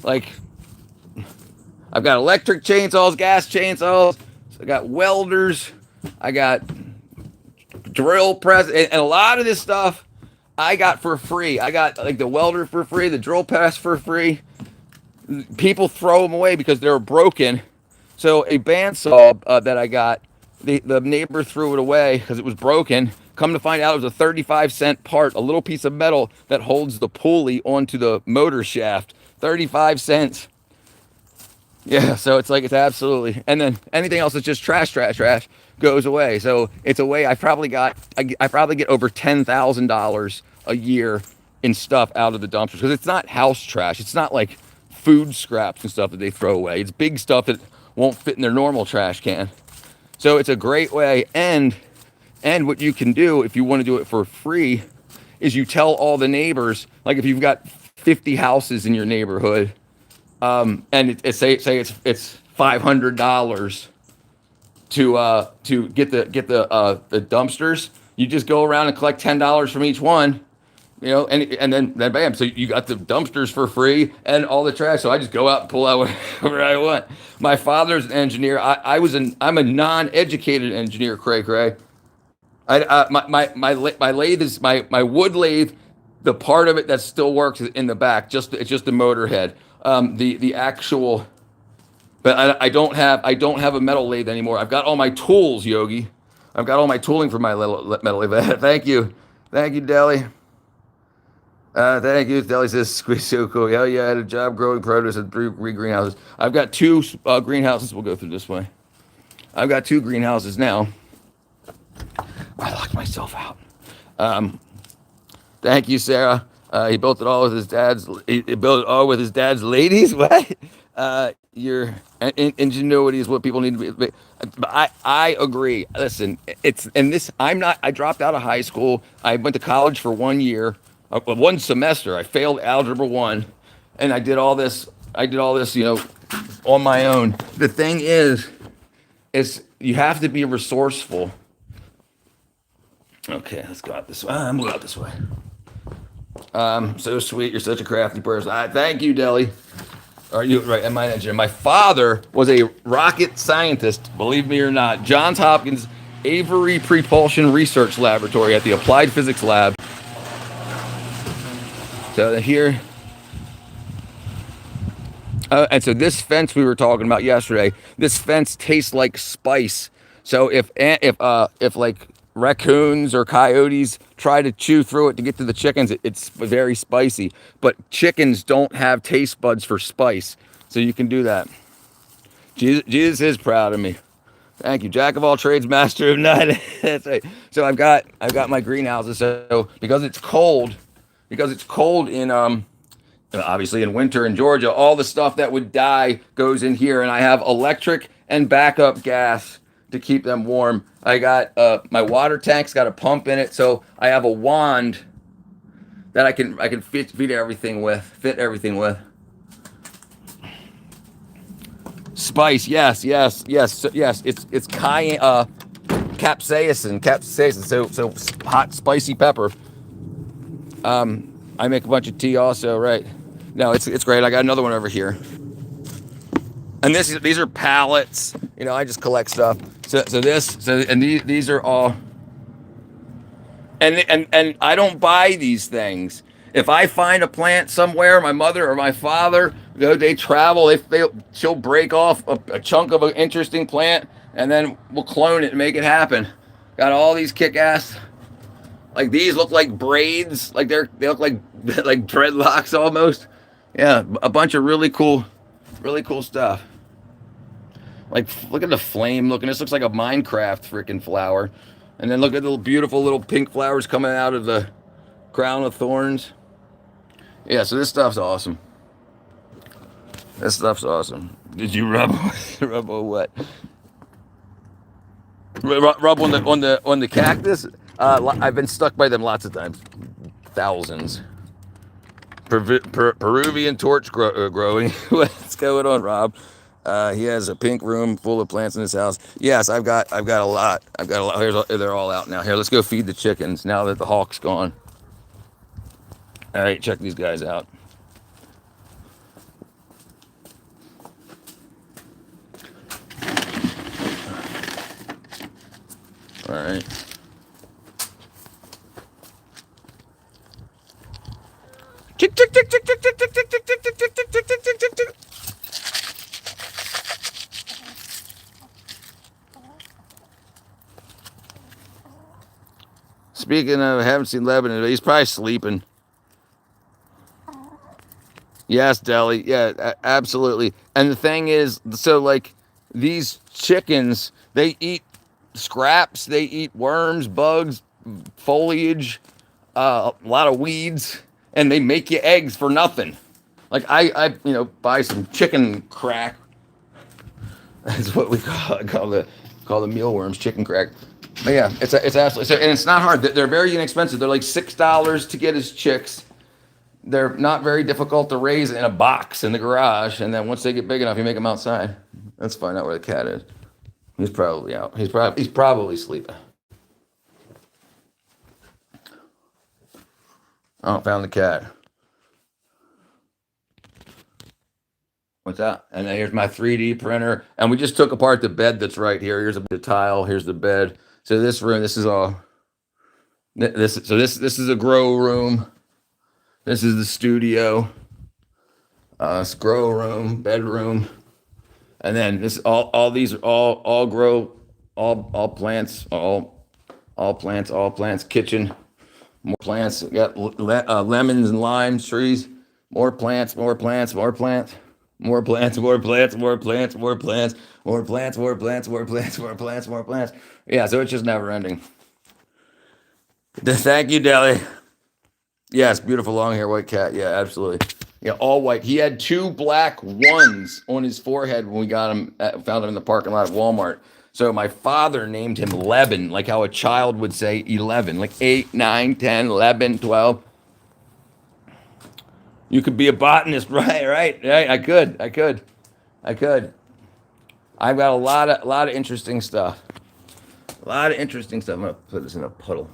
I've got electric chainsaws, gas chainsaws. I got welders. I got drill press, and a lot of this stuff I got for free. I got like the welder for free, the drill press for free. People throw them away because they're broken. So a bandsaw that I got, the neighbor threw it away because it was broken. Come to find out, it was a 35-cent part, a little piece of metal that holds the pulley onto the motor shaft. 35 cents. Yeah, so it's absolutely. And then anything else that's just trash goes away. So it's a way I probably get over $10,000 a year in stuff out of the dumpsters, because it's not house trash. It's not like food scraps and stuff that they throw away. It's big stuff that won't fit in their normal trash can. So it's a great way. And what you can do if you want to do it for free is you tell all the neighbors, like if you've got 50 houses in your neighborhood, and say it's $500 to get the dumpsters. You just go around and collect $10 from each one, and then bam, so you got the dumpsters for free and all the trash. So I just go out and pull out whatever I want. My father's an engineer. I'm a non-educated engineer, cray. My lathe is my wood lathe. The part of it that still works is in the back. It's just the motor head. The actual, but I don't have a metal lathe anymore. I've got all my tools, Yogi. I've got all my tooling for my metal lathe. Thank you, Deli. Thank you. Deli says, "Squeeze so cool." Yeah, I had a job growing produce at 3 greenhouses. I've got 2 greenhouses. We'll go through this way. I've got 2 greenhouses now. I locked myself out. Thank you, Sarah. He built it all with his dad's. He built it all with his dad's ladies. What? Your ingenuity is what people need to be. But I agree. Listen, I dropped out of high school. I went to college for 1 year, 1 semester. I failed algebra 1, and I did all this. On my own. The thing is you have to be resourceful. Okay, let's go out this way. I'm going out this way. So sweet. You're such a crafty person. Thank you, Deli. Are you right? Am I an engineer? My father was a rocket scientist, believe me or not. Johns Hopkins Avery Propulsion Research Laboratory at the Applied Physics Lab. So here. And so this fence we were talking about yesterday, this fence tastes like spice. So if like raccoons or coyotes try to chew through it to get to the chickens, it's very spicy. But chickens don't have taste buds for spice, so you can do that. Jesus is proud of me. Thank you, Jack of all trades, master of none. That's right. So I've got my greenhouses. So because it's cold in obviously in winter in Georgia, all the stuff that would die goes in here, and I have electric and backup gas to keep them warm. I got my water tank's got a pump in it, so I have a wand that I can fit everything with. Spice, yes. It's cayenne, capsaicin. So hot spicy pepper. I make a bunch of tea also, right? No, it's great. I got another one over here. And these are pallets. I just collect stuff. These are all. And I don't buy these things. If I find a plant somewhere, my mother or my father, they travel. She'll break off a chunk of an interesting plant, and then we'll clone it and make it happen. Got all these kick-ass. Like these look like braids. Like they look like dreadlocks almost. Yeah, a bunch of really cool stuff. Like, look at the flame looking. This looks like a Minecraft freaking flower. And then look at the beautiful little pink flowers coming out of the crown of thorns. Yeah, so this stuff's awesome. Did you rub on what? Rub on the cactus? I've been stuck by them lots of times. Thousands. Peruvian torch growing. What's going on, Rob? He has a pink room full of plants in his house. Yes, I've got a lot. They're all out now. Here, let's go feed the chickens now that the hawk's gone. All right, check these guys out. All right. Tick tick tick tick tick tick tick tick tick tick tick tick tick tick tick tick tick. Speaking of, I haven't seen Lebanon, but he's probably sleeping. Yes, Deli. Yeah, absolutely. And the thing is, so like these chickens, they eat scraps, they eat worms, bugs, foliage, a lot of weeds, and they make you eggs for nothing. Like I buy some chicken crack. That's what we call the mealworms, chicken crack. But yeah, it's absolutely so, and it's not hard. They're very inexpensive. They're like $6 to get as chicks. They're not very difficult to raise in a box in the garage, and then once they get big enough, you make them outside. Let's find out where the cat is. He's probably out. He's probably sleeping. Oh, found the cat. What's that? And then here's my 3D printer. And we just took apart the bed that's right here. Here's the tile. Here's the bed. So this room, this is all. This is a grow room. This is the studio. It's grow room, bedroom, and then this all these are all grow, all plants, all plants. Kitchen, more plants. We got lemons and lime trees. More plants. More plants. More plants. More plants, more plants, more plants, more plants, more plants, more plants, more plants, more plants, more plants. Yeah, so it's just never ending. Thank you, Deli. Yes, beautiful long hair white cat. Yeah, absolutely. Yeah, all white. He had 2 black ones on his forehead when we got him, found him in the parking lot of Walmart. So my father named him Leben, like how a child would say 11, like 8, 9, 10, 11, 12. You could be a botanist, right. I could. I've got a lot of interesting stuff. A lot of interesting stuff. I'm gonna put this in a puddle.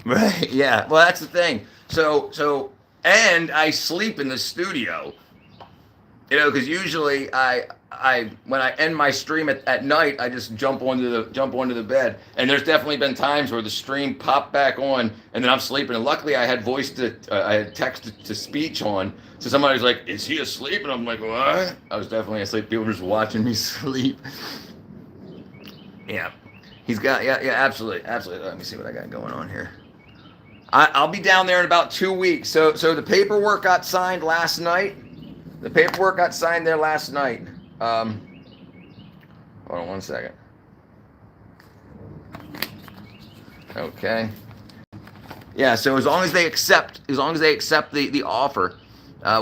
Right. Yeah. Well, that's the thing. So, and I sleep in the studio. Because usually I when I end my stream at night, I just jump onto the bed. And there's definitely been times where the stream popped back on, and then I'm sleeping. And luckily, I had I had text to speech on, so somebody's like, "Is he asleep?" And I'm like, "What?" I was definitely asleep. People were just watching me sleep. Yeah, he's got absolutely. Let me see what I got going on here. I'll be down there in about 2 weeks. So the paperwork got signed last night. The paperwork got signed there last night. Hold on 1 second. Okay. Yeah, so as long as they accept the offer,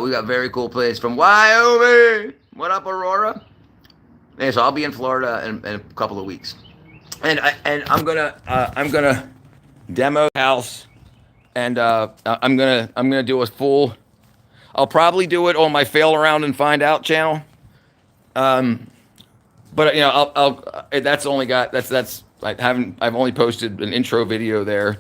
we got a very cool place from Wyoming. What up, Aurora? Yeah, so I'll be in Florida in a couple of weeks, and I'm gonna demo the house, and I'm gonna do a full. I'll probably do it on my Fail Around and Find Out channel. But I've only posted an intro video there.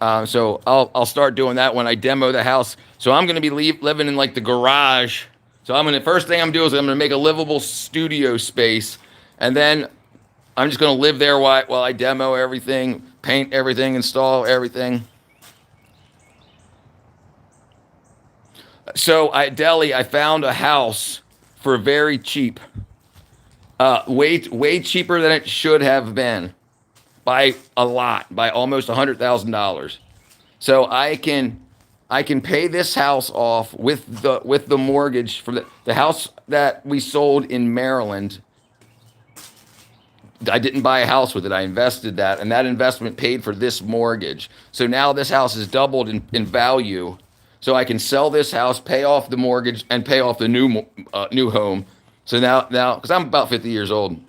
So I'll start doing that when I demo the house. So I'm going to be living in like the garage. So first thing I'm doing is I'm going to make a livable studio space, and then I'm just going to live there while I demo everything, paint everything, install everything. So at Delhi, I found a house for very cheap, way cheaper than it should have been, by a lot, by almost $100,000. So I can pay this house off with the mortgage for the house that we sold in Maryland. I didn't buy a house with it. I invested that, and that investment paid for this mortgage. So now this house is doubled in value. So I can sell this house, pay off the mortgage, and pay off the new home. So now, because I'm about 50 years old.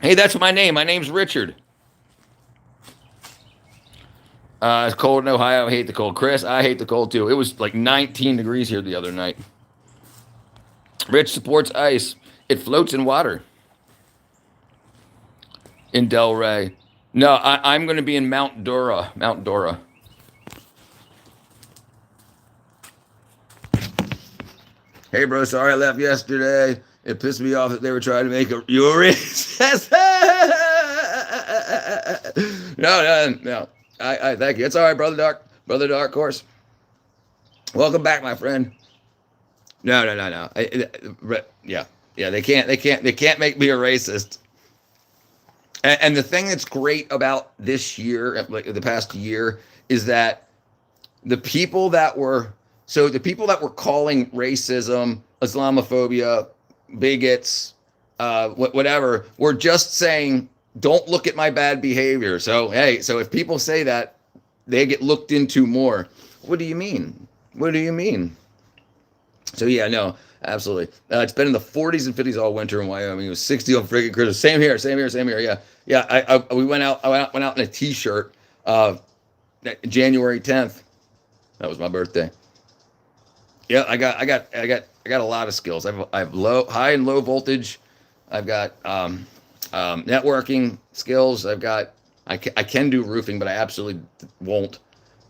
Hey, that's my name. My name's Richard. It's cold in Ohio. I hate the cold. Chris, I hate the cold too. It was like 19 degrees here the other night. Rich supports ice. It floats in water. In Delray. No, I'm going to be in Mount Dora. Mount Dora. Hey, bro, sorry I left yesterday. It pissed me off that they were trying to make you racist. No. I thank you. It's all right, Brother Dark Horse. Welcome back, my friend. No. Yeah. They can't make me a racist. And the thing that's great about this year, like the past year, is that the people that were calling racism, Islamophobia, bigots, whatever, were just saying, don't look at my bad behavior. So, hey, so if people say that, they get looked into more. What do you mean? What do you mean? So yeah, no, absolutely. It's been in the 40s and 50s all winter in Wyoming. It was 60 on freaking Christmas. Same here, same here, same here. Yeah, yeah. We went out. Went out in a t-shirt. January 10th. That was my birthday. Yeah, I got a lot of skills. I have high and low voltage. I've got networking skills. I can do roofing, but I absolutely won't.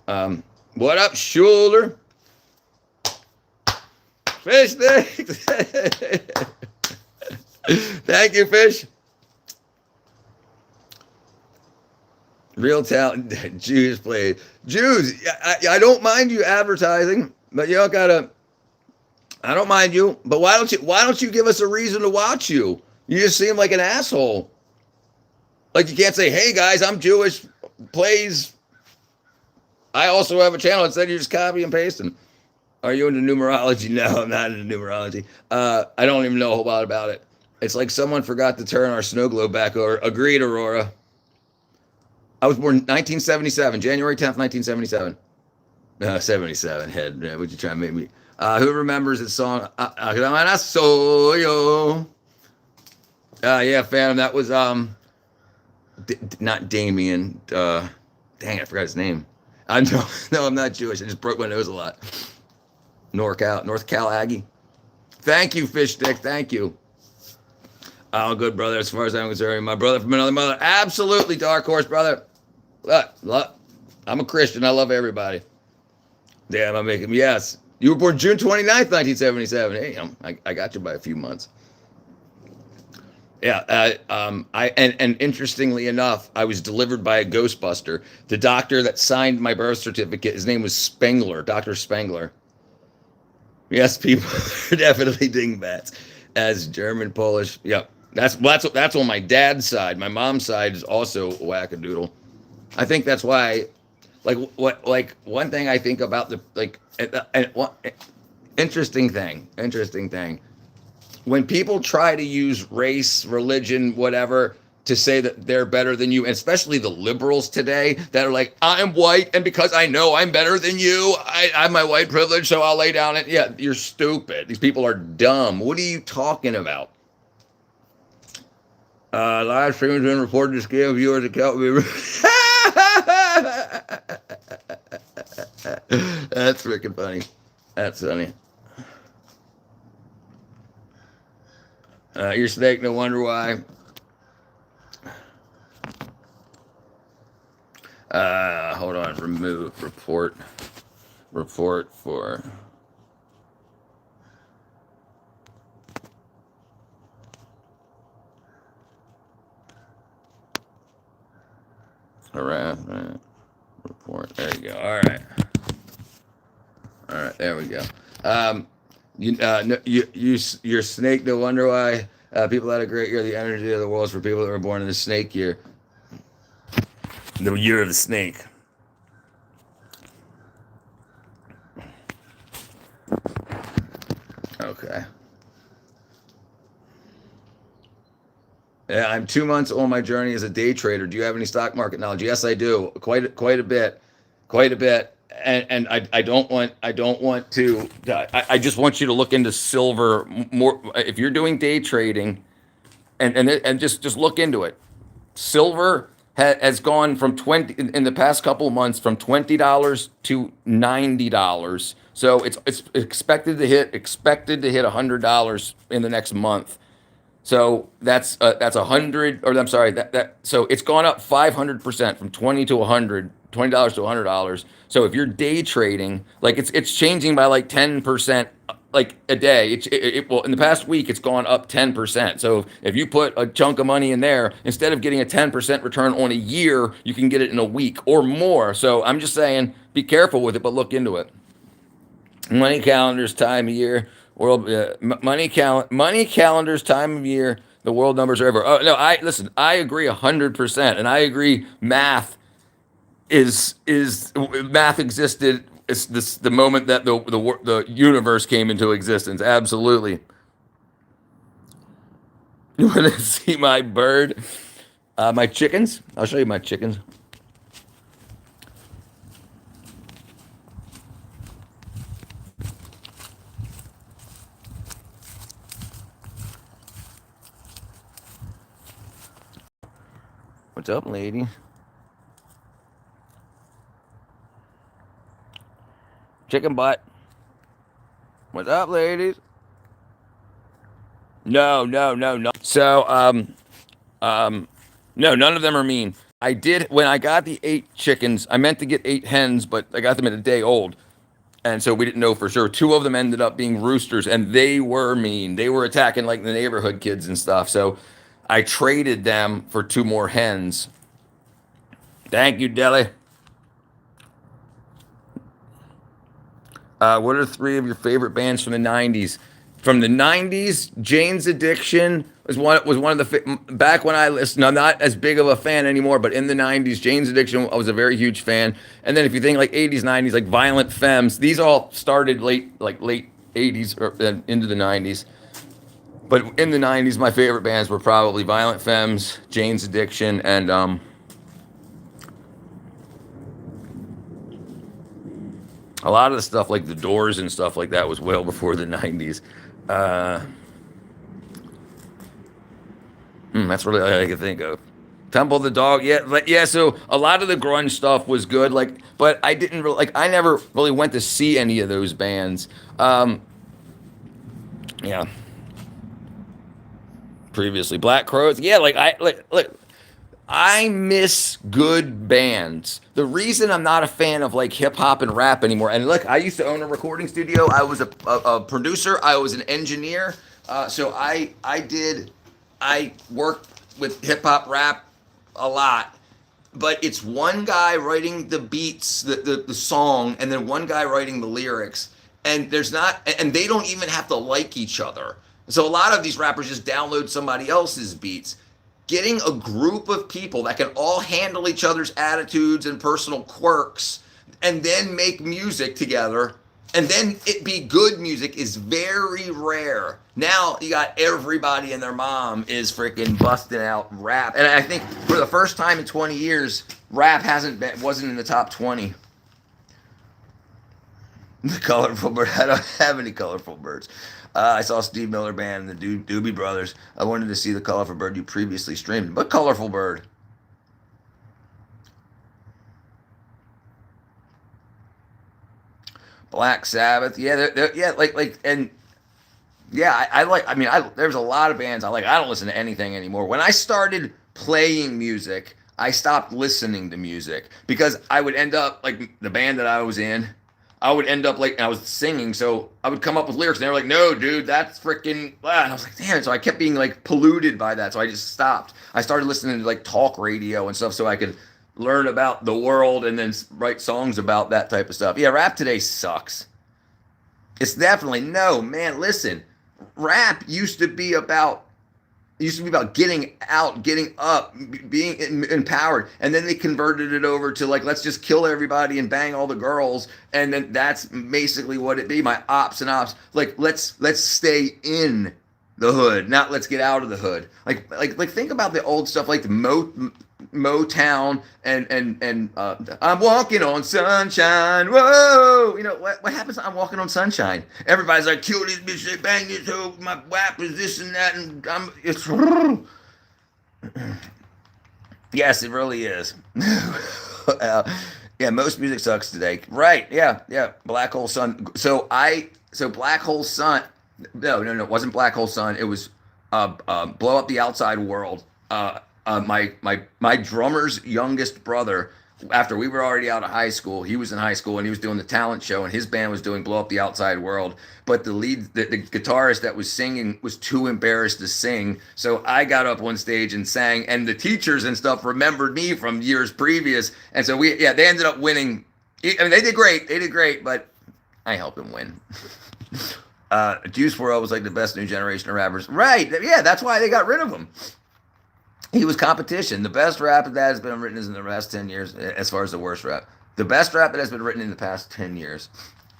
What up, Schuler? Fish, thanks. Thank you, Fish. Real talent, Jews played. Jews, I don't mind you advertising, but you don't gotta. I don't mind you, but why don't you give us a reason to watch you? You just seem like an asshole. Like you can't say, "Hey guys, I'm Jewish." Plays. I also have a channel. Instead, you're just copy and pasting. Are you into numerology? No, I'm not into numerology. I don't even know a whole lot about it. It's like someone forgot to turn our snow globe back over. Agreed, Aurora. I was born 1977, January 10th, 1977. 77, head. Would you try and make me? Who remembers the song? Soyo. Yeah, fam. That was not Damien. Dang, I forgot his name. No, I'm not Jewish. I just broke my nose a lot. North Cal Aggie. Thank you, Fish Stick. Thank you. Oh, good brother. As far as I'm concerned, my brother from another mother. Absolutely, Dark Horse brother. Look, I'm a Christian. I love everybody. Damn, I'm making. Yes, you were born June 29th, 1977. Hey, I got you by a few months. Yeah, and interestingly enough, I was delivered by a Ghostbuster. The doctor that signed my birth certificate, his name was Spengler, Dr. Spengler. Yes, people are definitely dingbats. As German, Polish, yep. That's on my dad's side. My mom's side is also wackadoodle. I think that's why, one thing I think about interesting thing. When people try to use race, religion, whatever, to say that they're better than you, and especially the liberals today that are like, I'm white, and because I know I'm better than you, I have my white privilege, so I'll lay down it. Yeah, you're stupid. These people are dumb. What are you talking about? Live stream has been reported to scale viewers account. That's freaking funny. That's funny. Your snake, no wonder why. Hold on. Remove report for. Harassment report. There you go. All right. There we go. Your snake. No wonder why people had a great year. The energy of the world is for people that were born in the snake year. The year of the snake. Okay. Yeah, I'm 2 months on my journey as a day trader. Do you have any stock market knowledge? Yes, I do. Quite a bit. And I don't want to. I just want you to look into silver more. If you're doing day trading, and just look into it. Silver has gone from in the past couple of months from $20 to $90. So it's expected to hit $100 in the next month. So that's 100, or I'm sorry, so it's gone up 500% from 20 to 100, $20 to $100. So if you're day trading, like it's changing by like 10%, like a day. Well, in the past week, it's gone up 10%. So if you put a chunk of money in there, instead of getting a 10% return on a year, you can get it in a week or more. So I'm just saying, be careful with it, but look into it. Money calendars, time of year. World money calendars, time of year, the world numbers are ever. Oh no, I agree 100%, and I agree math math existed. It's the moment that the universe came into existence. Absolutely. You want to see my bird? My chickens? I'll show you my chickens. What's up, lady? Chicken butt. What's up, ladies? No. So, no, none of them are mean. I did, when I got the 8 chickens, I meant to get 8 hens, but I got them at a day old. And so we didn't know for sure. 2 of them ended up being roosters, and they were mean. They were attacking like the neighborhood kids and stuff. So I traded them for 2 more hens. Thank you, Deli. What are 3 of your favorite bands from the 90s? From the 90s, Jane's Addiction was one of the back when I listened. I'm not as big of a fan anymore, but in the 90s, Jane's Addiction, I was a very huge fan. And then if you think like 80s, 90s, like Violent Femmes, these all started late 80s or into the 90s. But in the 90s, my favorite bands were probably Violent Femmes, Jane's Addiction, and a lot of the stuff like the Doors and stuff like that was well before the 90s. That's really all I can think of. Temple the Dog, yeah. So a lot of the grunge stuff was good, like, but I didn't really like. I never really went to see any of those bands. Yeah. Previously, Black Crowes, yeah. I miss good bands. The reason I'm not a fan of like hip hop and rap anymore, and look, I used to own a recording studio. I was a producer. I was an engineer. So I worked with hip hop rap a lot. But it's one guy writing the beats, the song, and then one guy writing the lyrics. And they don't even have to like each other. So a lot of these rappers just download somebody else's beats. Getting a group of people that can all handle each other's attitudes and personal quirks and then make music together and then it be good music is very rare. Now you got everybody and their mom is freaking busting out rap. And I think for the first time in 20 years, rap wasn't in the top 20. The Colorful Bird. I don't have any Colorful Birds. I saw Steve Miller Band and the Doobie Brothers. I wanted to see the Colorful Bird you previously streamed. But Colorful Bird? Black Sabbath. Yeah, there's a lot of bands I like. I don't listen to anything anymore. When I started playing music, I stopped listening to music because I would end up like the band that I was in. I would end up like I was singing, so I would come up with lyrics, and they were like, "No, dude, that's freaking." And I was like, "Damn!" So I kept being like polluted by that, so I just stopped. I started listening to like talk radio and stuff, so I could learn about the world and then write songs about that type of stuff. Yeah, rap today sucks. It's definitely man. Listen, rap used to be about getting out, getting up, being empowered. And then they converted it over to like, let's just kill everybody and bang all the girls. And then that's basically what it be. My ops. Like, let's stay in the hood, not let's get out of the hood. Like think about the old stuff like the Motown and I'm walking on sunshine. Whoa, you know what happens? I'm walking on sunshine. Everybody's like, kill this bitch, they bang this hoe, my WAP is this and that, and it's yes, it really is. Yeah, most music sucks today. Right? Yeah. Black Hole Sun. So Black Hole Sun. No, it wasn't Black Hole Sun. It was Blow Up the Outside World. My drummer's youngest brother, after we were already out of high school, he was in high school and he was doing the talent show and his band was doing Blow Up the Outside World. But the guitarist that was singing was too embarrassed to sing. So I got up on stage and sang, and the teachers and stuff remembered me from years previous. And so they ended up winning. I mean, they did great, but I helped them win. Juice WRLD was like the best new generation of rappers. Right. Yeah, that's why they got rid of him. He was competition. The best rap that has been written is in the last 10 years, as far as the worst rap. The best rap that has been written in the past 10 years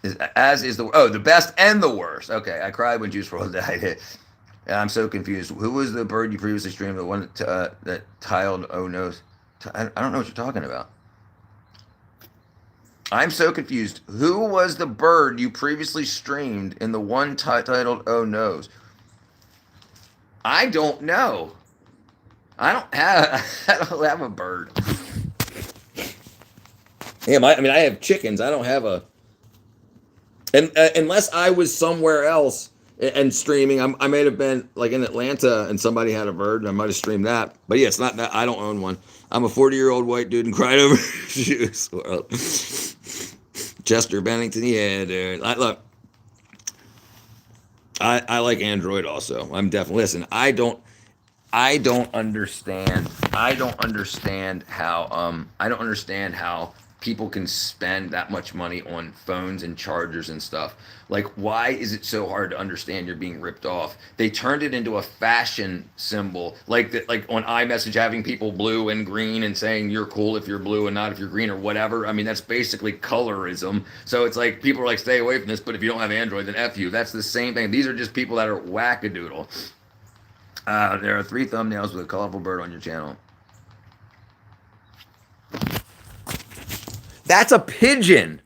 the best and the worst. Okay, I cried when Juice WRLD died. I'm so confused. Who was the bird you previously streamed? The one that tiled Oh No's? I don't know what you're talking about. I'm so confused. Who was the bird you previously streamed in the one titled Oh No's? I don't know. I don't have a bird. Yeah, I mean, I have chickens. I don't have a. And unless I was somewhere else and streaming, I might have been like in Atlanta and somebody had a bird and I might have streamed that. But yeah, it's not that. I don't own one. I'm a 40-year-old white dude and cried over shoes. World. Chester Bennington, yeah, dude. Look, I like Android also. I'm definitely listen. I don't understand. I don't understand how people can spend that much money on phones and chargers and stuff. Like, why is it so hard to understand you're being ripped off? They turned it into a fashion symbol, like that, like on iMessage having people blue and green and saying you're cool if you're blue and not if you're green or whatever. I mean, that's basically colorism. So it's like people are like, stay away from this, but if you don't have Android, then F you. That's the same thing. These are just people that are wackadoodle. There are 3 thumbnails with a colorful bird on your channel. That's a pigeon.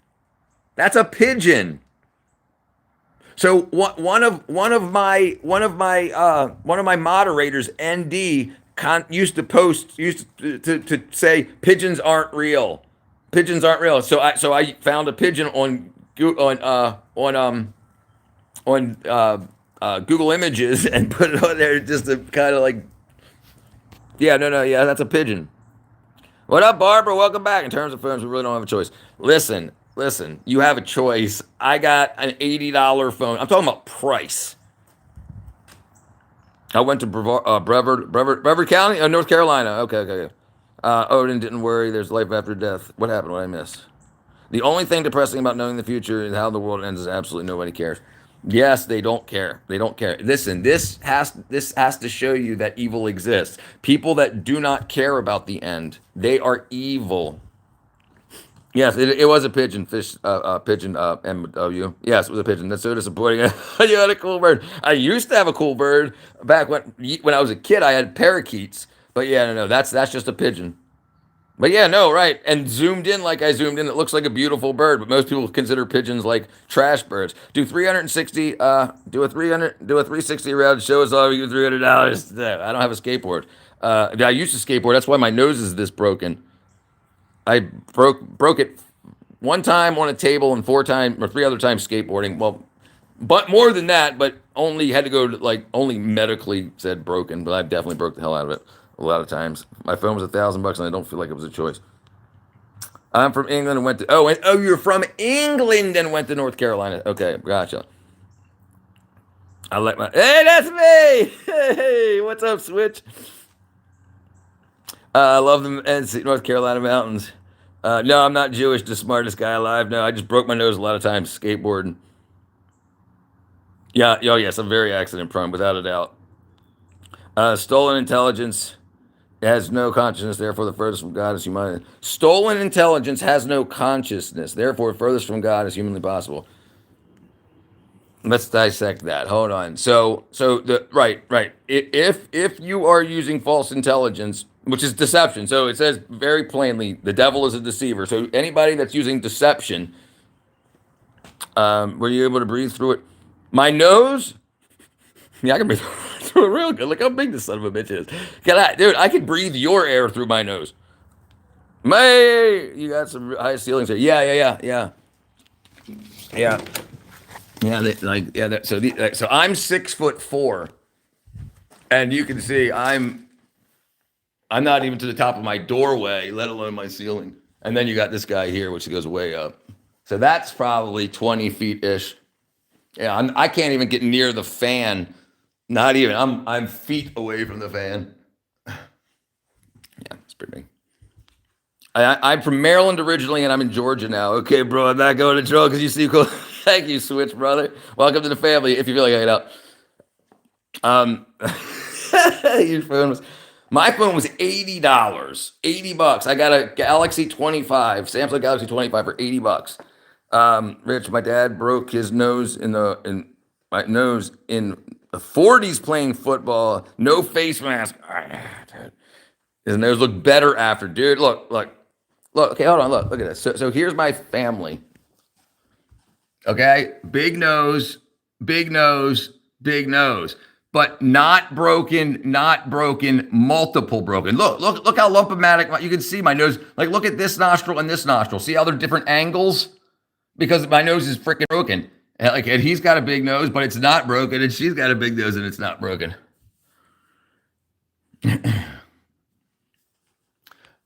That's a pigeon. So one of my moderators, ND, used to say pigeons aren't real. Pigeons aren't real. So I found a pigeon on Google Images and put it on there just to kind of like, yeah, yeah, that's a pigeon. What up, Barbara? Welcome back. In terms of phones, we really don't have a choice. Listen, you have a choice. I got an $80 phone. I'm talking about price. I went to Brevard County, North Carolina. Okay. Odin, didn't worry. There's life after death. What happened? What did I miss? The only thing depressing about knowing the future and how the world ends is absolutely nobody cares. Yes, they don't care. They don't care. Listen, this has to show you that evil exists. People that do not care about the end, they are evil. Yes, it was a pigeon, pigeon, MW. Yes, it was a pigeon. That's so disappointing. You had a cool bird. I used to have a cool bird back when I was a kid. I had parakeets, but yeah, no, that's just a pigeon. But yeah, no, right. And zoomed in like I zoomed in, it looks like a beautiful bird, but most people consider pigeons like trash birds. Do 360, do a 360 around, show us all, you $300. I don't have a skateboard. I used to skateboard. That's why my nose is this broken. I broke it one time on a table and 3 other times skateboarding. Well, but more than that, but only had to go to like only medically said broken, but I definitely broke the hell out of it. A lot of times, my phone was $1,000, and I don't feel like it was a choice. I'm from England and went to you're from England and went to North Carolina. Okay, gotcha. I like hey, that's me. Hey, what's up, Switch? I love them and North Carolina mountains. No, I'm not Jewish. The smartest guy alive. No, I just broke my nose a lot of times skateboarding. Yeah, yes, I'm very accident prone, without a doubt. Stolen intelligence has no consciousness, therefore the furthest from God is humanity. Stolen intelligence has no consciousness, therefore furthest from God is humanly possible. Let's dissect that. Hold on. So the right. If you are using false intelligence, which is deception, so it says very plainly, the devil is a deceiver. So anybody that's using deception, were you able to breathe through it? My nose? Yeah, I can breathe through it real good. Look how big this son of a bitch is. Dude, I can breathe your air through my nose. You got some high ceilings here. Yeah. So I'm 6'4", and you can see I'm not even to the top of my doorway, let alone my ceiling. And then you got this guy here, which goes way up. So that's probably 20 feet ish. Yeah, I can't even get near the fan. Not even. I'm feet away from the fan. Yeah, it's pretty big. I'm from Maryland originally, and I'm in Georgia now. Okay, bro, I'm not going to troll because you see cool. Thank you, Switch, brother. Welcome to the family. If you feel like hanging out. My phone was $80. $80. I got a Galaxy 25, Samsung Galaxy 25 for $80. Rich, my dad broke his nose in the 40s playing football. No face mask. Dude. His nose looked better after. Dude, look. Okay, hold on. Look at this. So here's my family. Okay, big nose, big nose, big nose. but not broken, multiple broken. Look how lumpomatic. You can see my nose. Like, look at this nostril and this nostril. See how they're different angles? Because my nose is freaking broken. And he's got a big nose, but it's not broken, and she's got a big nose and it's not broken.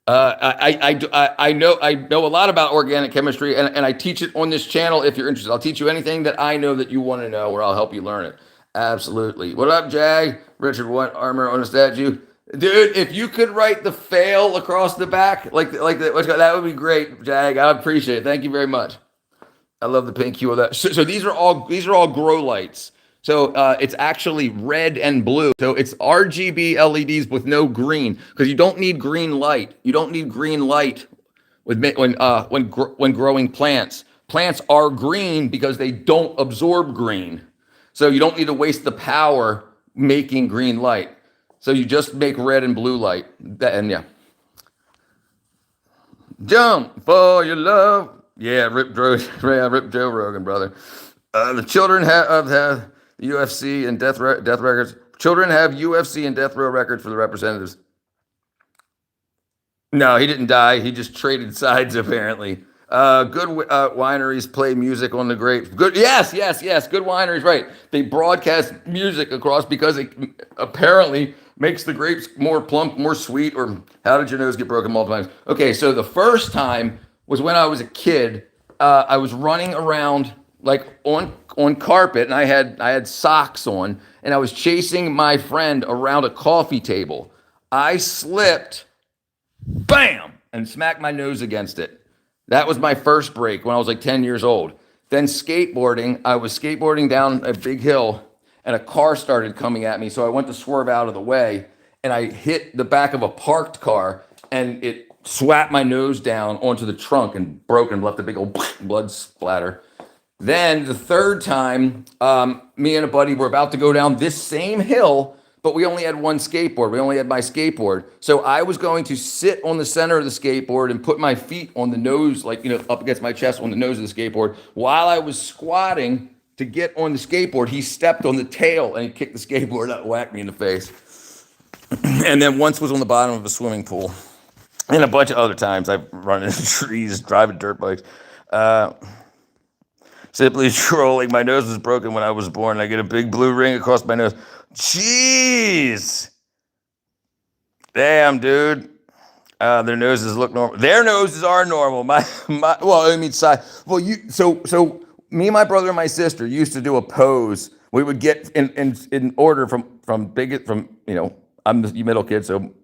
I know a lot about organic chemistry, and I teach it on this channel. If you're interested, I'll teach you anything that I know that you want to know, or I'll help you learn it. Absolutely. What up, Jag? Richard, what armor on a statue? Dude, if you could write the fail across the back, like that would be great, Jag. I appreciate it. Thank you very much. I love the pink hue of that. So these are all grow lights. So it's actually red and blue. So it's RGB LEDs with no green, because you don't need green light. You don't need green light when growing plants. Plants are green because they don't absorb green. So you don't need to waste the power making green light. So you just make red and blue light. And yeah. Jump for your love. Yeah, Rip Joe Rogan, brother. The children have the UFC and death records. Children have UFC and death row records for the representatives. No, he didn't die. He just traded sides, apparently. Good wineries play music on the grapes. Good, yes. Good wineries, right? They broadcast music across because it apparently makes the grapes more plump, more sweet. Or how did your nose get broken multiple times? Okay, so the first time was when I was a kid. I was running around like on carpet, and I had socks on, and I was chasing my friend around a coffee table. I slipped, bam, and smacked my nose against it. That was my first break when I was like 10 years old. Then skateboarding, I was skateboarding down a big hill, and a car started coming at me, so I went to swerve out of the way, and I hit the back of a parked car, and it swapped my nose down onto the trunk and broke and left a big old blood splatter. Then the third time, me and a buddy were about to go down this same hill, but we only had one skateboard. We only had my skateboard. So I was going to sit on the center of the skateboard and put my feet on the nose, like, up against my chest on the nose of the skateboard. While I was squatting to get on the skateboard, he stepped on the tail and he kicked the skateboard up and whacked me in the face. And then once was on the bottom of a swimming pool. And a bunch of other times I've run into trees, driving dirt bikes. Simply trolling. My nose was broken when I was born. I get a big blue ring across my nose. Jeez. Damn, dude. Their noses look normal. Their noses are normal. So me and my brother and my sister used to do a pose. We would get in order from I'm the middle kid, so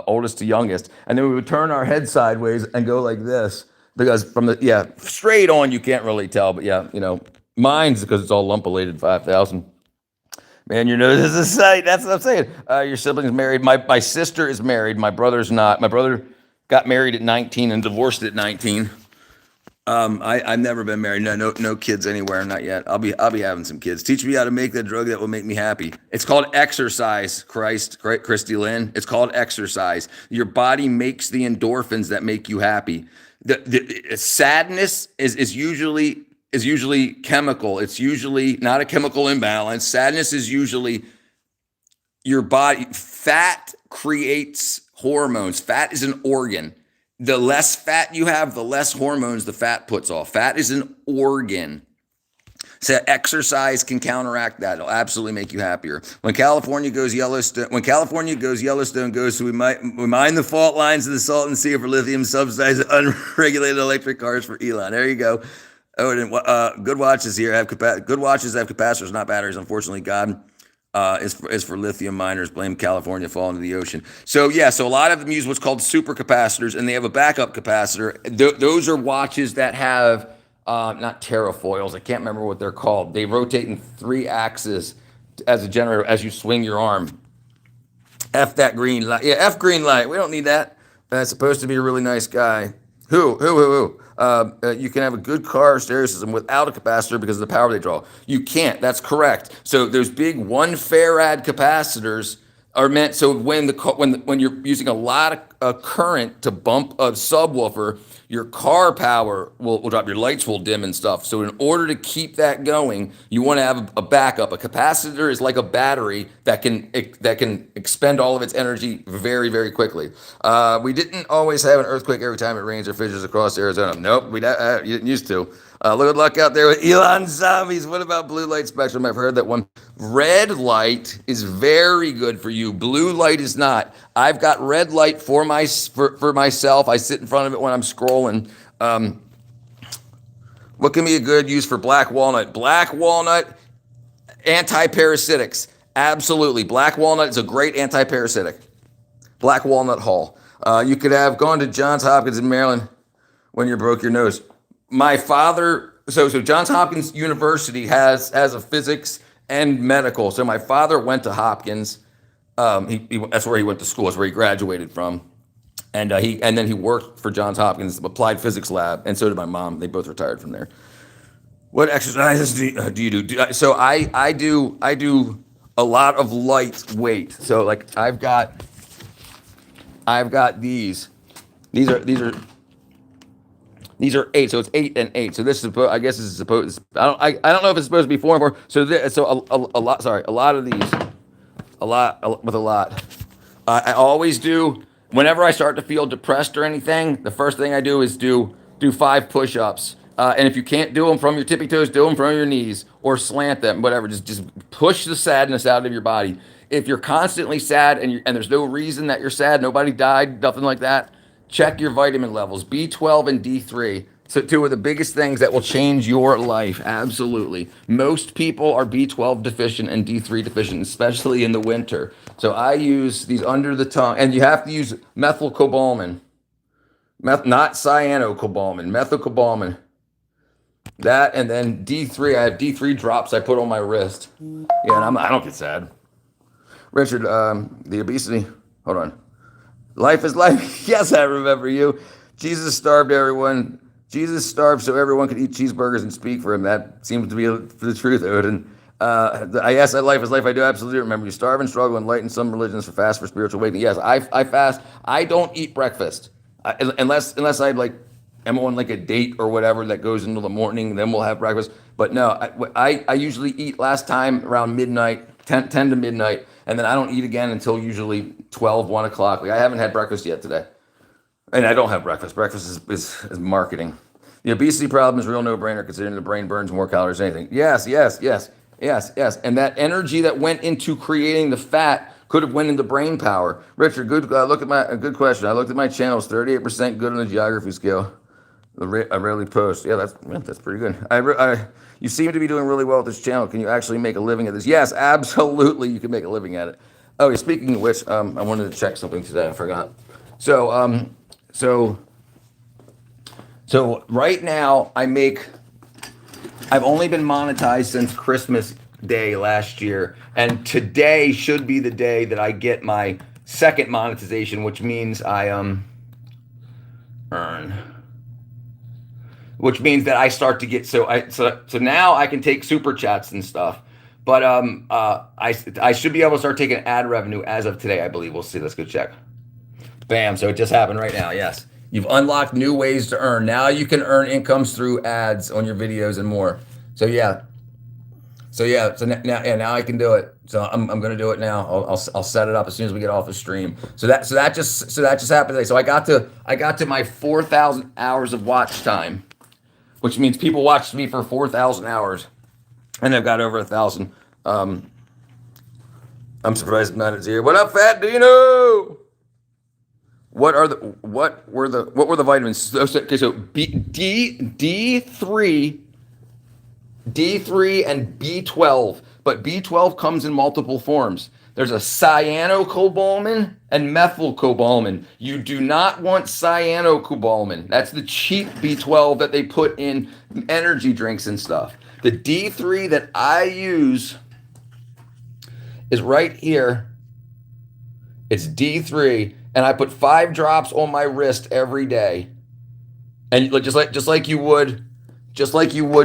oldest to youngest, and then we would turn our head sideways and go like this, because from the straight on you can't really tell, but mine's because it's all lumpulated 5,000. Man, your nose is a sight. That's what I'm saying. Your sibling's married. My sister is married. My brother's not. My brother got married at 19 and divorced at 19. I've never been married. No kids anywhere. Not yet. I'll be having some kids. Teach me how to make the drug that will make me happy. It's called exercise. Christy Lynn. It's called exercise. Your body makes the endorphins that make you happy. The sadness is usually chemical. It's usually not a chemical imbalance. Sadness is usually your body. Fat creates hormones. Fat is an organ. The less fat you have, the less hormones the fat puts off. Fat is an organ. So exercise can counteract that. It'll absolutely make you happier. When California goes Yellowstone goes, so we mine the fault lines of the Salton Sea for lithium, subsidize unregulated electric cars for Elon. There you go. Oh, good watches here. Good watches have capacitors, not batteries. Unfortunately, God is for lithium miners. Blame California falling into the ocean. So a lot of them use what's called supercapacitors, and they have a backup capacitor. Those are watches that have not terafoils. I can't remember what they're called. They rotate in 3 axes as a generator as you swing your arm. F that green light. Yeah, F green light. We don't need that. That's supposed to be a really nice guy. Who? You can have a good car stereo system without a capacitor because of the power they draw. You can't. That's correct. So those big 1 farad capacitors, are meant so when you're using a lot of current to bump a subwoofer, your car power will drop, your lights will dim and stuff. So in order to keep that going, you want to have a backup. A capacitor is like a battery that can expend all of its energy very, very quickly. We didn't always have an earthquake every time it rains or fissures across Arizona. Nope, you didn't used to. Good luck out there with Elon Zombies. What about blue light spectrum? I've heard that one. Red light is very good for you. Blue light is not. I've got red light for myself. I sit in front of it when I'm scrolling. What can be a good use for black walnut? Black walnut, anti-parasitics. Absolutely. Black walnut is a great anti-parasitic. Black Walnut Hall. You could have gone to Johns Hopkins in Maryland when you broke your nose. My father, so Johns Hopkins University has a physics and medical. So my father went to Hopkins. That's where he went to school. That's where he graduated from. And then he worked for Johns Hopkins Applied Physics Lab, and so did my mom. They both retired from there. What exercises do you do? So I do a lot of light weight. So like I've got these. These are 8, so it's 8 and 8. So this is, I guess, this is supposed. I don't know if it's supposed to be 4 and 4. So a lot. Sorry, a lot of these, a lot. I always do whenever I start to feel depressed or anything. The first thing I do is do 5 push-ups. And if you can't do them from your tippy toes, do them from your knees or slant them, whatever. Just push the sadness out of your body. If you're constantly sad and there's no reason that you're sad, nobody died, nothing like that. Check your vitamin levels, B12 and D3. So 2 of the biggest things that will change your life, absolutely. Most people are B12 deficient and D3 deficient, especially in the winter. So I use these under the tongue, and you have to use methylcobalamin, not cyanocobalamin, methylcobalamin. That, and then D3, I have D3 drops I put on my wrist. Yeah, and I don't get sad. Richard, the obesity, hold on. Life is life. Yes, I remember you. Jesus starved everyone. Jesus starved so everyone could eat cheeseburgers and speak for him. That seems to be the truth, Odin. Yes, life is life. I do absolutely remember you. Starve and struggle and lighten some religions for fast for spiritual awakening. Yes, I fast. I don't eat breakfast unless I like am on like a date or whatever that goes into the morning. Then we'll have breakfast. But no, I usually eat last time around midnight, 10 to midnight. And then I don't eat again until usually 12, 1 o'clock. Like I haven't had breakfast yet today. And I don't have breakfast. Breakfast is marketing. The obesity problem is a real no-brainer considering the brain burns more calories than anything. Yes. And that energy that went into creating the fat could have went into brain power. Richard, good question. I looked at my channels, 38% good on the geography scale. I rarely post. Yeah, that's pretty good. You seem to be doing really well with this channel. Can you actually make a living at this? Yes, absolutely. You can make a living at it. Oh, yeah, speaking of which, I wanted to check something today. I forgot. So right now I've only been monetized since Christmas Day last year, and today should be the day that I get my second monetization, which means I earn. Which means that I start to get so now I can take super chats and stuff, but I should be able to start taking ad revenue as of today, I believe. We'll see. Let's go check. Bam! So it just happened right now. Yes, you've unlocked new ways to earn. Now you can earn incomes through ads on your videos and more. So now I can do it. So I'm gonna do it now. I'll set it up as soon as we get off the stream. So that just happened today. So I got to my 4,000 hours of watch time, which means people watched me for 4,000 hours, and I've got over 1,000. I'm surprised not at 0. What up, Fat Dino? What were the vitamins? Okay, so D3 and B12, but B12 comes in multiple forms. There's a cyanocobalamin and methylcobalamin. You do not want cyanocobalamin. That's the cheap B12 that they put in energy drinks and stuff. The D3 that I use is right here. It's D3, and I put 5 drops on my wrist every day, and just like you would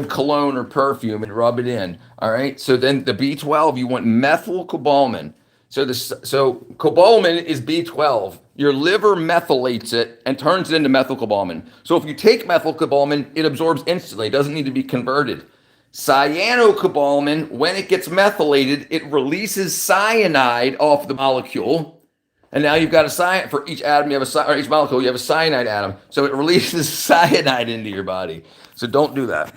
cologne or perfume, and rub it in. All right. So then the B12, you want methylcobalamin. So cobalamin is B12. Your liver methylates it and turns it into methylcobalamin. So if you take methylcobalamin, it absorbs instantly. It doesn't need to be converted. Cyanocobalamin, when it gets methylated, it releases cyanide off the molecule. And now you've got a cyanide for each atom, or each molecule, you have a cyanide atom. So it releases cyanide into your body. So don't do that.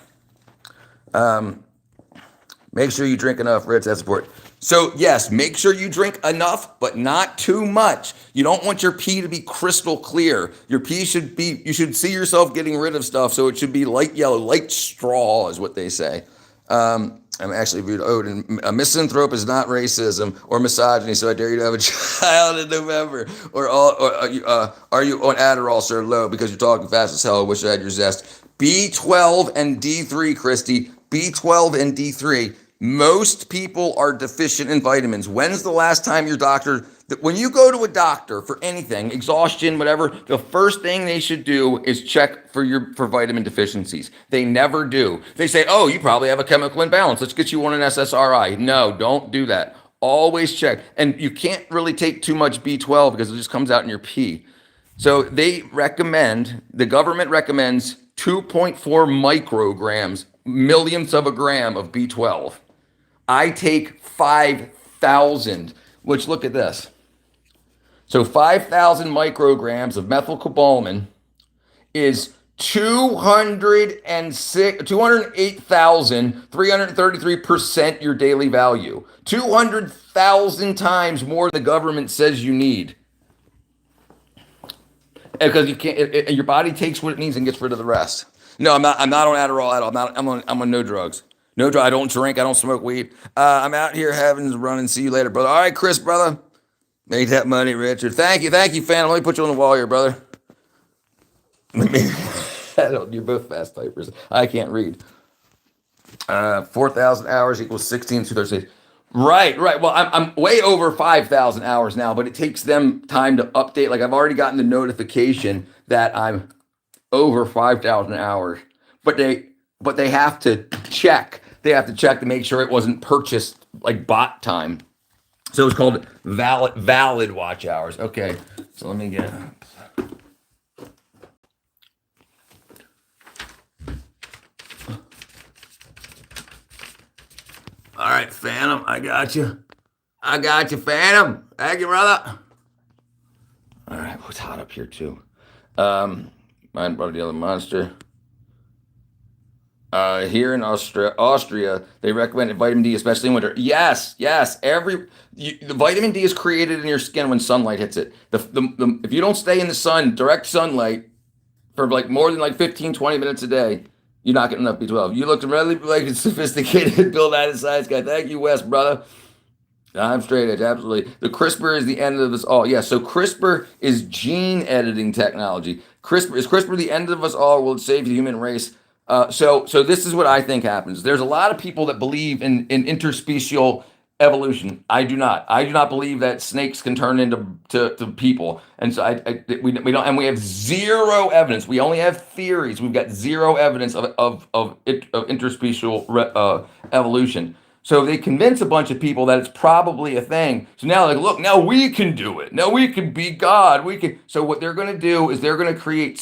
Make sure you drink enough, Rich. That's important. So yes, make sure you drink enough, but not too much. You don't want your pee to be crystal clear. Your pee should be, you should see yourself getting rid of stuff. So it should be light yellow, light straw is what they say. I'm actually viewed Odin. A misanthrope is not racism or misogyny. So I dare you to have a child in November. Or are you on Adderall, sir? Low because you're talking fast as hell. I wish I had your zest. B12 and D3, Christy. B12 and D3. Most people are deficient in vitamins. When's the last time your doctor, when you go to a doctor for anything, exhaustion, whatever, the first thing they should do is check for vitamin deficiencies. They never do. They say, oh, you probably have a chemical imbalance. Let's get you on an SSRI. No, don't do that. Always check. And you can't really take too much B12 because it just comes out in your pee. So the government recommends 2.4 micrograms, millionths of a gram of B12. I take 5,000, which look at this. So 5,000 micrograms of methylcobalamin is 208,333% your daily value. 200,000 times more the government says you need. Because you can't, your body takes what it needs and gets rid of the rest. No, I'm not on Adderall at all. I'm on no drugs. No drugs. I don't drink. I don't smoke weed. I'm out here having run and see you later, brother. All right, Chris, brother. Make that money, Richard. Thank you, Phantom. Let me put you on the wall here, brother. You're both fast typers. I can't read. 4,000 hours equals 16 to 36. Right. Well, I'm way over 5,000 hours now, but it takes them time to update. Like I've already gotten the notification that I'm over 5,000 hours, but they have to check. They have to check to make sure it wasn't purchased like bot time. So it's called valid watch hours. Okay. So let me get. All right, Phantom, I got you, Phantom. Thank you, brother. All right, it's hot up here too. Mine brought the other monster. Here in Austria, they recommend vitamin D, especially in winter. Yes. The vitamin D is created in your skin when sunlight hits it. If you don't stay in the sun, direct sunlight, for like more than like 15, 20 minutes a day, you're not getting enough B12. You look really like a sophisticated build out of science guy. Thank you, Wes, brother. I'm straight edge, absolutely. The CRISPR is the end of us all. Yeah, so CRISPR is gene editing technology. Is CRISPR the end of us all? Will it save the human race? So this is what I think happens. There's a lot of people that believe in interspecial evolution. I do not. I do not believe that snakes can turn into people. And so we don't. And we have zero evidence. We only have theories. We've got zero evidence of interspecial evolution. So they convince a bunch of people that it's probably a thing. So now like, look, now we can do it. Now we can be God. We can. So what they're going to do is they're going to create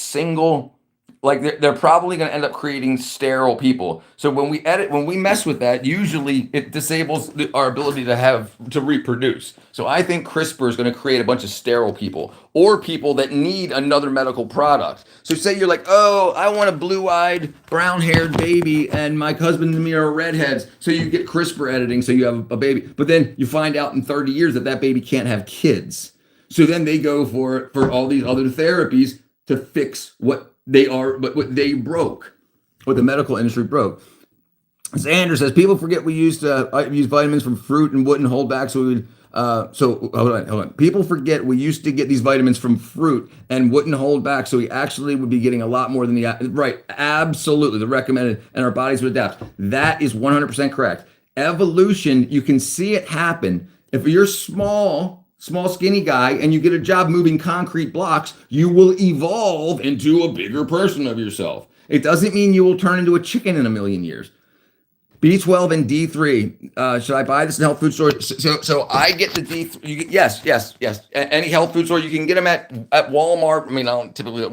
they're probably going to end up creating sterile people. So when we mess with that, usually it disables our ability to reproduce. So I think CRISPR is going to create a bunch of sterile people or people that need another medical product. So say you're like, oh, I want a blue-eyed, brown-haired baby and my husband and me are redheads. So you get CRISPR editing so you have a baby. But then you find out in 30 years that baby can't have kids. So then they go for all these other therapies to fix what they broke, what the medical industry broke. Xander says people forget we used to use vitamins from fruit and wouldn't hold back. So we would. So hold on. People forget we used to get these vitamins from fruit and wouldn't hold back. So we actually would be getting a lot more than right. Absolutely, the recommended, and our bodies would adapt. That is 100% correct. Evolution, you can see it happen. If you're small, skinny guy, and you get a job moving concrete blocks, you will evolve into a bigger person of yourself. It doesn't mean you will turn into a chicken in a million years. B12 and D3. Should I buy this in health food stores? So I get the D3. You get, yes. Any health food store, you can get them at Walmart. I mean, I don't typically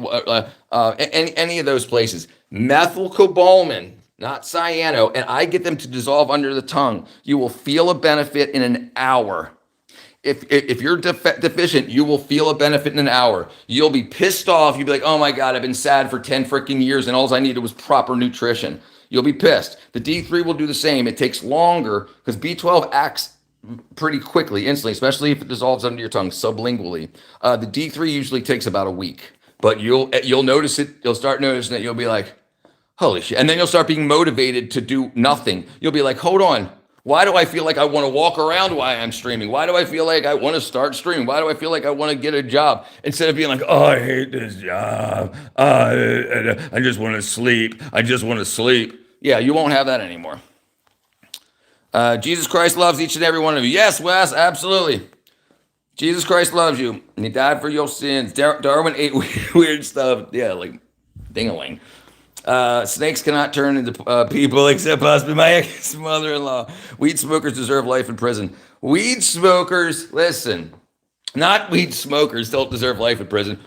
any of those places. Methylcobalamin, not cyano, and I get them to dissolve under the tongue. You will feel a benefit in an hour. If you're deficient, you will feel a benefit in an hour. You'll be pissed off. You'll be like, oh my God, I've been sad for 10 freaking years and all I needed was proper nutrition. You'll be pissed. The D3 will do the same. It takes longer because B12 acts pretty quickly, instantly, especially if it dissolves under your tongue sublingually. The D3 usually takes about a week, but you'll notice it. You'll start noticing it. You'll be like, holy shit. And then you'll start being motivated to do nothing. You'll be like, hold on. Why do I feel like I want to walk around while I'm streaming? Why do I feel like I want to start streaming? Why do I feel like I want to get a job? Instead of being like, oh, I hate this job. I just want to sleep. I just want to sleep. Yeah, you won't have that anymore. Jesus Christ loves each and every one of you. Yes, Wes, absolutely. Jesus Christ loves you. And he died for your sins. Darwin ate weird stuff. Yeah, like ding-a-ling. Snakes cannot turn into people except possibly my ex-mother-in-law. Weed smokers deserve life in prison. Weed smokers, listen, not weed smokers don't deserve life in prison,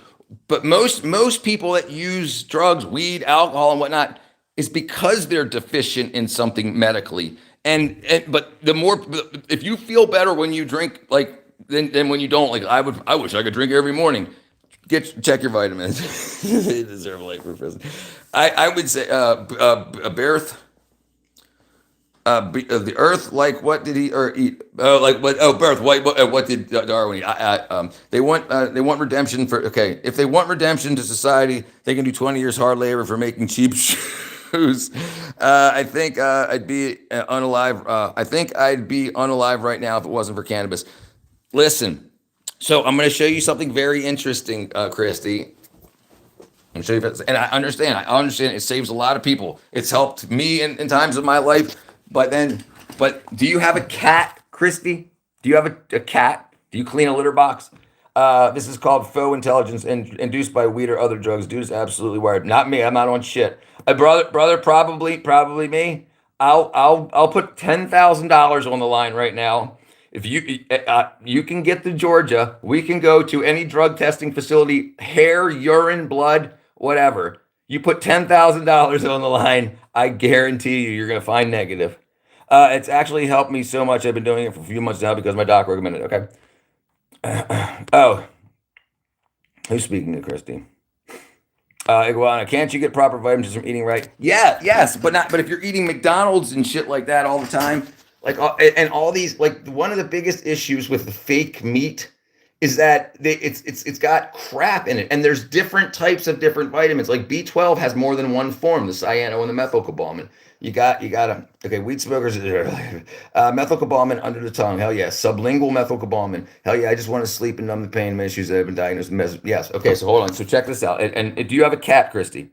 but most people that use drugs, weed, alcohol, and whatnot, is because they're deficient in something medically. But the more, if you feel better when you drink, like than when you don't, like I wish I could drink every morning. Check your vitamins. They deserve life in prison. I would say Berth, the Earth. Like what did he eat? Like what? Oh, Berth. What did Darwin eat? They want redemption for. Okay, if they want redemption to society, they can do 20 years hard labor for making cheap shoes. I think I'd be unalive. I think I'd be unalive right now if it wasn't for cannabis. Listen. So I'm going to show you something very interesting, Christy. I'm show you, and I understand it saves a lot of people. It's helped me in times of my life. But do you have a cat, Christy? Do you have a cat? Do you clean a litter box? This is called faux intelligence induced by weed or other drugs. Dude is absolutely wired. Not me. I'm not on shit. Brother, probably me. I'll put $10,000 on the line right now. If you can get to Georgia, we can go to any drug testing facility, hair, urine, blood, whatever. You put $10,000 on the line, I guarantee you're going to find negative. It's actually helped me so much. I've been doing it for a few months now because my doc recommended it. Okay. Oh, who's speaking to Christy? Iguana, can't you get proper vitamins from eating right? Yeah, yes, but if you're eating McDonald's and shit like that all the time. Like and all these, like one of the biggest issues with the fake meat is that it's got crap in it, and there's different types of different vitamins. Like B12 has more than one form, the cyano and the methylcobalamin. You gotta okay. Weed smokers, methylcobalamin under the tongue. Hell yeah, sublingual methylcobalamin. Hell yeah, I just want to sleep and numb the pain and issues that have been diagnosed. Yes. Okay, so hold on. So check this out. And do you have a cat, Christy?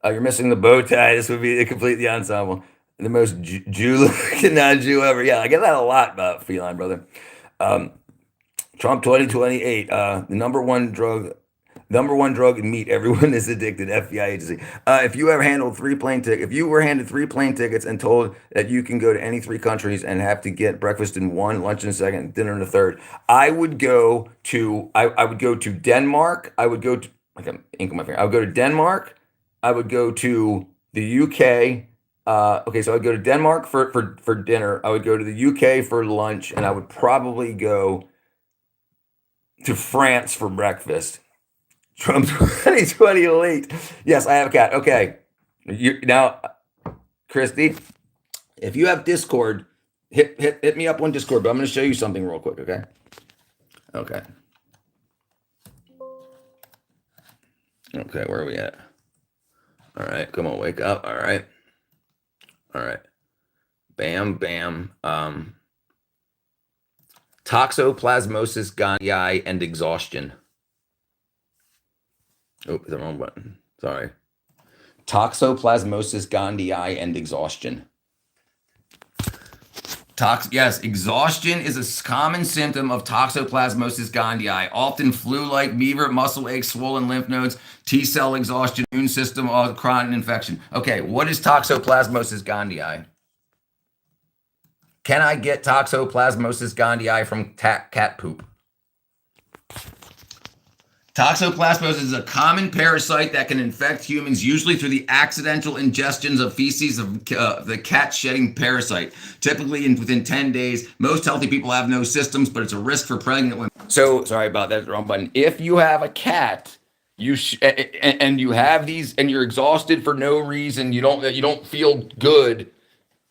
You're missing the bow tie. This would be a complete ensemble. The most Jew-looking non-Jew ever. Yeah, I get that a lot about feline, brother. Trump 2028. The number one drug in meat. Everyone is addicted. FBI agency. If you were handed 3 plane tickets and told that you can go to any 3 countries and have to get breakfast in one, lunch in a second, dinner in a third, I would go to Denmark. I would go to Denmark. I would go to the UK. Okay, so I'd go to Denmark for dinner. I would go to the UK for lunch, and I would probably go to France for breakfast. Trump 2028. Yes, I have a cat. Okay, now, Christy, if you have Discord, hit me up on Discord. But I'm going to show you something real quick. Okay. Okay, where are we at? All right, come on, wake up. All right. Bam. Toxoplasmosis gondii and exhaustion. Oh, the wrong button. Sorry. Toxoplasmosis gondii and exhaustion. Yes, exhaustion is a common symptom of Toxoplasmosis gondii, often flu-like, fever, muscle aches, swollen lymph nodes, T-cell exhaustion, immune system, chronic infection. Okay, what is Toxoplasmosis gondii? Can I get Toxoplasmosis gondii from cat poop? Toxoplasmosis is a common parasite that can infect humans, usually through the accidental ingestions of feces of the cat shedding parasite. Typically, within 10 days, most healthy people have no symptoms, but it's a risk for pregnant women. So, sorry about that, wrong button. If you have a cat, and you have these, and you're exhausted for no reason, you don't feel good.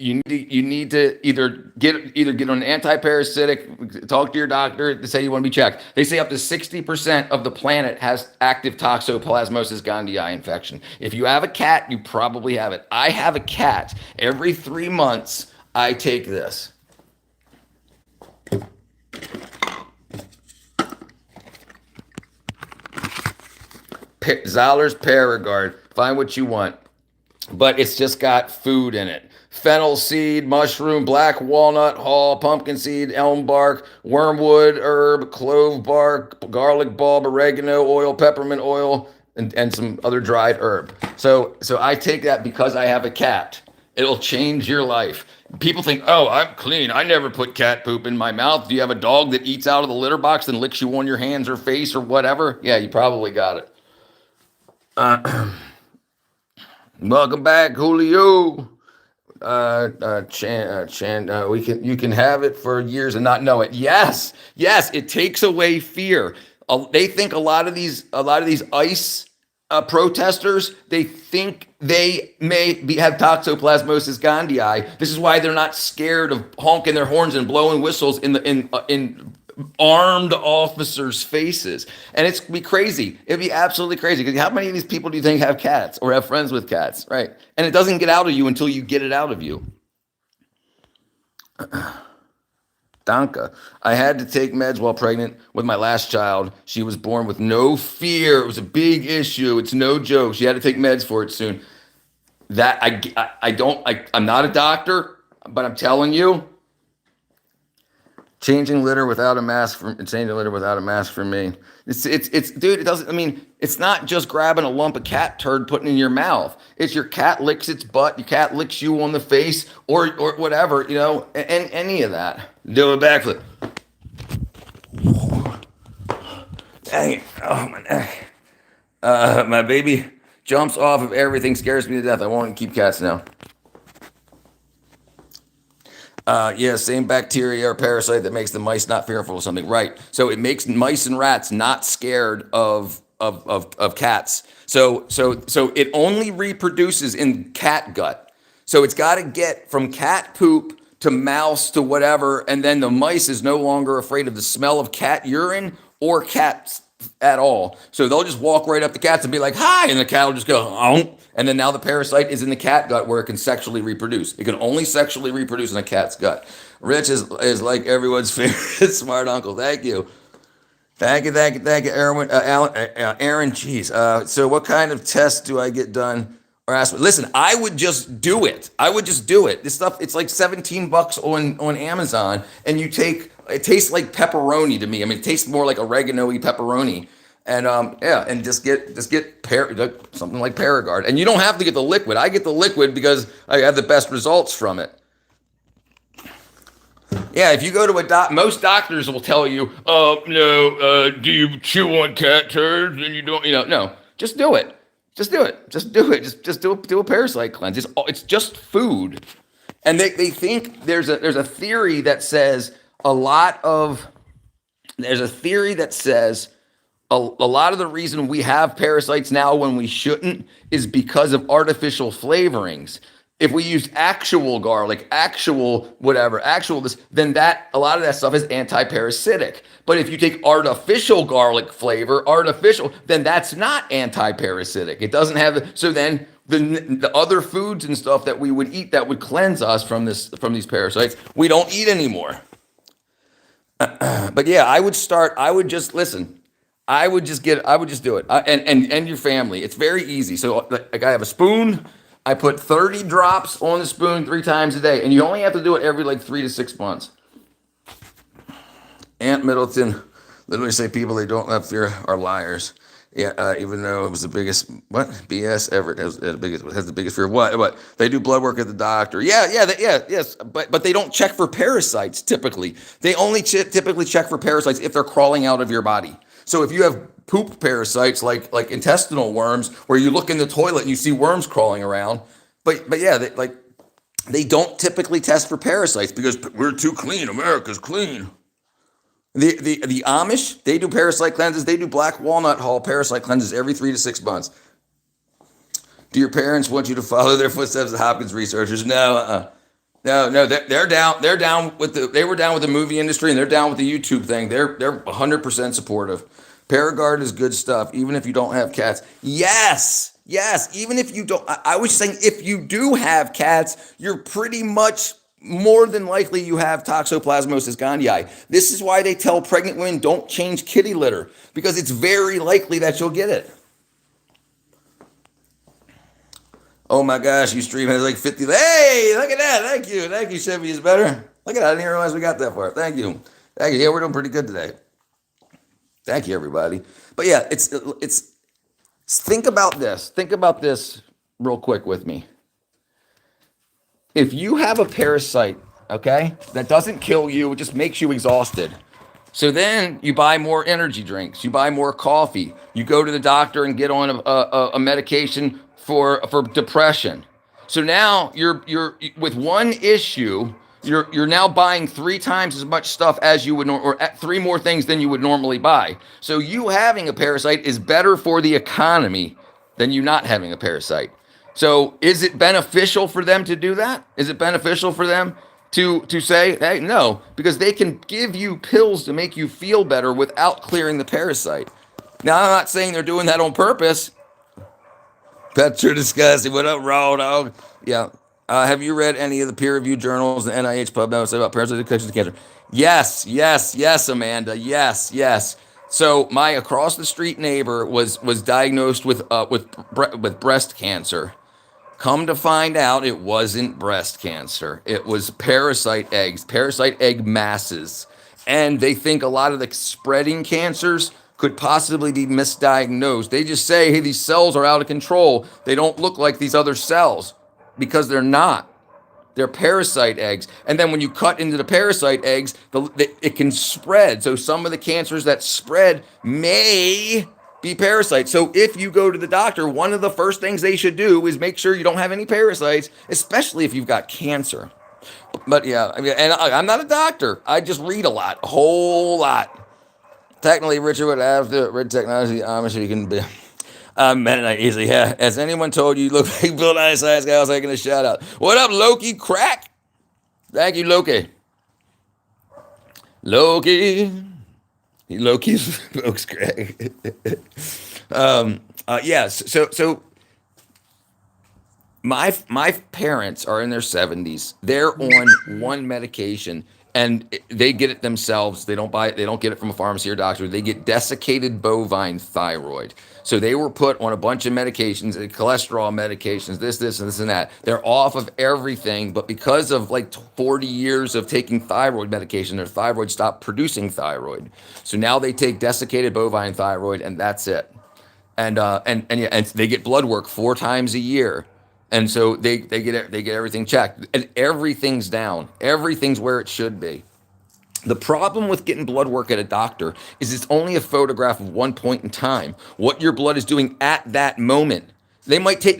You need to either get on an anti-parasitic, talk to your doctor to say you want to be checked. They say up to 60% of the planet has active Toxoplasmosis gondii infection. If you have a cat, you probably have it. I have a cat. Every 3 months, I take this. Zoller's Paragard. Find what you want. But it's just got food in it. Fennel seed, mushroom, black walnut, hull, pumpkin seed, elm bark, wormwood herb, clove bark, garlic bulb, oregano oil, peppermint oil, and some other dried herb. So I take that because I have a cat. It'll change your life. People think, oh, I'm clean. I never put cat poop in my mouth. Do you have a dog that eats out of the litter box and licks you on your hands or face or whatever? Yeah, you probably got it. Welcome back, Julio. You can have it for years and not know it. Yes, it takes away fear. They think a lot of these ICE protesters, they think they have Toxoplasmosis gondii. This is why they're not scared of honking their horns and blowing whistles in armed officers' faces. And it'd be crazy. It'd be absolutely crazy. Because how many of these people do you think have cats or have friends with cats, right? And it doesn't get out of you until you get it out of you. Danka. I had to take meds while pregnant with my last child. She was born with no fear. It was a big issue. It's no joke. She had to take meds for it soon. That I'm not a doctor, but I'm telling you, changing litter without a mask for me. It's dude, it doesn't, I mean, it's not just grabbing a lump of cat turd, putting it in your mouth. It's your cat licks its butt, your cat licks you on the face or whatever, and any of that. Do a backflip. Dang it. Oh, my neck. My baby jumps off of everything, scares me to death. I won't keep cats now. Same bacteria or parasite that makes the mice not fearful of something. Right. So it makes mice and rats not scared of cats. So it only reproduces in cat gut. So it's got to get from cat poop to mouse to whatever, and then the mice is no longer afraid of the smell of cat urine or cats at all. So they'll just walk right up to cats and be like, hi, and the cat will just go, oh. And then now the parasite is in the cat gut where it can sexually reproduce. It can only sexually reproduce in a cat's gut. Rich is like everyone's favorite smart uncle. Thank you. Thank you, Aaron. Aaron, geez. So what kind of tests do I get done or ask? Listen, I would just do it. This stuff, it's like $17 on Amazon, and it tastes like pepperoni to me. I mean, it tastes more like oregano-y pepperoni. And and just get something like Paragard. And you don't have to get the liquid. I get the liquid because I have the best results from it. Yeah, if you go to most doctors will tell you, no, do you chew on cat turds and you don't, no, just do it. Just do it. Just do a parasite cleanse. It's just food. And they think there's a theory that says a lot of the reason we have parasites now when we shouldn't is because of artificial flavorings. If we used actual garlic, then a lot of that stuff is anti-parasitic. But if you take artificial garlic flavor, then that's not anti-parasitic. It doesn't have, so then the other foods and stuff that we would eat that would cleanse us from these parasites, we don't eat anymore. But yeah, I would just do it. And your family. It's very easy. So like I have a spoon. I put 30 drops on the spoon 3 times a day. And you only have to do it every 3 to 6 months. Aunt Middleton literally say people they don't have fear are liars. Yeah, even though it was the biggest BS ever, it has the biggest fear of what? But they do blood work at the doctor. Yes, but they don't check for parasites typically. They only typically check for parasites if they're crawling out of your body. So if you have poop parasites like intestinal worms, where you look in the toilet and you see worms crawling around, but yeah, they don't typically test for parasites because we're too clean. America's clean. The Amish, they do parasite cleanses. They do black walnut hull parasite cleanses every 3 to 6 months. Do your parents want you to follow their footsteps as Hopkins researchers? No, no. They're down. They're down with They were down with the movie industry, and they're down with the YouTube thing. They're 100% supportive. Paragard is good stuff, even if you don't have cats. Yes. Even if you don't. I was saying if you do have cats, you're pretty much more than likely you have Toxoplasmosis gondii. This is why they tell pregnant women don't change kitty litter, because it's very likely that you'll get it. Oh my gosh, you stream has like 50. Hey, look at that. Thank you, Chevy is better. Look at that. I didn't realize we got that far. Thank you. Yeah, we're doing pretty good today. Thank you, everybody. But yeah, it's think about this. Think about this real quick with me. If you have a parasite, okay, that doesn't kill you, it just makes you exhausted. So then you buy more energy drinks, you buy more coffee, you go to the doctor and get on a medication for depression. So now you're with one issue, you're now buying 3 times as much stuff as you would, or 3 more things than you would normally buy. So you having a parasite is better for the economy than you not having a parasite. So is it beneficial for them to do that? Is it beneficial for them to say, hey, no, because they can give you pills to make you feel better without clearing the parasite. Now, I'm not saying they're doing that on purpose. Pets are disgusting. What up, raw dog? Yeah. Have you read any of the peer-reviewed journals and NIH pub notes about parasitic infections of cancer? Yes, Amanda. Yes. So my across the street neighbor was diagnosed with breast cancer. Come to find out, it wasn't breast cancer. It was parasite eggs, parasite egg masses. And they think a lot of the spreading cancers could possibly be misdiagnosed. They just say, hey, these cells are out of control. They don't look like these other cells, because they're not. They're parasite eggs. And then when you cut into the parasite eggs, it can spread. So some of the cancers that spread may be parasites. So if you go to the doctor, one of the first things they should do is make sure you don't have any parasites, especially if you've got cancer. But yeah, I mean, and I'm not a doctor. I just read a lot, a whole lot. Technically, Richard would have to read technology. Amish, you can be. Mennonite easily. Yeah. Has anyone told you look like Bill Nye Science Guy? I was taking a shout out. What up, Loki Crack? Thank you, Loki. Loki's folks Craig. Yes. So my parents are in their 70s. They're on one medication, and they get it themselves. They don't buy it. They don't get it from a pharmacy or doctor. They get desiccated bovine thyroid. So they were put on a bunch of medications, cholesterol medications, this and that. They're off of everything, but because of like 40 years of taking thyroid medication, their thyroid stopped producing thyroid. So now they take desiccated bovine thyroid, and that's it. And they get blood work 4 times a year. And so they get everything checked, and everything's down. Everything's where it should be. The problem with getting blood work at a doctor is it's only a photograph of one point in time, what your blood is doing at that moment. They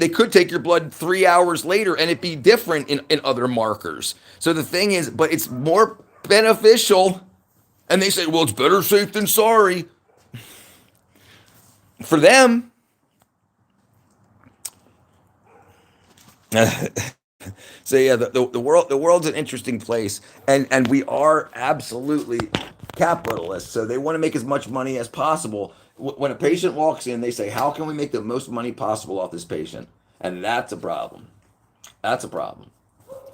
could take your blood 3 hours later and it be different in other markers. So the thing is, but it's more beneficial. And they say, well, it's better safe than sorry. For them. So yeah, the world's an interesting place, and we are absolutely capitalists. So they want to make as much money as possible. When a patient walks in, they say, how can we make the most money possible off this patient? And that's a problem. That's a problem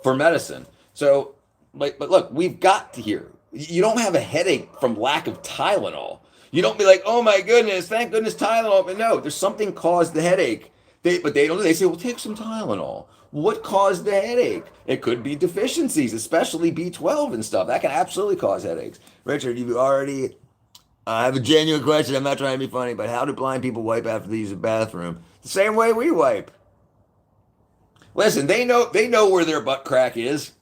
for medicine. So, but look, we've got to hear. You don't have a headache from lack of Tylenol. You don't be like, oh my goodness, thank goodness Tylenol. But no, there's something caused the headache. But they don't. They say, well, take some Tylenol. What caused the headache? It could be deficiencies, especially B12 and stuff. That can absolutely cause headaches. Richard, you've already I have a genuine question. I'm not trying to be funny, but how do blind people wipe after they use a bathroom? The same way we wipe. Listen, they know where their butt crack is.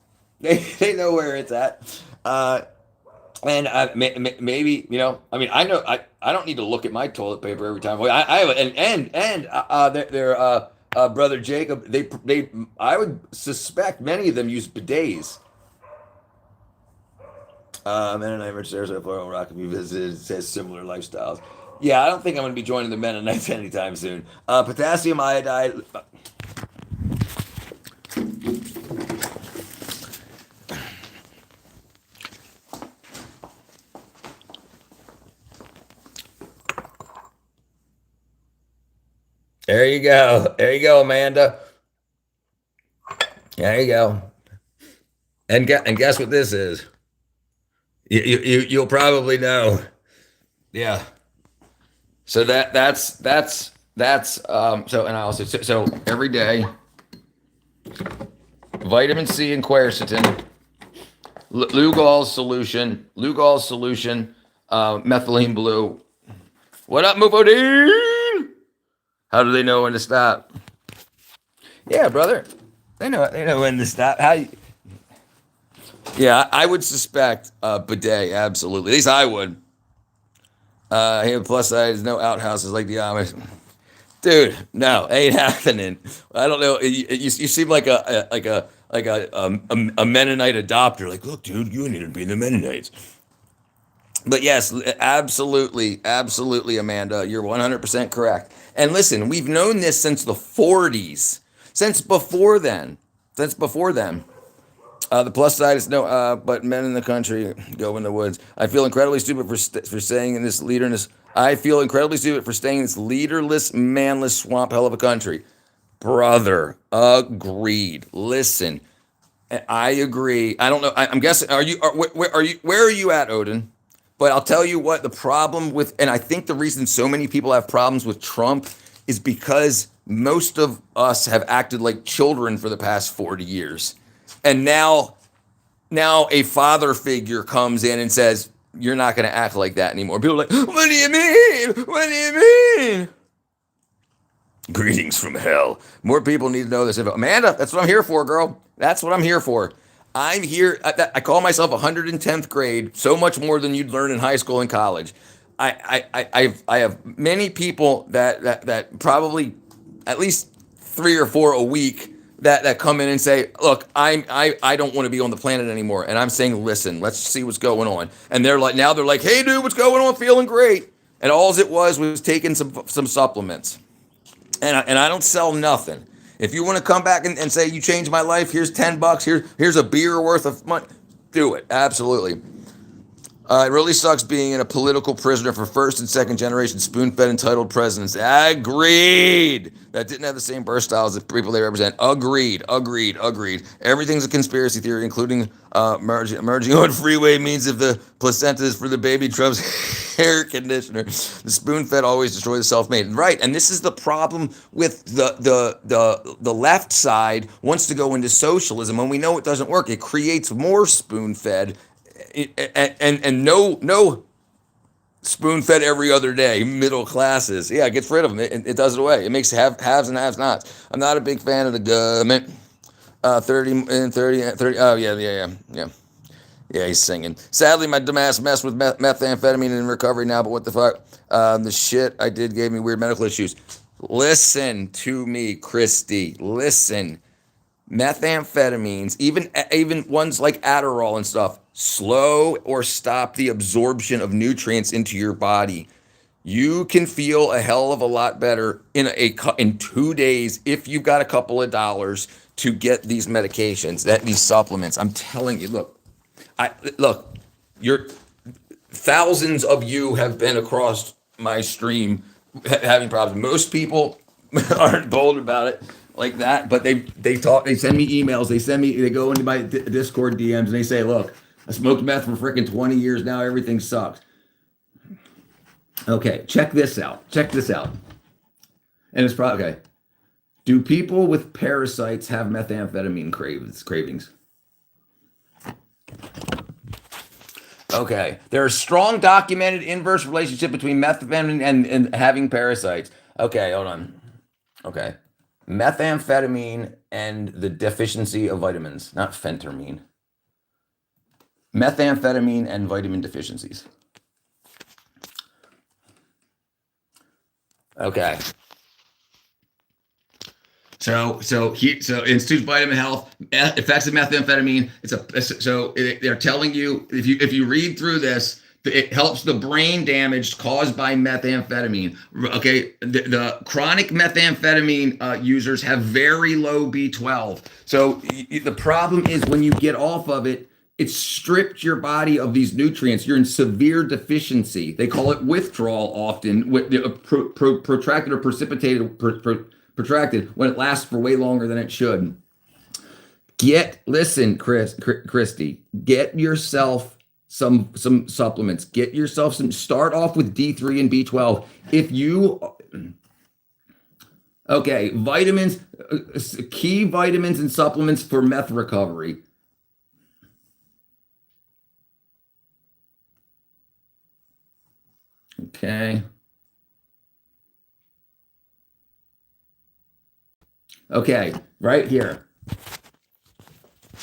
They know where it's at. And maybe, you know, I mean, I know I don't need to look at my toilet paper every time. I have their brother Jacob. They I would suspect many of them use bidets. Mennonite Church of Floral Rock have you visited says similar lifestyles. Yeah, I don't think I'm going to be joining the Mennonites anytime soon. Potassium iodide. There you go. There you go, Amanda. There you go. And guess what this is? You'll probably know. Yeah. So that's so, and I also so every day vitamin C and quercetin, Lugol solution, methylene blue. What up, Mufodine? How do they know when to stop? Yeah, brother. They know when to stop. Yeah, I would suspect bidet, absolutely. At least I would. Here, plus side is no outhouses like the Amish. Dude, no, ain't happening. I don't know. You seem like a Mennonite adopter. Like, look, dude, you need to be the Mennonites. But yes, absolutely, Amanda, you're 100% correct. And listen, we've known this since the 40s, since before then. The plus side is no, but men in the country go in the woods. I feel incredibly stupid for staying in this leaderless. I feel incredibly stupid for staying in this leaderless, manless swamp hell of a country. Brother, agreed. Listen, I agree. I don't know. I'm guessing. Where are you at, Odin? But I'll tell you what the problem with, and I think the reason so many people have problems with Trump is because most of us have acted like children for the past 40 years. And now a father figure comes in and says, you're not going to act like that anymore. People are like, what do you mean? What do you mean? Greetings from hell. More people need to know this. Amanda, that's what I'm here for, girl. That's what I'm here for. I'm here. I call myself 110th grade, so much more than you'd learn in high school and college. I have many people that probably at least 3 or 4 a week that come in and say, look, I don't want to be on the planet anymore. And I'm saying, listen, let's see what's going on. And they're like, hey dude, what's going on? Feeling great. And all it was taking some supplements. And I don't sell nothing. If you want to come back and say you changed my life, here's $10. Here's a beer worth of money. Do it. Absolutely. It really sucks being a political prisoner for first and second generation spoon-fed entitled presidents. Agreed. That didn't have the same birth style as the people they represent. Agreed. Everything's a conspiracy theory, including merging on freeway means if the placenta is for the baby, Trump's hair conditioner. The spoon-fed always destroy the self-made. Right, and this is the problem with the left side wants to go into socialism, and we know it doesn't work. It creates more spoon-fed. And no spoon-fed every other day, middle classes. Yeah, it gets rid of them. It does it away. It makes haves and have-nots. I'm not a big fan of the government. 30. Oh, yeah. Yeah, he's singing. Sadly, my dumbass messed with methamphetamine in recovery now, but what the fuck? The shit I did gave me weird medical issues. Listen to me, Christy. Listen. Methamphetamines, even ones like Adderall and stuff, slow or stop the absorption of nutrients into your body. You can feel a hell of a lot better in 2 days if you've got a couple of dollars to get these medications, these supplements. I'm telling you, look, you're thousands of you have been across my stream having problems. Most people aren't bold about it like that, but they send me emails, they go into my Discord DMs and they say, look, I smoked meth for freaking 20 years now, everything sucks. Okay, check this out. And it's probably okay. Do people with parasites have methamphetamine cravings? Okay. There's strong documented inverse relationship between methamphetamine and having parasites. Okay, hold on. Okay. Methamphetamine and the deficiency of vitamins, not phentermine. Methamphetamine and vitamin deficiencies. Okay. So Institute of Vitamin Health effects of methamphetamine. They're telling you if you read through this, it helps the brain damage caused by methamphetamine. Okay, the chronic methamphetamine users have very low B12. So the problem is when you get off of it, it's stripped your body of these nutrients. You're in severe deficiency. They call it withdrawal often, protracted or precipitated. Protracted when it lasts for way longer than it should. Christy, get yourself some supplements. Get yourself some. Start off with D3 and B12. Vitamins, key vitamins and supplements for meth recovery. Okay. Okay, right here.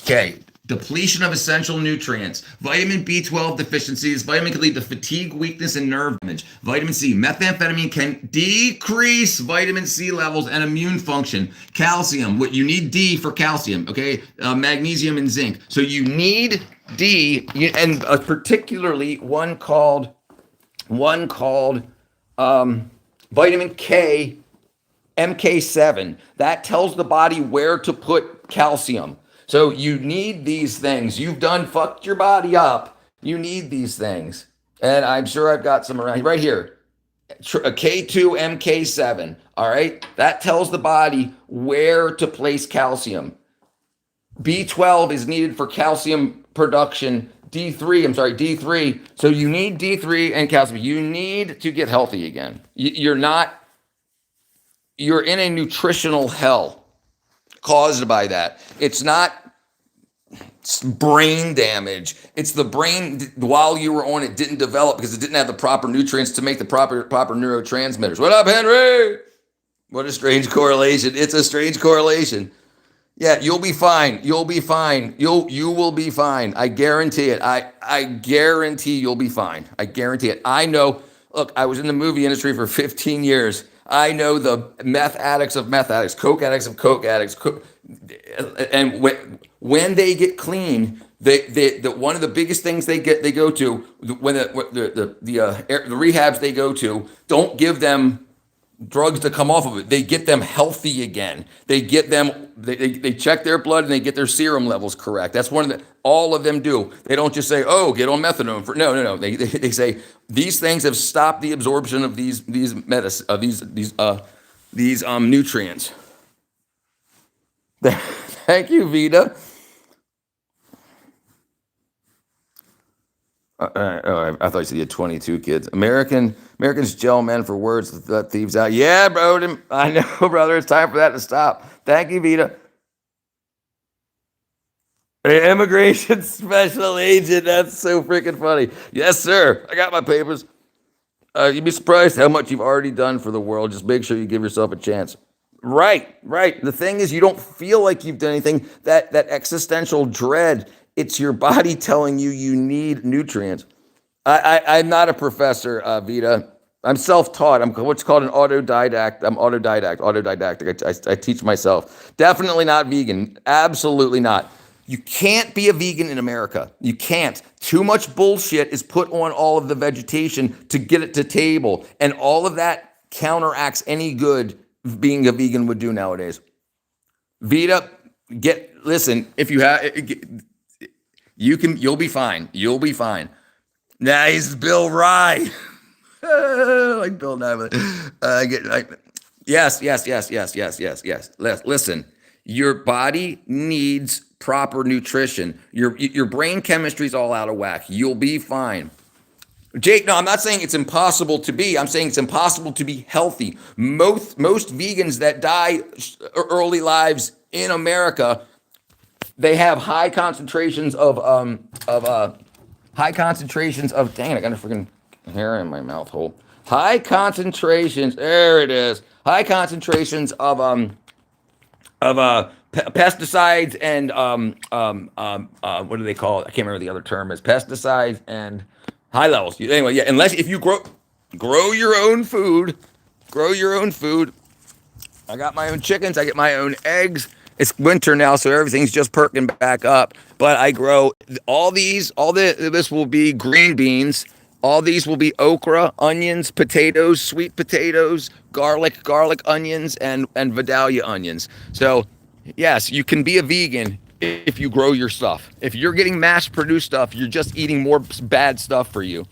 Okay, depletion of essential nutrients. Vitamin B12 deficiencies. Vitamin can lead to fatigue, weakness, and nerve damage. Vitamin C. Methamphetamine can decrease vitamin C levels and immune function. Calcium. What you need D for calcium. Okay, magnesium and zinc. So you need D, and particularly one called vitamin K. MK7, that tells the body where to put calcium. So you need these things. You've done fucked your body up. You need these things. And I'm sure I've got some around right here. K2, MK7. All right. That tells the body where to place calcium. B12 is needed for calcium production. D3. So you need D3 and calcium. You need to get healthy again. You're in a nutritional hell caused by that. It's not brain damage. It's the brain while you were on it didn't develop because it didn't have the proper nutrients to make the proper neurotransmitters. What up, Henry? What a strange correlation. It's a strange correlation. Yeah, you'll be fine. You will be fine. I guarantee it. I guarantee you'll be fine. I guarantee it. I know. Look, I was in the movie industry for 15 years. I know the meth addicts of meth addicts, coke addicts of coke addicts, and when they get clean, one of the biggest things they go to when the rehabs they go to don't give them drugs to come off of it. They get them healthy again. They check their blood and they get their serum levels correct. That's all of them do. They don't just say, "Oh, get on methadone." No. They say these things have stopped the absorption of these nutrients. Thank you, Vita. I thought you said you had 22 kids. Americans gel men for words that let thieves out. Yeah, bro. I know, brother. It's time for that to stop. Thank you, Vita. Immigration special agent. That's so freaking funny. Yes, sir. I got my papers. You'd be surprised how much you've already done for the world. Just make sure you give yourself a chance. Right. The thing is, you don't feel like you've done anything. That existential dread. It's your body telling you need nutrients. I'm not a professor, Vita. I'm self-taught. I'm what's called an autodidact. I'm autodidactic. I teach myself. Definitely not vegan. Absolutely not. You can't be a vegan in America. You can't. Too much bullshit is put on all of the vegetation to get it to table. And all of that counteracts any good being a vegan would do nowadays. Vita, listen, if you have... You'll be fine. You'll be fine. Nice, Bill Rye. Like Bill Nye. Yes. Listen, your body needs proper nutrition. Your brain chemistry's all out of whack. You'll be fine. Jake, no, I'm not saying it's impossible to be. I'm saying it's impossible to be healthy. Most vegans that die early lives in America, they have high concentrations of high concentrations of, dang it, I got a freaking hair in my mouth hole. High concentrations, there it is. High concentrations of pesticides and what do they call it? I can't remember the other term is pesticides and high levels. Anyway, yeah, unless if you grow your own food, I got my own chickens, I get my own eggs. It's winter now, so everything's just perking back up. But I grow this will be green beans. All these will be okra, onions, potatoes, sweet potatoes, garlic onions, and Vidalia onions. So, yes, you can be a vegan if you grow your stuff. If you're getting mass-produced stuff, you're just eating more bad stuff for you.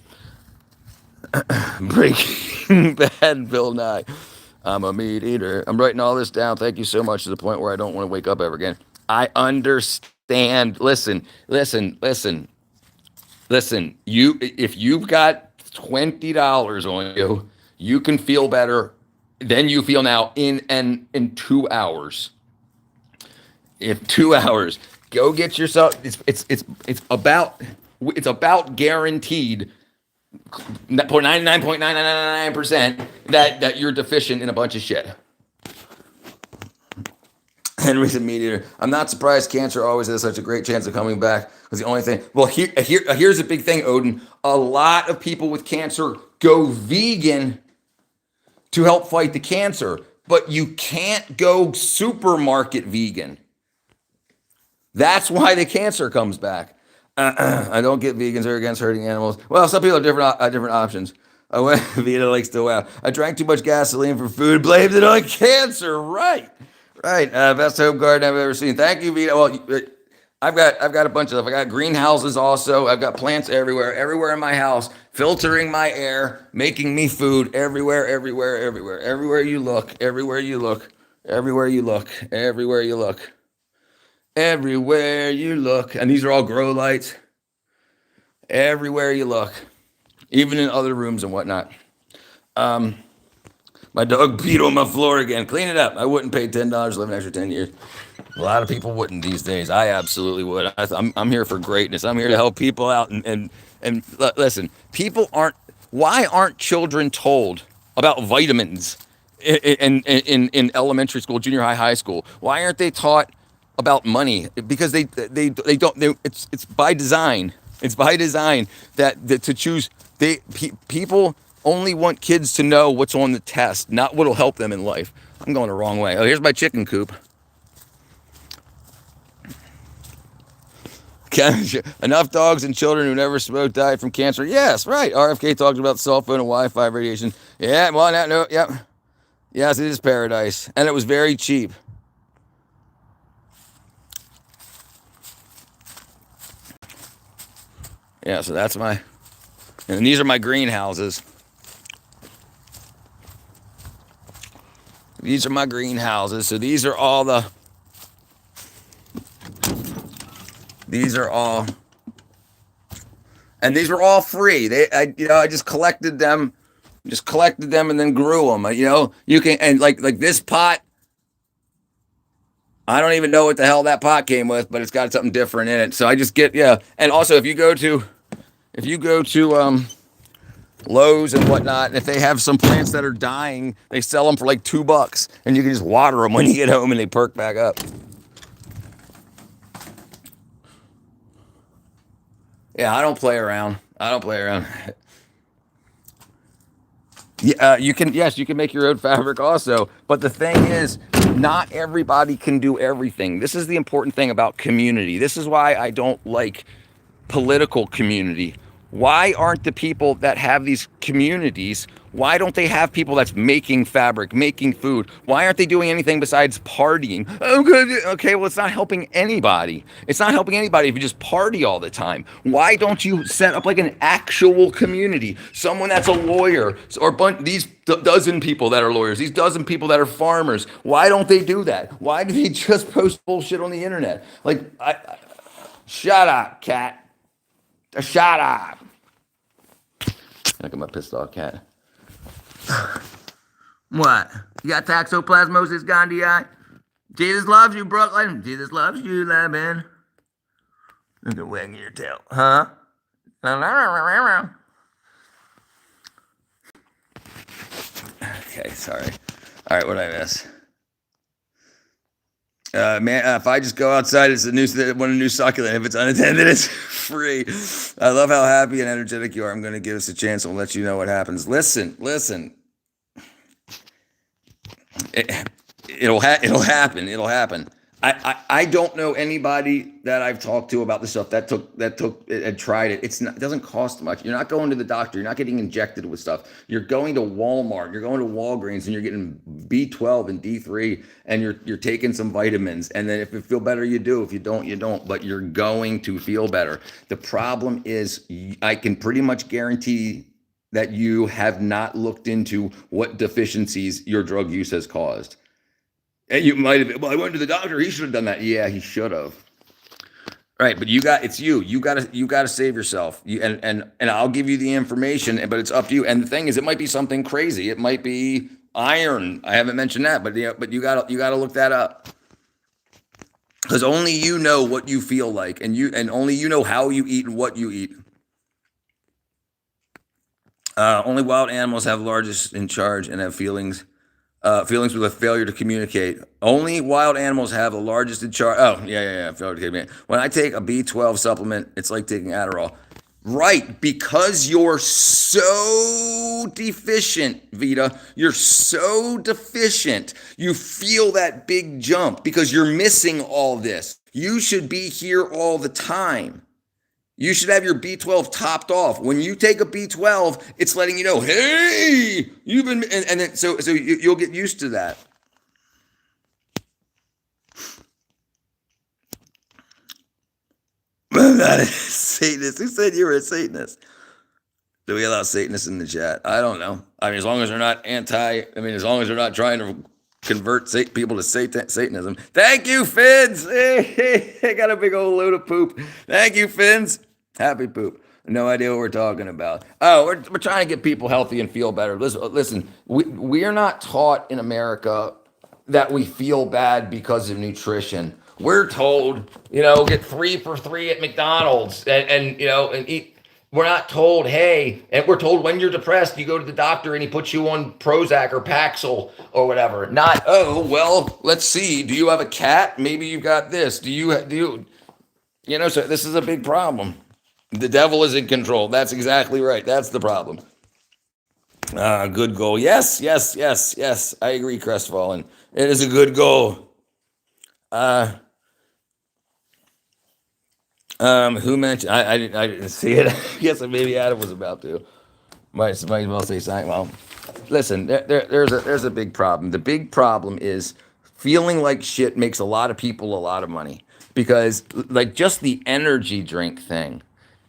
Breaking Bad, Bill Nye. I'm a meat eater. I'm writing all this down. Thank you so much, to the point where I don't want to wake up ever again. I understand. Listen. If you've got $20 on you, you can feel better than you feel now in 2 hours. In 2 hours, go get yourself. It's about guaranteed 99.999% that you're deficient in a bunch of shit. Henry's a meat eater. I'm not surprised cancer always has such a great chance of coming back, because the only thing, well, here's a big thing, Odin. A lot of people with cancer go vegan to help fight the cancer, but you can't go supermarket vegan. That's why the cancer comes back. I don't get vegans are against hurting animals. Well, some people have different options. I went vegan like still wow. I drank too much gasoline for food, blamed it on cancer. Right. Best home garden I've ever seen. Thank you, Vita. Well, I've got a bunch of stuff. I got greenhouses also. I've got plants everywhere in my house, filtering my air, making me food everywhere. Everywhere you look. And these are all grow lights. Everywhere you look, even in other rooms and whatnot. My dog peed on my floor again. Clean it up. I wouldn't pay $10 to live an extra 10 years. A lot of people wouldn't these days. I absolutely would. I'm here for greatness. I'm here to help people out. And listen, why aren't children told about vitamins in elementary school, junior high school? Why aren't they taught about money? Because they don't. It's by design. It's by design that to choose. People only want kids to know what's on the test, not what'll help them in life. I'm going the wrong way. Oh, here's my chicken coop. Enough dogs and children who never smoked died from cancer. Yes, right. RFK talked about cell phone and Wi-Fi radiation. Yeah, well, no, yep. Yes, it is paradise, and it was very cheap. Yeah, so that's and these are my greenhouses. These are my greenhouses. So these are all and these were all free. I just collected them and then grew them. You can, and like this pot, I don't even know what the hell that pot came with, but it's got something different in it. So I just get, yeah. And also if you go to Lowe's and whatnot, and if they have some plants that are dying, they sell them for like $2, and you can just water them when you get home and they perk back up. Yeah, I don't play around. Yeah, you can make your own fabric also, but the thing is, not everybody can do everything. This is the important thing about community. This is why I don't like political community. Why aren't the people that have these communities, why don't they have people that's making fabric, making food? Why aren't they doing anything besides partying? Okay, well, it's not helping anybody. It's not helping anybody if you just party all the time. Why don't you set up like an actual community? Someone that's a lawyer, or these dozen people that are lawyers, these dozen people that are farmers. Why don't they do that? Why do they just post bullshit on the internet? Like, shut up, cat. Shut up. Look at my pissed off cat. What? You got toxoplasmosis gondii? Jesus loves you, Brooklyn. Jesus loves you, Lemon. Look at wagging your tail. Huh? Okay, sorry. All right, what did I miss? Man, if I just go outside, it's a new succulent. If it's unattended, it's free. I love how happy and energetic you are. I'm going to give us a chance. I'll let you know what happens. Listen. It'll happen. It'll happen. I don't know anybody that I've talked to about this stuff that had tried it. It doesn't cost much. You're not going to the doctor. You're not getting injected with stuff. You're going to Walmart. You're going to Walgreens, and you're getting B12 and D3, and you're taking some vitamins. And then if you feel better, you do. If you don't, you don't. But you're going to feel better. The problem is, I can pretty much guarantee that you have not looked into what deficiencies your drug use has caused. And you might have, well, I went to the doctor. He should have done that. Yeah, he should have. Right, but you got to save yourself. And I'll give you the information, but it's up to you. And the thing is, it might be something crazy. It might be iron. I haven't mentioned that, but you got to look that up. Because only you know what you feel like, and only you know how you eat and what you eat. Only wild animals have largest in charge and have feelings with a failure to communicate. Only wild animals have the largest in charge. Oh, yeah. Failure to communicate. When I take a B12 supplement, it's like taking Adderall. Right, because you're so deficient, Vita. You're so deficient. You feel that big jump because you're missing all this. You should be here all the time. You should have your B12 topped off. When you take a B12, it's letting you know, hey, you've been, and then so you'll get used to that. That is Satanist. Who said you were a Satanist? Do we allow Satanists in the chat? I don't know. I mean, as long as they're not as long as they're not trying to convert people to Satanism. Thank you, Fins. Hey, I got a big old load of poop. Thank you, Fins. Happy poop. No idea what we're talking about. Oh, we're trying to get people healthy and feel better. Listen, we are not taught in America that we feel bad because of nutrition. We're told, get 3 for $3 at McDonald's and eat. We're not told, hey, and we're told when you're depressed, you go to the doctor and he puts you on Prozac or Paxil or whatever. Not, oh, well, let's see. Do you have a cat? Maybe you've got this. So this is a big problem. The devil is in control. That's exactly right. That's the problem. Good goal. Yes. I agree, Crestfallen. It is a good goal. Who mentioned? I didn't see it. I guess maybe Adam was about to. Might as well say something. Well, listen. There's a big problem. The big problem is feeling like shit makes a lot of people a lot of money because, like, just the energy drink thing.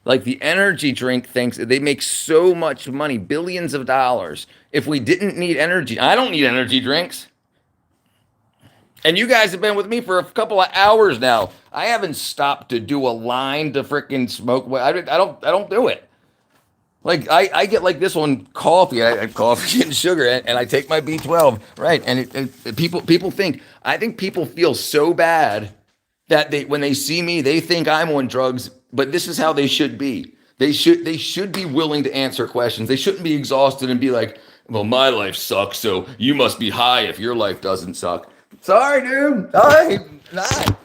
Like the energy drink things, they make so much money, billions of dollars. If we didn't need energy, I don't need energy drinks. And you guys have been with me for a couple of hours now. I haven't stopped to do a line to freaking smoke. I don't do it. Like I get like this one coffee. I have coffee and sugar, and I take my B12, right? And people think, I think people feel so bad that when they see me, they think I'm on drugs. But this is how they should be. They should be willing to answer questions. They shouldn't be exhausted and be like, well, my life sucks, so you must be high if your life doesn't suck. Sorry, dude. All right. Not.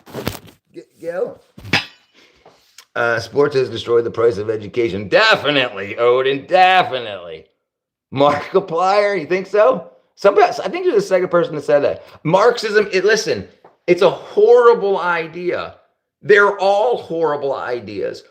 Go. Sports has destroyed the price of education. Definitely, Odin. Definitely. Markiplier, you think so? I think you're the second person that said that. Marxism, listen, it's a horrible idea. They're all horrible ideas.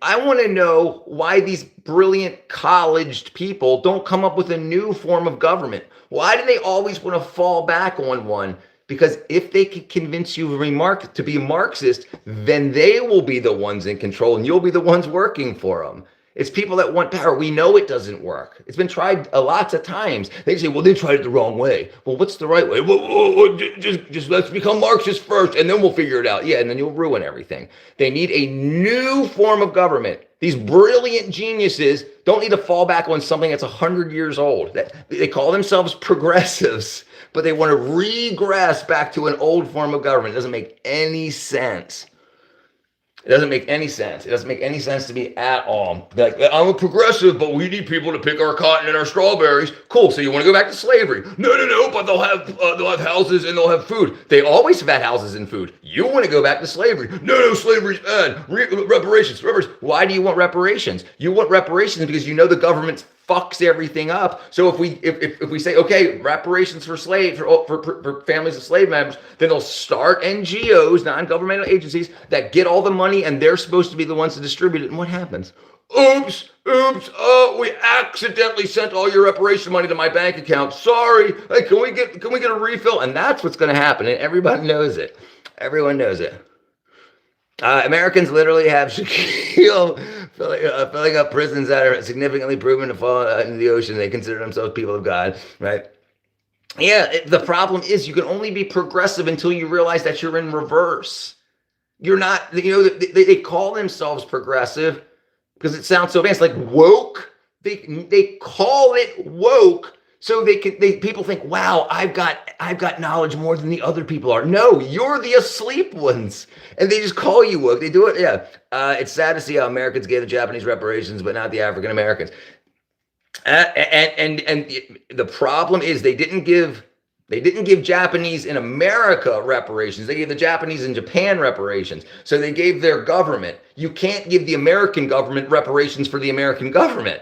I want to know why these brilliant colleged people don't come up with a new form of government. Why do they always want to fall back on one? Because if they can convince you to be Marxist, then they will be the ones in control and you'll be the ones working for them. It's people that want power. We know it doesn't work. It's been tried lots of times. They say, well, they tried it the wrong way. Well, what's the right way? Well, just let's become Marxist first, and then we'll figure it out. Yeah, and then you'll ruin everything. They need a new form of government. These brilliant geniuses don't need to fall back on something that's 100 years old. They call themselves progressives, but they want to regress back to an old form of government. It doesn't make any sense. It doesn't make any sense. It doesn't make any sense to me at all. Like, I'm a progressive, but we need people to pick our cotton and our strawberries. Cool. So you want to go back to slavery? No. But they'll have houses and they'll have food. They always have had houses and food. You want to go back to slavery? No. Slavery's bad. Reparations. Why do you want reparations? You want reparations because you know the government's fucks everything up. So if we say, okay, reparations for for families of slave members, then they'll start NGOs, non-governmental agencies, that get all the money, and they're supposed to be the ones to distribute it. And what happens? Oops, oh, we accidentally sent all your reparation money to my bank account. Sorry. Hey, can we get a refill? And that's what's going to happen, and everybody knows it. Everyone knows it. Americans literally have Shaquille filling up prisons that are significantly proven to fall into the ocean. They consider themselves people of God, right? Yeah, the problem is you can only be progressive until you realize that you're in reverse. You're not, they call themselves progressive because it sounds so advanced, like woke. They call it woke so people think, wow, I've got knowledge more than the other people are. No, you're the asleep ones, and they just call you woke. They do it, yeah. It's sad to see how Americans gave the Japanese reparations, but not the African Americans. And the problem is they didn't give Japanese in America reparations. They gave the Japanese in Japan reparations. So they gave their government. You can't give the American government reparations for the American government.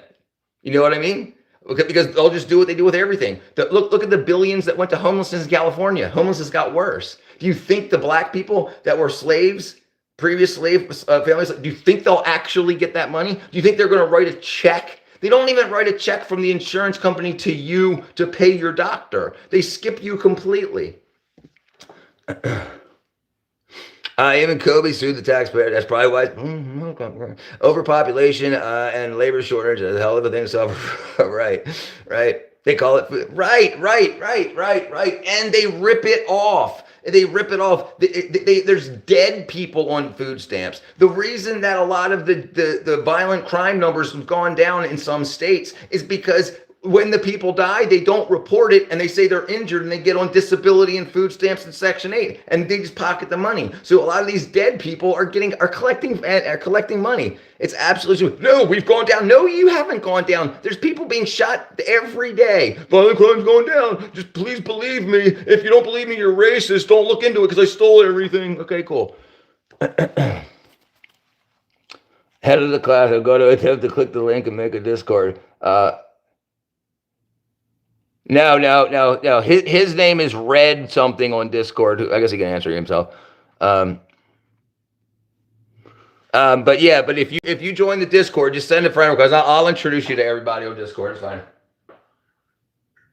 You know what I mean? Because they'll just do what they do with everything. Look at the billions that went to homelessness in California. Homelessness got worse. Do you think the black people that were slaves, previous slave families, do you think they'll actually get that money? Do you think they're going to write a check? They don't even write a check from the insurance company to you to pay your doctor. They skip you completely. Even Kobe sued the taxpayer. That's probably why. Overpopulation and labor shortage is a hell of a thing to solve. Right. They call it food. Right. And they rip it off. There's dead people on food stamps. The reason that a lot of the violent crime numbers have gone down in some states is because when the people die, they don't report it and they say they're injured and they get on disability and food stamps and Section 8 and they just pocket the money. So a lot of these dead people are collecting money. It's absolutely true. No, we've gone down. No, you haven't gone down. There's people being shot every day. Violent crime's going down. Just please believe me. If you don't believe me, you're racist. Don't look into it because I stole everything. Okay, cool. Head of the class, I'll go to attempt to click the link and make a Discord. No. His name is Red something on Discord. I guess he can answer himself. But if you join the Discord, just send a friend request. I'll introduce you to everybody on Discord. It's fine.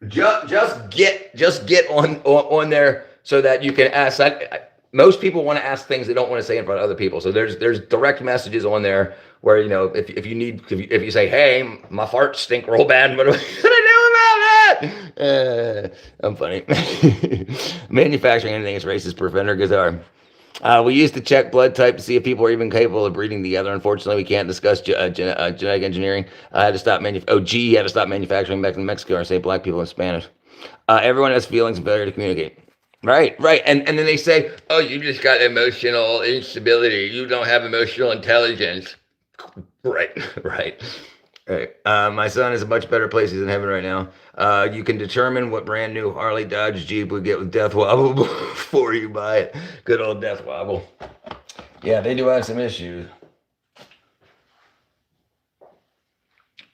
Just get on there so that you can ask. Most people want to ask things they don't want to say in front of other people. So there's direct messages on there where if you say, hey, my farts stink real bad, what do I do about that? I'm funny. Manufacturing anything is racist per Fender Guitar. We used to check blood type to see if people are even capable of breeding together. Unfortunately, we can't discuss genetic engineering. I had to stop GE had to stop manufacturing back in Mexico or say black people in Spanish. Everyone has feelings and failure to communicate. Right. And then they say, oh, you just got emotional instability. You don't have emotional intelligence. Right. My son is a much better place. He's in heaven right now. You can determine what brand new Harley Dodge Jeep would get with Death Wobble before you buy it. Good old Death Wobble. Yeah, they do have some issues.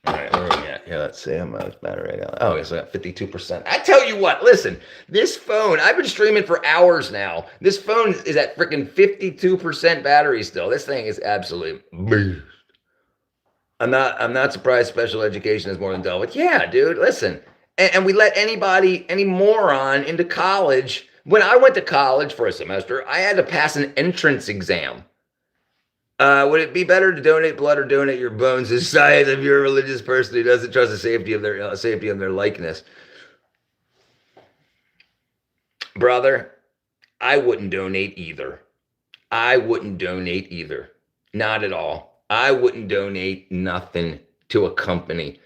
All right, where are we at? Yeah, let's see how much battery I got. Oh, yes, I got 52%. I tell you what, listen, this phone, I've been streaming for hours now. This phone is at freaking 52% battery still. This thing is absolute beast. I'm not surprised special education is more than double. But yeah, dude, listen. And we let any moron into college. When I went to college for a semester, I had to pass an entrance exam. Would it be better to donate blood or donate your bones to society if you're a religious person who doesn't trust the safety of their likeness? Brother, I wouldn't donate either. Not at all. I wouldn't donate nothing to a company.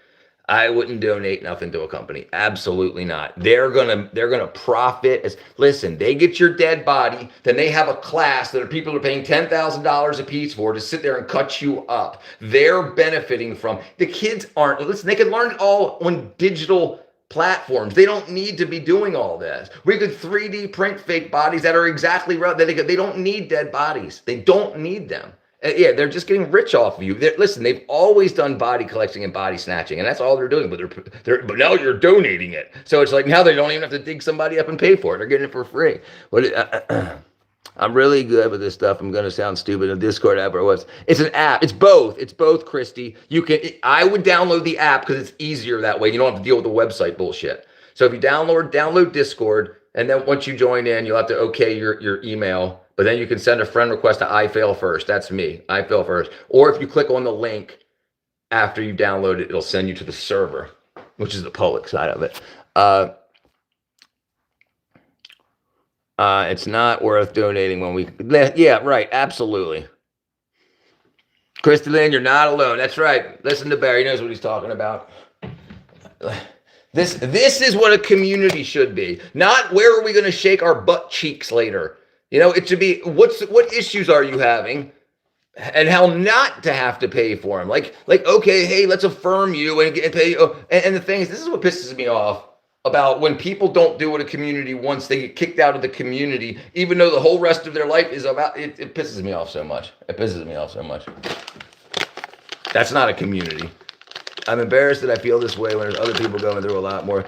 I wouldn't donate nothing to a company. Absolutely not. They're gonna profit. Listen, they get your dead body, then they have a class that people are paying $10,000 a piece for to sit there and cut you up. They're benefiting from the kids aren't. Listen, they can learn it all on digital platforms. They don't need to be doing all this. We could 3D print fake bodies that are exactly right. They don't need dead bodies. They don't need them. Yeah, they're just getting rich off of you. Listen, they've always done body collecting and body snatching, and that's all they're doing. But now you're donating it, so it's like now they don't even have to dig somebody up and pay for it. They're getting it for free. I'm really good with this stuff. I'm going to sound stupid. A Discord app or what? It's an app. It's both. It's both, Christy. I would download the app because it's easier that way. You don't have to deal with the website bullshit. So if you download Discord, and then once you join in, you'll have to okay your email. But then you can send a friend request to I Fail First. That's me. I Fail First. Or if you click on the link after you download it, it'll send you to the server, which is the public side of it. It's not worth donating when we. Yeah, right. Absolutely. Crystalline, you're not alone. That's right. Listen to Barry. He knows what he's talking about. This is what a community should be. Not where are we going to shake our butt cheeks later. You know, it should be what issues are you having, and how not to have to pay for them. Like okay, hey, let's affirm you and pay. And the thing is, this is what pisses me off about when people don't do what a community wants. They get kicked out of the community, even though the whole rest of their life is about it. It pisses me off so much. It pisses me off so much. That's not a community. I'm embarrassed that I feel this way when there's other people going through a lot more.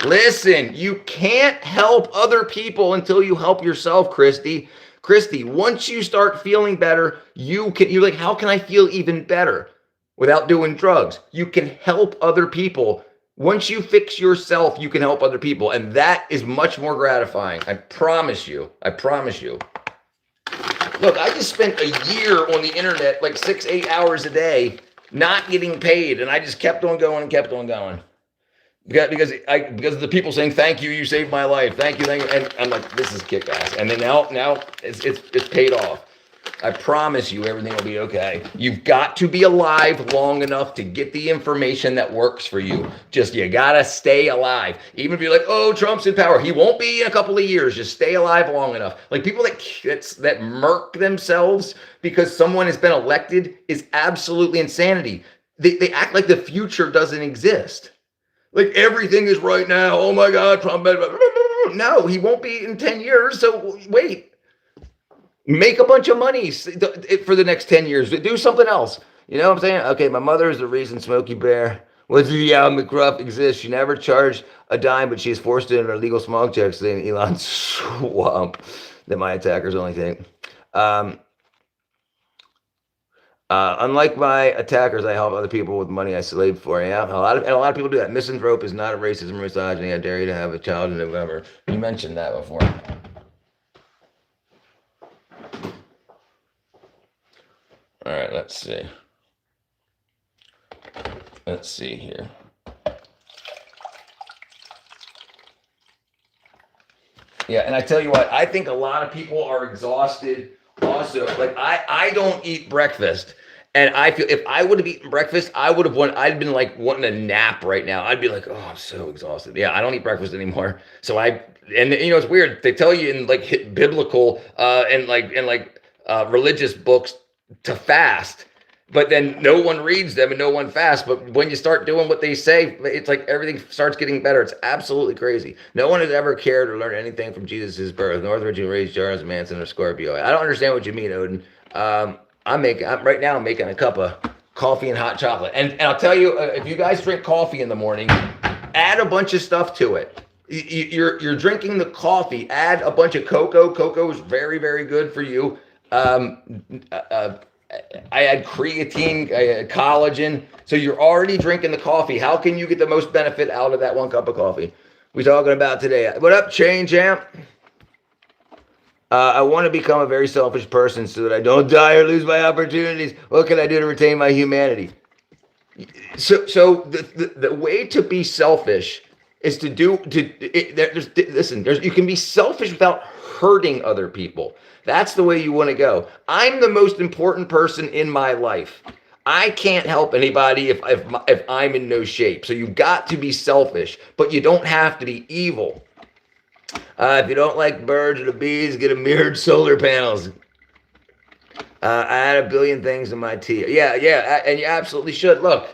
Listen, you can't help other people until you help yourself, Christy. Christy, once you start feeling better, you're like, how can I feel even better without doing drugs? You can help other people. Once you fix yourself, you can help other people. And that is much more gratifying. I promise you. I promise you. Look, I just spent a year on the internet, like 6-8 hours a day, not getting paid. And I just kept on going and kept on going. Because of the people saying, thank you, you saved my life. Thank you. And I'm like, this is kick ass. And then now it's paid off. I promise you everything will be okay. You've got to be alive long enough to get the information that works for you. You gotta stay alive. Even if you're like, oh, Trump's in power. He won't be in a couple of years. Just stay alive long enough. Like people that murk themselves because someone has been elected is absolutely insanity. They act like the future doesn't exist. Like everything is right now. Oh my God, Trump. No, he won't be in 10 years. So wait. Make a bunch of money for the next 10 years. Do something else. You know what I'm saying? Okay, my mother is the reason Smokey Bear was the McGruff exists. She never charged a dime, but she's forced it in her legal smog checks, saying Elon swamp that my attackers only think. Unlike my attackers, I help other people with money I slaved for. Yeah, a lot of people do that. Misanthrope is not a racism or misogyny. I dare you to have a child in November. You mentioned that before. All right, let's see. Let's see here. Yeah, and I tell you what, I think a lot of people are exhausted also. Like I don't eat breakfast. And I feel if I would have eaten breakfast, I'd been like wanting a nap right now. I'd be like, oh, I'm so exhausted. Yeah, I don't eat breakfast anymore. So and you know, it's weird. They tell you in like biblical and religious books to fast, but then no one reads them and no one fasts. But when you start doing what they say, it's like everything starts getting better. It's absolutely crazy. No one has ever cared or learned anything from Jesus' birth. Northridge raised Charles Manson or Scorpio. I don't understand what you mean, Odin. I'm right now making a cup of coffee and hot chocolate. And I'll tell you, if you guys drink coffee in the morning, add a bunch of stuff to it. You're drinking the coffee, add a bunch of cocoa. Cocoa is very, very good for you. I had creatine, collagen. So you're already drinking the coffee. How can you get the most benefit out of that one cup of coffee? We're talking about today. What up, Chain Champ? I want to become a very selfish person so that I don't die or lose my opportunities. What can I do to retain my humanity? So the way to be selfish is to listen. You can be selfish without hurting other people. That's the way you want to go. I'm the most important person in my life. I can't help anybody if I'm in no shape. So you've got to be selfish, but you don't have to be evil. If you don't like birds or the bees, get a mirrored solar panels. I add a billion things in my tea. Yeah, and you absolutely should. Look,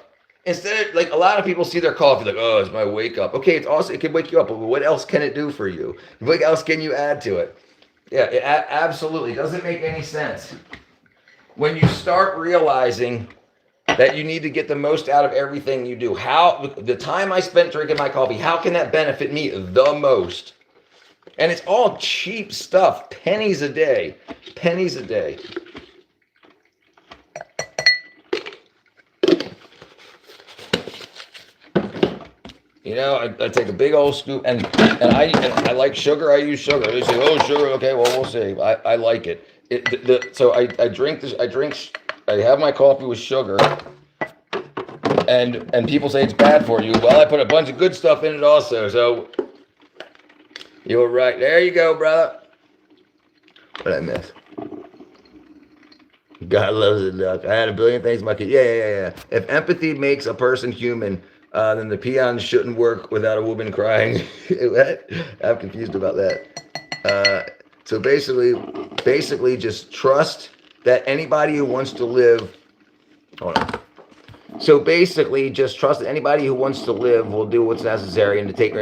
instead of, like, a lot of people see their coffee like, oh, it's my wake up. Okay, it can wake you up, but what else can it do for you? What else can you add to it? Yeah, it absolutely doesn't make any sense. When you start realizing that you need to get the most out of everything you do, how the time I spent drinking my coffee, how can that benefit me the most? And it's all cheap stuff, pennies a day. You know, I take a big old scoop, and I like sugar. I use sugar. They say, "Oh, sugar." Okay, well, we'll see. I like it. So I drink this. I have my coffee with sugar, and people say it's bad for you. Well, I put a bunch of good stuff in it also. So you were right. There you go, brother. What did I miss? God loves it, duck. I had a billion things in my kid. Yeah. If empathy makes a person human, then the peons shouldn't work without a woman crying. What? I'm confused about that. So basically just trust that anybody who wants to live, hold on. So basically just trust that anybody who wants to live will do what's necessary and to take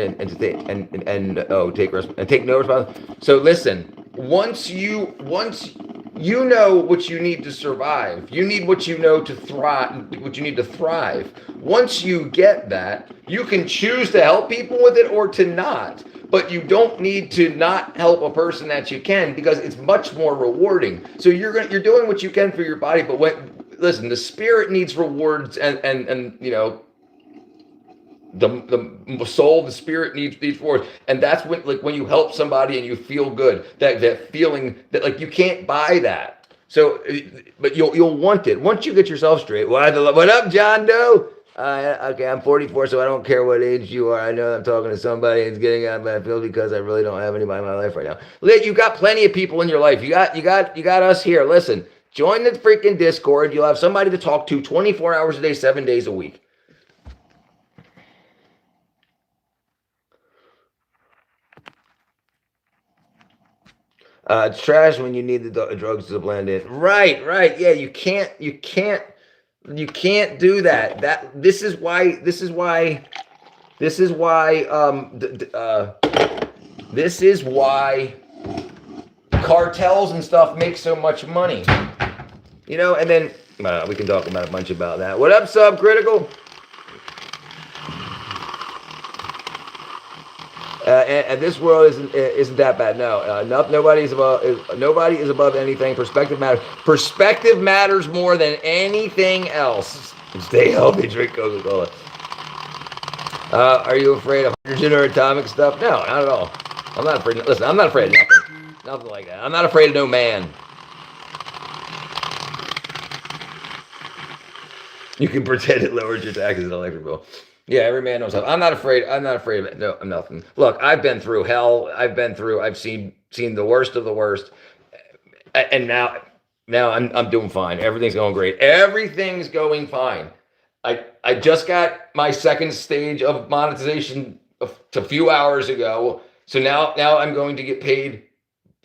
take no responsibility. So listen, once you know what you need to survive. You need what you know to thrive, what you need to thrive. Once you get that, you can choose to help people with it or to not. But you don't need to not help a person that you can, because it's much more rewarding. So you're doing what you can for your body, but listen, the spirit needs rewards, and you know, the soul, the spirit needs rewards, and that's when you help somebody and you feel good, that feeling that, like, you can't buy that. So, but you'll want it once you get yourself straight. What up, John Doe? Okay, I'm 44, so I don't care what age you are. I know I'm talking to somebody and it's getting out of my field because I really don't have anybody in my life right now. You got plenty of people in your life. You got us here. Listen, join the freaking Discord. You'll have somebody to talk to 24 hours a day, 7 days a week. It's trash when you need the drugs to blend in. Right. Yeah, you can't do that. This is why cartels and stuff make so much money. You know, and then we can talk about a bunch about that. What up, Subcritical? And this world isn't that bad. No, nobody is above anything. Perspective matters. Perspective matters more than anything else. Stay healthy. Drink Coca-Cola. Are you afraid of hydrogen or atomic stuff? No, not at all. I'm not afraid. Listen, I'm not afraid of nothing. Nothing like that. I'm not afraid of no man. You can pretend it lowers your taxes and electric bill. Yeah, every man knows how. I'm not afraid of it. No, I'm nothing. Look, I've been through hell. I've seen the worst of the worst. And now I'm doing fine. Everything's going great. Everything's going fine. I just got my second stage of monetization a few hours ago. So now I'm going to get paid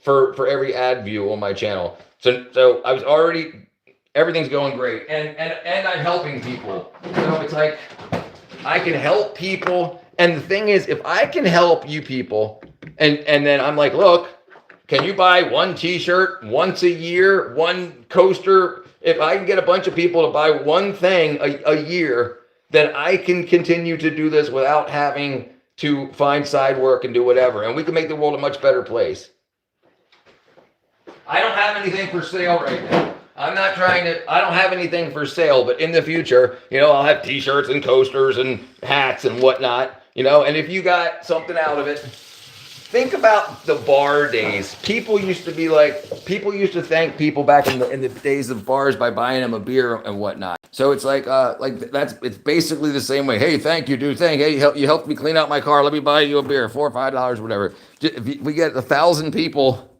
for every ad view on my channel. So I was already, everything's going great. And I'm helping people. So it's like, I can help people, and the thing is, if I can help you people, and then I'm like, look, can you buy one t-shirt once a year, one coaster? If I can get a bunch of people to buy one thing a year, then I can continue to do this without having to find side work and do whatever, and we can make the world a much better place. I don't have anything for sale right now. I don't have anything for sale, but in the future, you know, I'll have t-shirts and coasters and hats and whatnot, you know, and if you got something out of it, think about the bar days. People used to thank people back in the days of bars by buying them a beer and whatnot. So it's it's basically the same way. Hey, thank you, dude. Hey, you helped me clean out my car. Let me buy you a beer, $4 or $5, whatever. If we get 1,000 people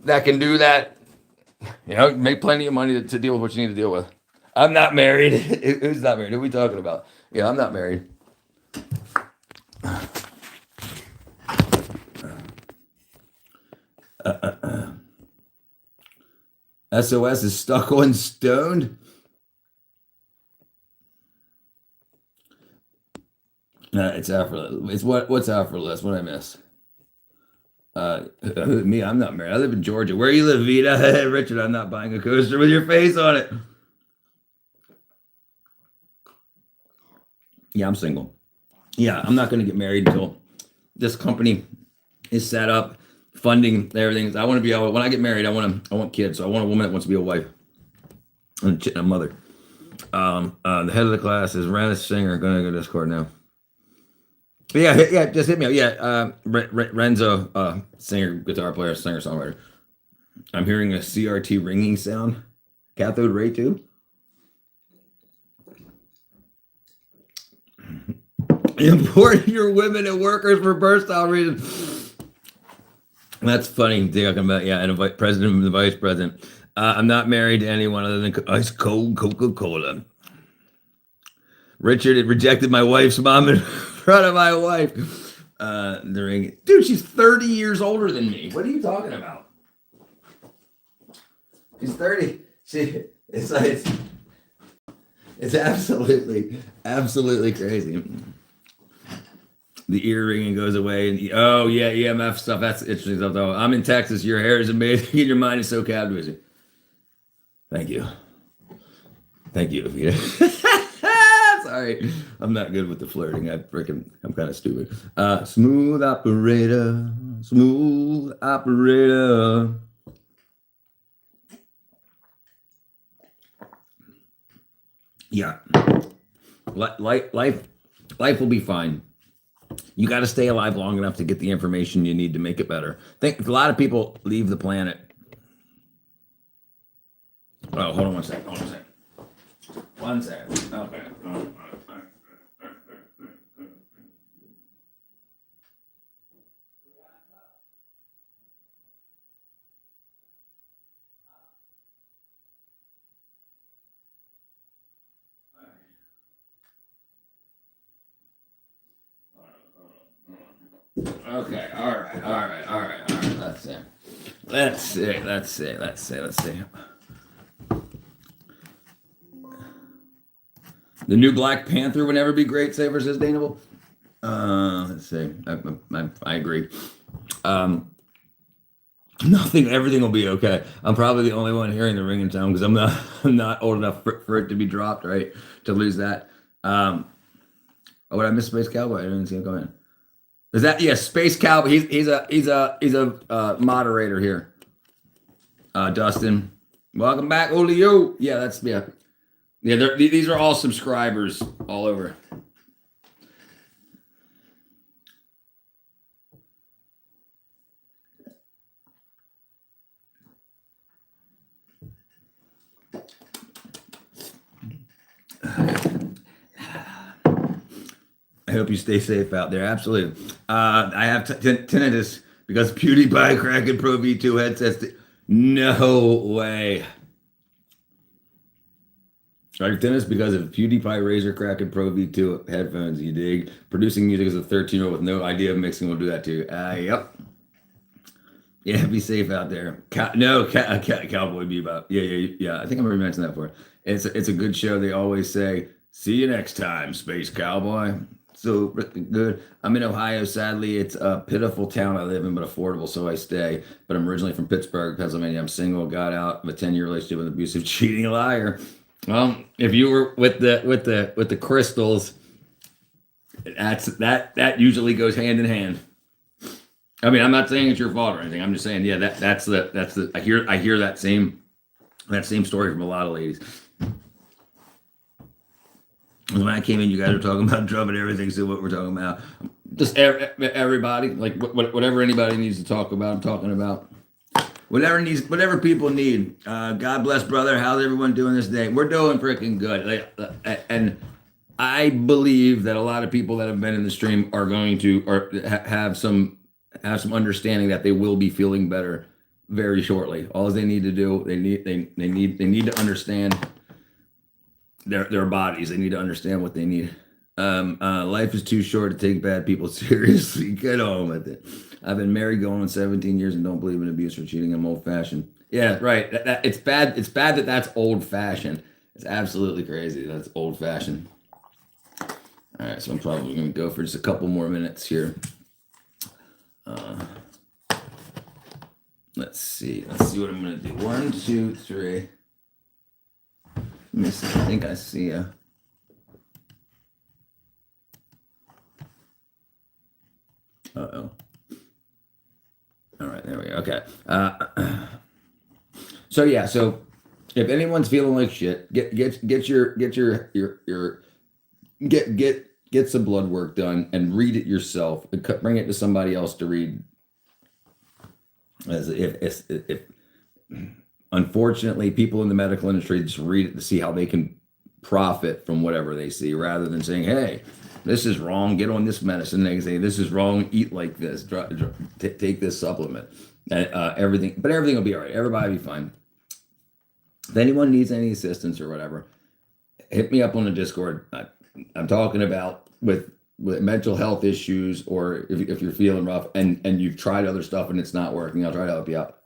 that can do that, you know, make plenty of money to deal with what you need to deal with. I'm not married. Who's not married? Who are we talking about? Yeah, I'm not married. SOS is stuck on stoned. It's effortless. It's what's effortless? What I miss? Me, I'm not married. I live in Georgia. Where you live, Vita? Richard, I'm not buying a coaster with your face on it. Yeah, I'm single. Yeah, I'm not going to get married until this company is set up, funding everything. I want to be able. When I get married, I want kids. So I want a woman that wants to be a wife and a mother. The head of the class is Rennis Singer. Going to go to Discord now. Yeah, just hit me up. Yeah, Renzo, singer, guitar player, singer, songwriter. I'm hearing a CRT ringing sound. Cathode ray too. Import your women and workers for versatile reasons. That's funny. Talking about and a president and the vice president. I'm not married to anyone other than ice cold Coca-Cola. Richard had rejected my wife's mom in front of my wife. Dude, she's 30 years older than me. What are you talking about? She's 30. It's absolutely crazy. The ear ringing goes away, and EMF stuff. That's interesting stuff, though. I'm in Texas. Your hair is amazing. Your mind is so captivating. Thank you, Avita. Sorry, I'm not good with the flirting. I'm kind of stupid. Smooth operator. Yeah, life will be fine. You got to stay alive long enough to get the information you need to make it better. A lot of people leave the planet. Oh, hold on one second. One second. Okay. Okay, all right. Let's see. The new Black Panther would never be great, safe, or sustainable. Let's see. I agree. Everything will be okay. I'm probably the only one hearing the ring in town because I'm not old enough for it to be dropped, right? To lose that. Oh, would I miss Space Cowboy? I didn't see him come in. Is that Space Cowboy? He's a moderator here. Dustin, welcome back, Olio. Yeah, these are all subscribers all over. I hope you stay safe out there. Absolutely. I have tinnitus because PewDiePie cracking Pro V2 headsets. No way. I have tinnitus because of PewDiePie Razer cracking Pro V2 headphones. You dig? Producing music as a 13-year-old with no idea of mixing will do that too. Yep. Yeah, be safe out there. Cowboy Bebop. Yeah. I think I've already mentioned that before. It's a good show. They always say, "See you next time, Space Cowboy." So good. I'm in Ohio. Sadly, it's a pitiful town I live in, but affordable, so I stay. But I'm originally from Pittsburgh, Pennsylvania. I'm single, got out of a 10-year relationship with an abusive, cheating liar. If you were with the crystals, that usually goes hand in hand. I mean, I'm not saying it's your fault or anything. I'm just saying, that's the I hear that same story from a lot of ladies. When I came in, you guys were talking about drum and everything. So what we're talking about, just everybody, like whatever anybody needs to talk about, I'm talking about. Whatever people need. God bless, brother. How's everyone doing this day? We're doing freaking good. And I believe that a lot of people that have been in the stream are going to have some understanding that they will be feeling better very shortly. All they need to do, they need to understand their bodies. They need to understand what they need. Life is too short to take bad people seriously. Get on with it. I've been married going on 17 years and don't believe in abuse or cheating. I'm old fashioned. Yeah, right. It's bad. It's bad that that's old fashioned. It's absolutely crazy. That's old fashioned. All right, so I'm probably going to go for just a couple more minutes here. Let's see. Let's see what I'm going to do. 1, 2, 3. Let me see. I think I see a. Uh-oh. All right, there we go. Okay. So yeah, so if anyone's feeling like shit, get some blood work done and read it yourself. And bring it to somebody else to read. As if unfortunately, people in the medical industry just read it to see how they can profit from whatever they see, rather than saying, "Hey, this is wrong. Get on this medicine." They say, "This is wrong. Eat like this. Take this supplement." Everything will be all right. Everybody will be fine. If anyone needs any assistance or whatever, hit me up on the Discord. I'm talking about with mental health issues, or if you're feeling rough and you've tried other stuff and it's not working, I'll try to help you out.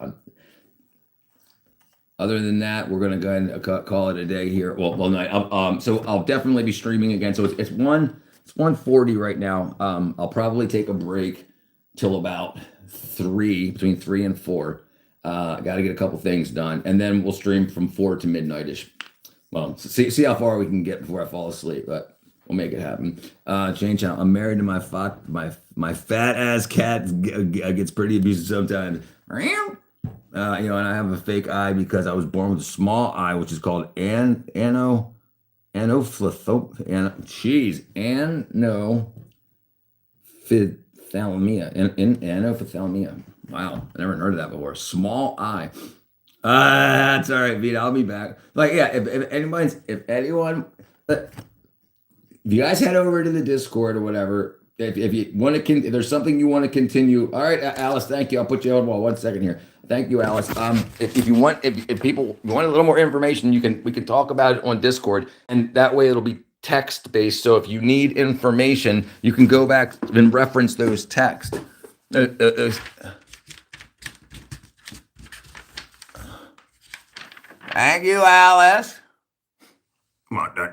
Other than that, we're gonna go ahead and call it a day here. Well, night. So I'll definitely be streaming again. So it's 1:40 right now. I'll probably take a break till about 3, between 3 and 4. Got to get a couple things done, and then we'll stream from 4 to midnight-ish. Well, see how far we can get before I fall asleep, but we'll make it happen. Change channel. I'm married to my fat ass cat gets pretty abusive sometimes. And I have a fake eye because I was born with a small eye, which is called anophthalmia. Anophthalmia. Wow, I never heard of that before. Small eye. That's all right, Vita. I'll be back. Like, yeah, if anyone, if you guys head over to the Discord or whatever, if you want to, if there's something you want to continue. All right, Alice, thank you. I'll put you on wall 1 second here. Thank you, Alice. If you want, if people want a little more information, we can talk about it on Discord, and that way it'll be text based. So if you need information, you can go back and reference those texts. Thank you, Alice. Okay,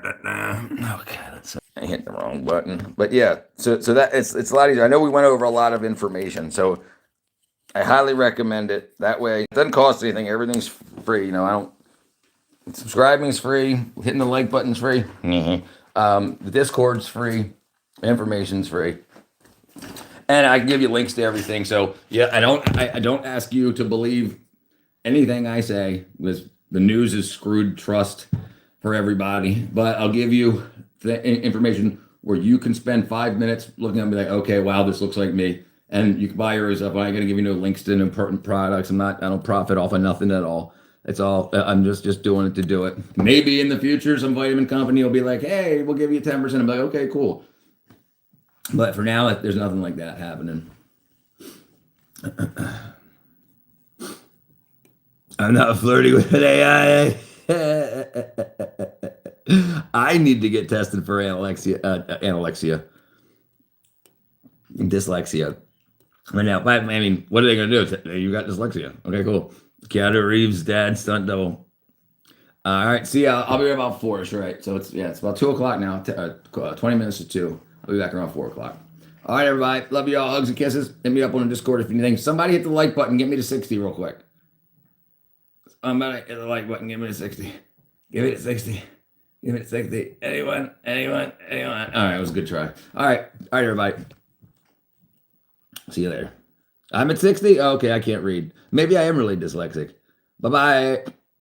I hit the wrong button. But yeah, so that it's a lot easier. I know we went over a lot of information, so I highly recommend it. That way, it doesn't cost anything. Everything's free. Subscribing is free. Hitting the like button's free. The Discord's free. Information's free. And I can give you links to everything. So yeah, I don't ask you to believe anything I say, because the news is screwed trust for everybody. But I'll give you the information where you can spend 5 minutes looking at me like, okay, wow, this looks like me. And you can buy yours up. I ain't gonna give you no links to important products. I don't profit off of nothing at all. It's all, I'm just doing it to do it. Maybe in the future, some vitamin company will be like, hey, we'll give you 10%. I'm like, okay, cool. But for now, there's nothing like that happening. I'm not flirting with AI. I need to get tested for dyslexia. But now, I mean, what are they going to do? You got dyslexia. Okay, cool. Keanu Reeves' dad, stunt double. All right, see, I'll be here about 4-ish, right? So it's about 2 o'clock now, 20 minutes to 2. I'll be back around 4 o'clock. All right, everybody. Love you all. Hugs and kisses. Hit me up on the Discord if anything. Somebody hit the like button. Get me to 60 real quick. Somebody hit the like button. Give me to 60. Give me to 60. Give me to 60. Anyone? All right, it was a good try. All right, everybody. See you later. I'm at 60? Okay, I can't read. Maybe I am really dyslexic. Bye-bye.